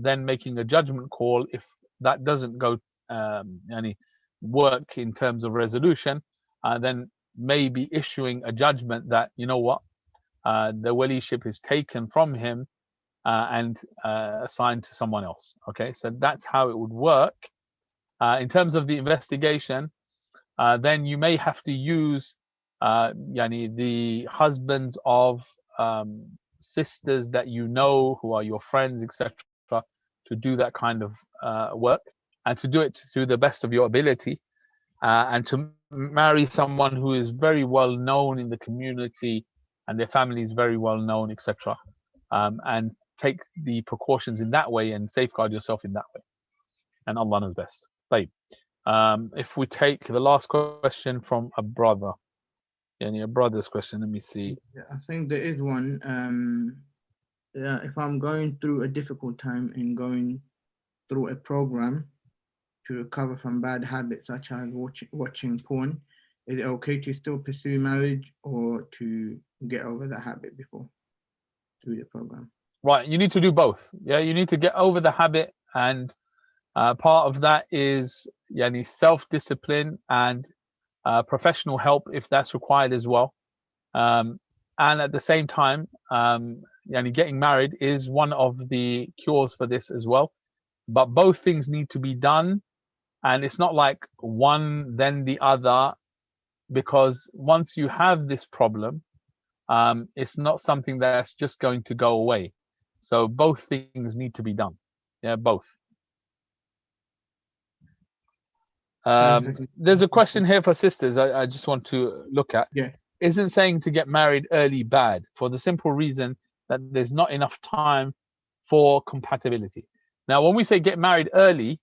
then making a judgment call. If that doesn't go any work in terms of resolution, then maybe issuing a judgment that, the waliship is taken from him and assigned to someone else. Okay, so that's how it would work. In terms of the investigation, then you may have to use the husbands of sisters that who are your friends, etc., to do that kind of work, and to do it to the best of your ability, and to marry someone who is very well known in the community and their family is very well known, etc., and take the precautions in that way and safeguard yourself in that way, and Allah knows best. Right. If we take the last question from a brother, a brother's question, let me see.
I think there is one. If I'm going through a difficult time and going through a program to recover from bad habits such as watching porn, is it okay to still pursue marriage or to get over that habit before through the program?
Right, you need to do both. Yeah, you need to get over the habit, and part of that is self-discipline and professional help if that's required as well. And at the same time, getting married is one of the cures for this as well. But both things need to be done, and it's not like one then the other, because once you have this problem, it's not something that's just going to go away. So both things need to be done. Yeah, both. There's a question here for sisters I just want to look at.
Yeah.
Isn't saying to get married early bad, for the simple reason that there's not enough time for compatibility. Now, when we say get married early,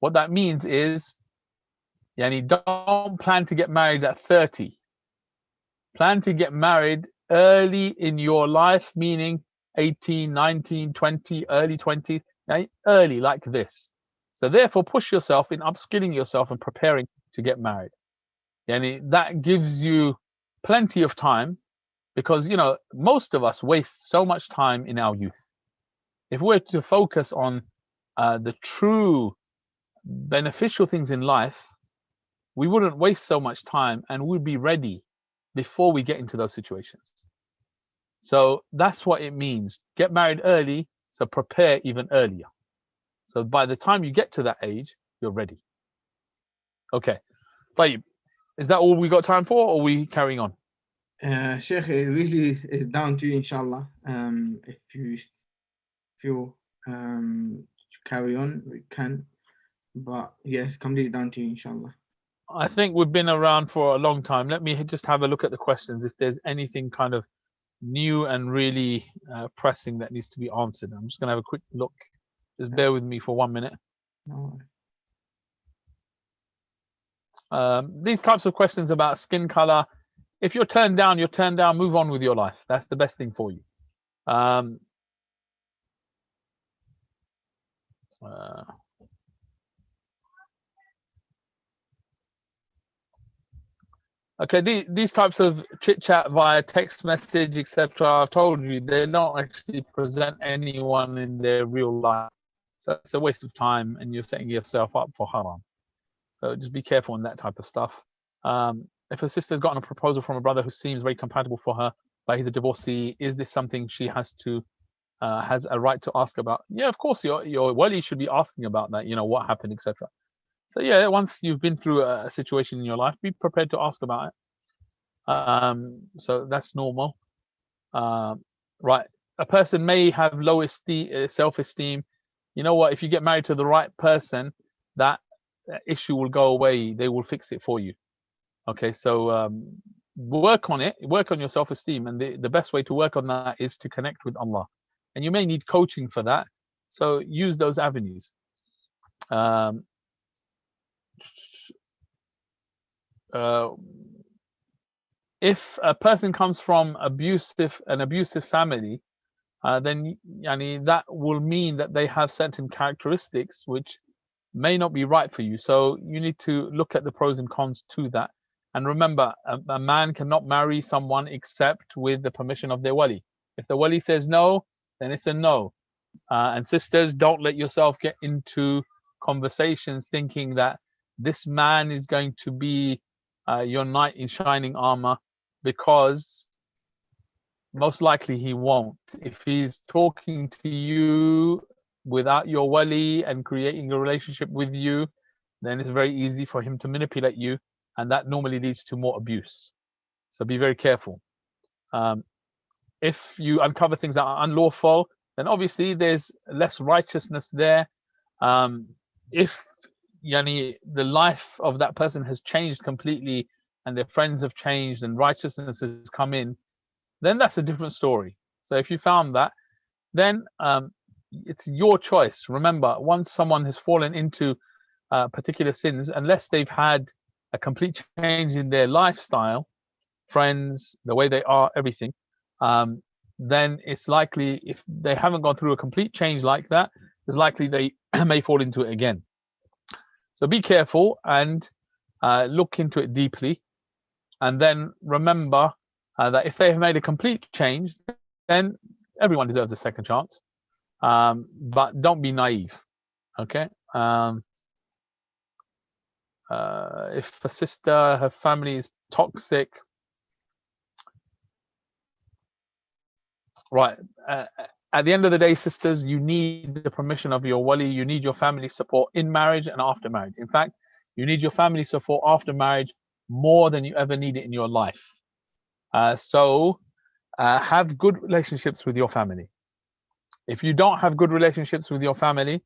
what that means is, don't plan to get married at 30. Plan to get married early in your life, meaning 18, 19, 20, early 20s, early like this. So therefore, push yourself in upskilling yourself and preparing to get married. That gives you plenty of time, because most of us waste so much time in our youth. If we're to focus on the true beneficial things in life, we wouldn't waste so much time, and we'd be ready before we get into those situations. So that's what it means. Get married early, so prepare even earlier. So by the time you get to that age, you're ready. Okay. Tayyib, is that all we got time for, or are we carrying on?
Sheikh, it really is down to you, inshallah. If you feel to carry on, we can. But yes, completely down to you, inshallah.
I think we've been around for a long time. Let me just have a look at the questions, if there's anything kind of new and really pressing that needs to be answered. I'm just going to have a quick look. Just bear with me for 1 minute.
No.
These types of questions about skin color, if you're turned down, you're turned down. Move on with your life. That's the best thing for you. Okay, these types of chit chat via text message, etc. I've told you they don't actually present anyone in their real life, so it's a waste of time, and you're setting yourself up for haram. So just be careful on that type of stuff. If a sister's gotten a proposal from a brother who seems very compatible for her, but he's a divorcee, is this something she has a right to ask about? Yeah, of course, your wali should be asking about that. You know, what happened, etc. So yeah, once you've been through a situation in your life, be prepared to ask about it. So that's normal. Right, a person may have low self-esteem. You know what? If you get married to the right person, that issue will go away. They will fix it for you. Okay, so work on it. Work on your self-esteem, and the best way to work on that is to connect with Allah. And you may need coaching for that. So use those avenues. If a person comes from an abusive family, then that will mean that they have certain characteristics which may not be right for you. So you need to look at the pros and cons to that. And remember, a man cannot marry someone except with the permission of their wali. If the wali says no, then it's a no. And sisters, don't let yourself get into conversations thinking that this man is going to be your knight in shining armor, because most likely he won't. If he's talking to you without your wali and creating a relationship with you, then it's very easy for him to manipulate you, and that normally leads to more abuse. So be very careful. If you uncover things that are unlawful, then obviously there's less righteousness there. If the life of that person has changed completely, and their friends have changed, and righteousness has come in, then that's a different story. So if you found that, then it's your choice. Remember, once someone has fallen into particular sins, unless they've had a complete change in their lifestyle, friends, the way they are, everything, then it's likely, if they haven't gone through a complete change like that, it's likely they may fall into it again. So be careful and look into it deeply. And then remember that if they have made a complete change, then everyone deserves a second chance. But don't be naive, okay? If a sister, her family is toxic, right, at the end of the day, sisters, you need the permission of your wali. You need your family support in marriage and after marriage. In fact, you need your family support after marriage more than you ever need it in your life. So have good relationships with your family. If you don't have good relationships with your family,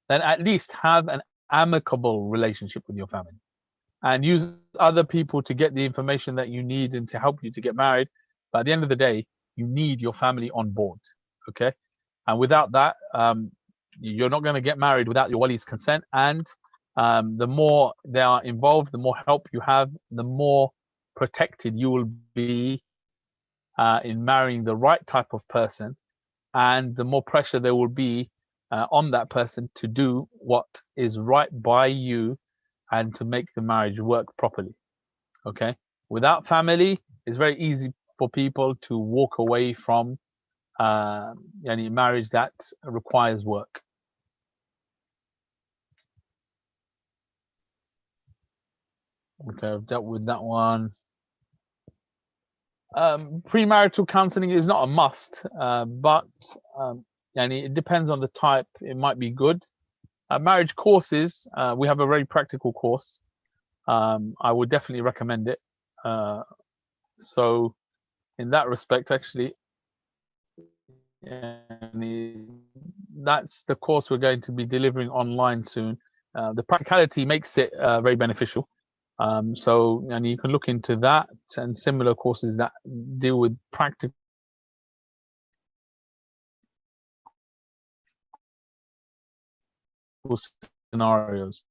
then at least have an amicable relationship with your family, and use other people to get the information that you need and to help you to get married. But at the end of the day, you need your family on board, okay? And without that, you're not going to get married without your wali's consent. And the more they are involved, the more help you have, the more protected you will be in marrying the right type of person, and the more pressure there will be on that person to do what is right by you and to make the marriage work properly, okay? Without family, it's very easy for people to walk away from any marriage that requires work. Okay, I've dealt with that one. Premarital counseling is not a must, but it depends on the type. It might be good. Marriage courses, we have a very practical course. I would definitely recommend it. So in that respect, actually, that's the course we're going to be delivering online soon. The practicality makes it very beneficial. So you can look into that and similar courses that deal with practical scenarios.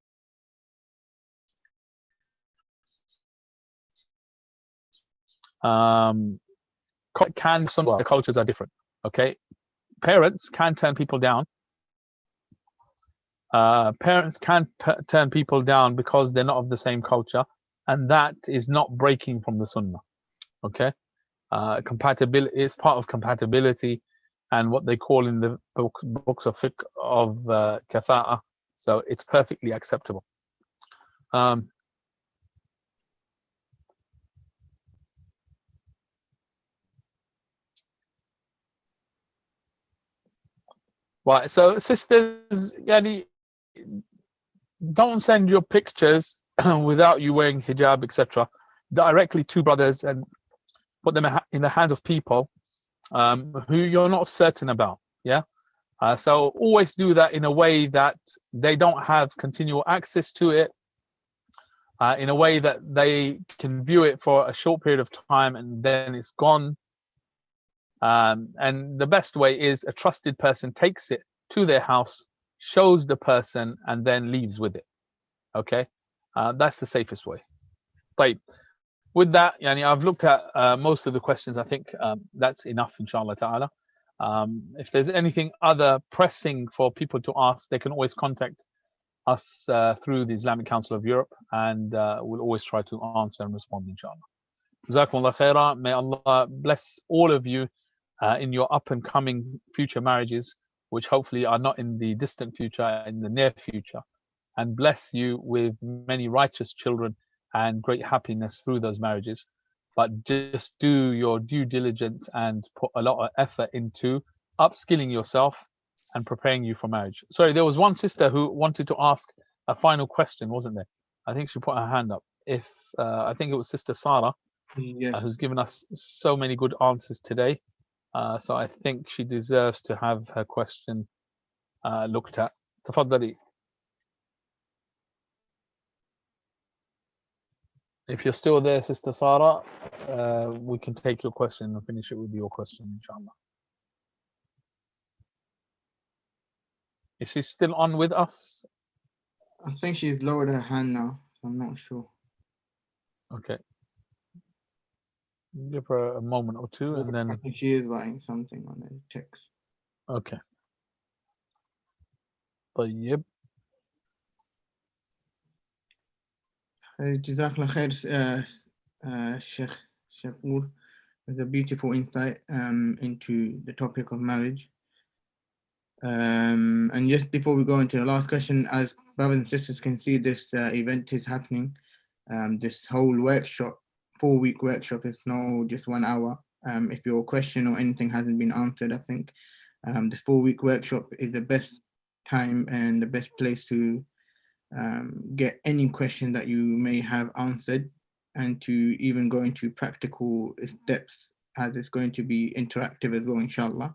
Some of the cultures are different, okay? Parents can turn people down. Parents can turn people down because they're not of the same culture. and that is not breaking from the sunnah. Okay, compatibility is part of compatibility, and what they call in the books of fiqh of kafa'a. So it's perfectly acceptable. Right, so sisters, yani, don't send your pictures without you wearing hijab, etc., directly to brothers and put them in the hands of people who you're not certain about. Yeah. So always do that in a way that they don't have continual access to it, in a way that they can view it for a short period of time and then it's gone. And the best way is a trusted person takes it to their house, shows the person, and then leaves with it. Okay, that's the safest way. Right. With that, yani, I've looked at most of the questions. I think that's enough, inshallah ta'ala. If there's anything other pressing for people to ask, they can always contact us through the Islamic Council of Europe, and we'll always try to answer and respond, inshallah. Jazakumullah khairah. May Allah bless all of you in your up and coming future marriages, which hopefully are not in the distant future, in the near future, and bless you with many righteous children and great happiness through those marriages. But just do your due diligence and put a lot of effort into upskilling yourself and preparing you for marriage. Sorry, there was one sister who wanted to ask a final question, wasn't there? I think she put her hand up. If I think it was Sister Sarah,
Yes.
who's given us so many good answers today. So I think she deserves to have her question looked at. Tafaddali. If you're still there, Sister Sarah, we can take your question and finish it with your question, inshallah. Is she still on with us?
I think she's lowered her hand now. I'm not sure.
Okay. Give her a moment or two, and then
I think she is writing something on the text.
okay. طيب.
Jazakallah khair, Sheikh Shakur, with a beautiful insight into the topic of marriage. And just before we go into the last question, as brothers and sisters can see, this event is happening. This whole workshop, 4-week workshop, is not just 1 hour. If your question or anything hasn't been answered, I think this 4-week workshop is the best time and the best place to get any question that you may have answered, and to even go into practical steps, as it's going to be interactive as well, inshallah.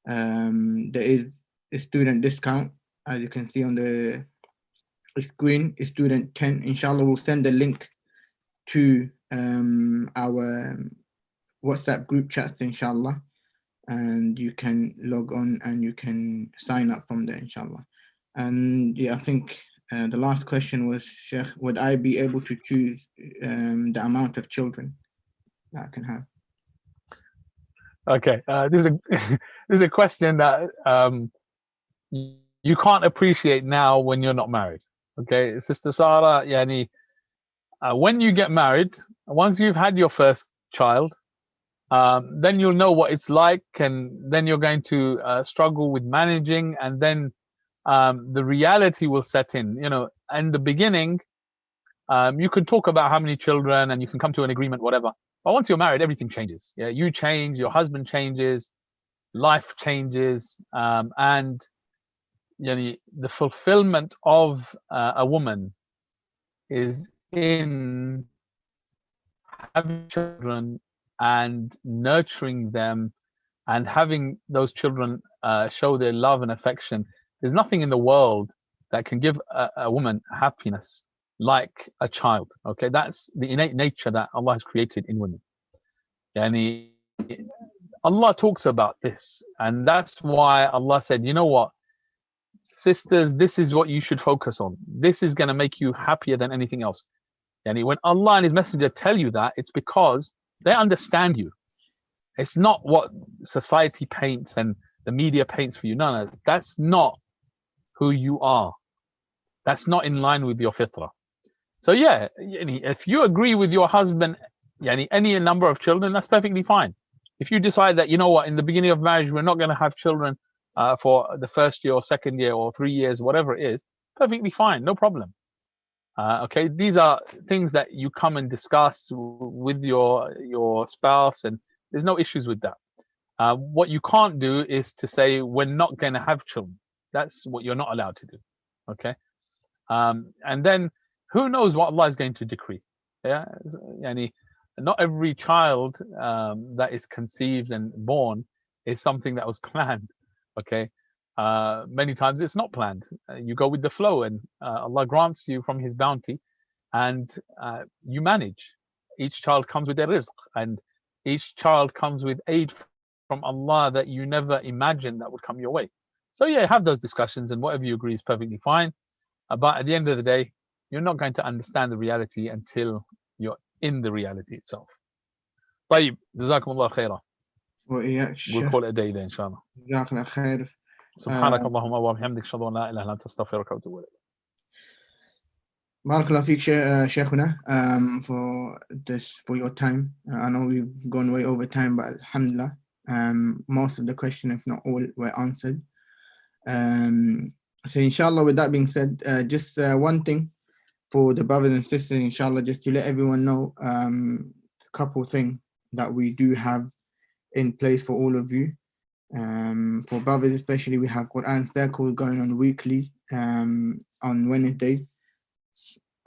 There is a student discount, as you can see on the screen, student 10. Inshallah, we'll send the link to our WhatsApp group chats, inshallah, and you can log on and you can sign up from there, inshallah. And yeah, I think the last question was, Sheikh, would I be able to choose the amount of children that I can have?
Okay, this is a question that you can't appreciate now when you're not married. Okay, Sister Sarah, yani, when you get married, once you've had your first child, then you'll know what it's like, and then you're going to struggle with managing, and then the reality will set in. You know, in the beginning, you can talk about how many children and you can come to an agreement, whatever. But once you're married, everything changes. Yeah, you change, your husband changes, life changes, and you know, the fulfillment of a woman is in having children and nurturing them and having those children show their love and affection. There's nothing in the world that can give a woman happiness like a child. Okay, that's the innate nature that Allah has created in women. Yani, Allah talks about this, and that's why Allah said, you know what, sisters, this is what you should focus on. This is going to make you happier than anything else. Yani, when Allah and His Messenger tell you that, it's because they understand you. It's not what society paints and the media paints for you. No, that's not who you are. That's not in line with your fitrah. So yeah, if you agree with your husband, any number of children, that's perfectly fine. If you decide that, you know what, in the beginning of marriage, we're not going to have children for the first year or second year or 3 years, whatever it is, perfectly fine, no problem. Okay, these are things that you come and discuss with your spouse, and there's no issues with that. What you can't do is to say we're not going to have children. That's what you're not allowed to do. Okay, and then who knows what Allah is going to decree? Yeah, not every child that is conceived and born is something that was planned. Okay, many times it's not planned. You go with the flow, and Allah grants you from His bounty, and you manage. Each child comes with their rizq, and each child comes with aid from Allah that you never imagined that would come your way. So yeah, have those discussions, and whatever you agree is perfectly fine. But at the end of the day, you're not going to understand the reality until you're in the reality itself. طيب جزاكم الله خيرا.
وإياك
We'll
الشيخ.
call it a day then, inshallah.
جزاك الله خير.
سبحانك اللهم وبحمدك أشهد أن لا إله إلا أنت أستغفرك وأتوب إليك.
Barakallah feek, Sheikhuna, for your time. I know we've gone way over time, but alhamdulillah, most of the questions, if not all, were answered. So inshallah, with that being said, just one thing for the brothers and sisters, inshallah, just to let everyone know a couple things that we do have in place for all of you. For brothers especially, we have Quran circles going on weekly on Wednesdays,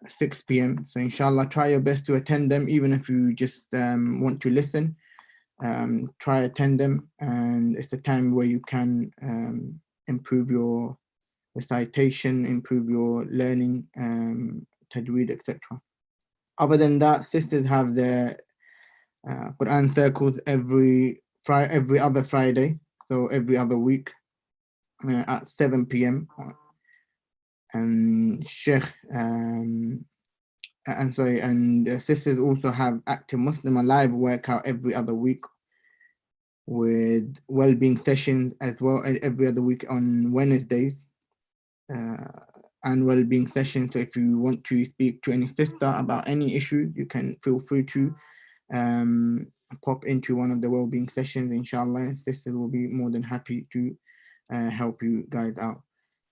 6 p.m. So inshallah, try your best to attend them, even if you just want to listen. Try attend them, and it's a time where you can improve your recitation, improve your learning, tajweed, etc. Other than that, sisters have their Quran circles every other Friday, so every other week at 7 p.m. And Sheikh and sisters also have Active Muslim Alive workout every other week with well-being sessions as well every other week on Wednesdays. And well-being sessions. So if you want to speak to any sister about any issue, you can feel free to pop into one of the well-being sessions, inshallah, and sisters will be more than happy to help you guys out.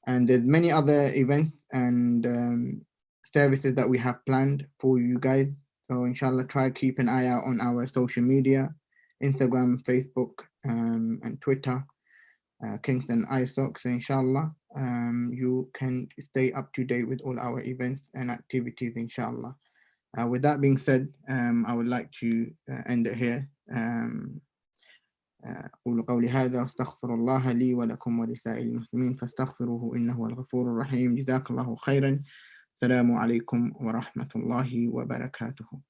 And there's many other events and services that we have planned for you guys. So inshallah, try keep an eye out on our social media, Instagram, Facebook, and Twitter, Kingston ISOC. So inshallah, you can stay up to date with all our events and activities, inshallah. With that being said, I would like to end it here. أقول قولي هذا واستغفر الله لي ولكم ولسائر المسلمين فاستغفروه إنه هو الغفور الرحيم. جزاك الله خيرا. السلام عليكم ورحمة الله وبركاته.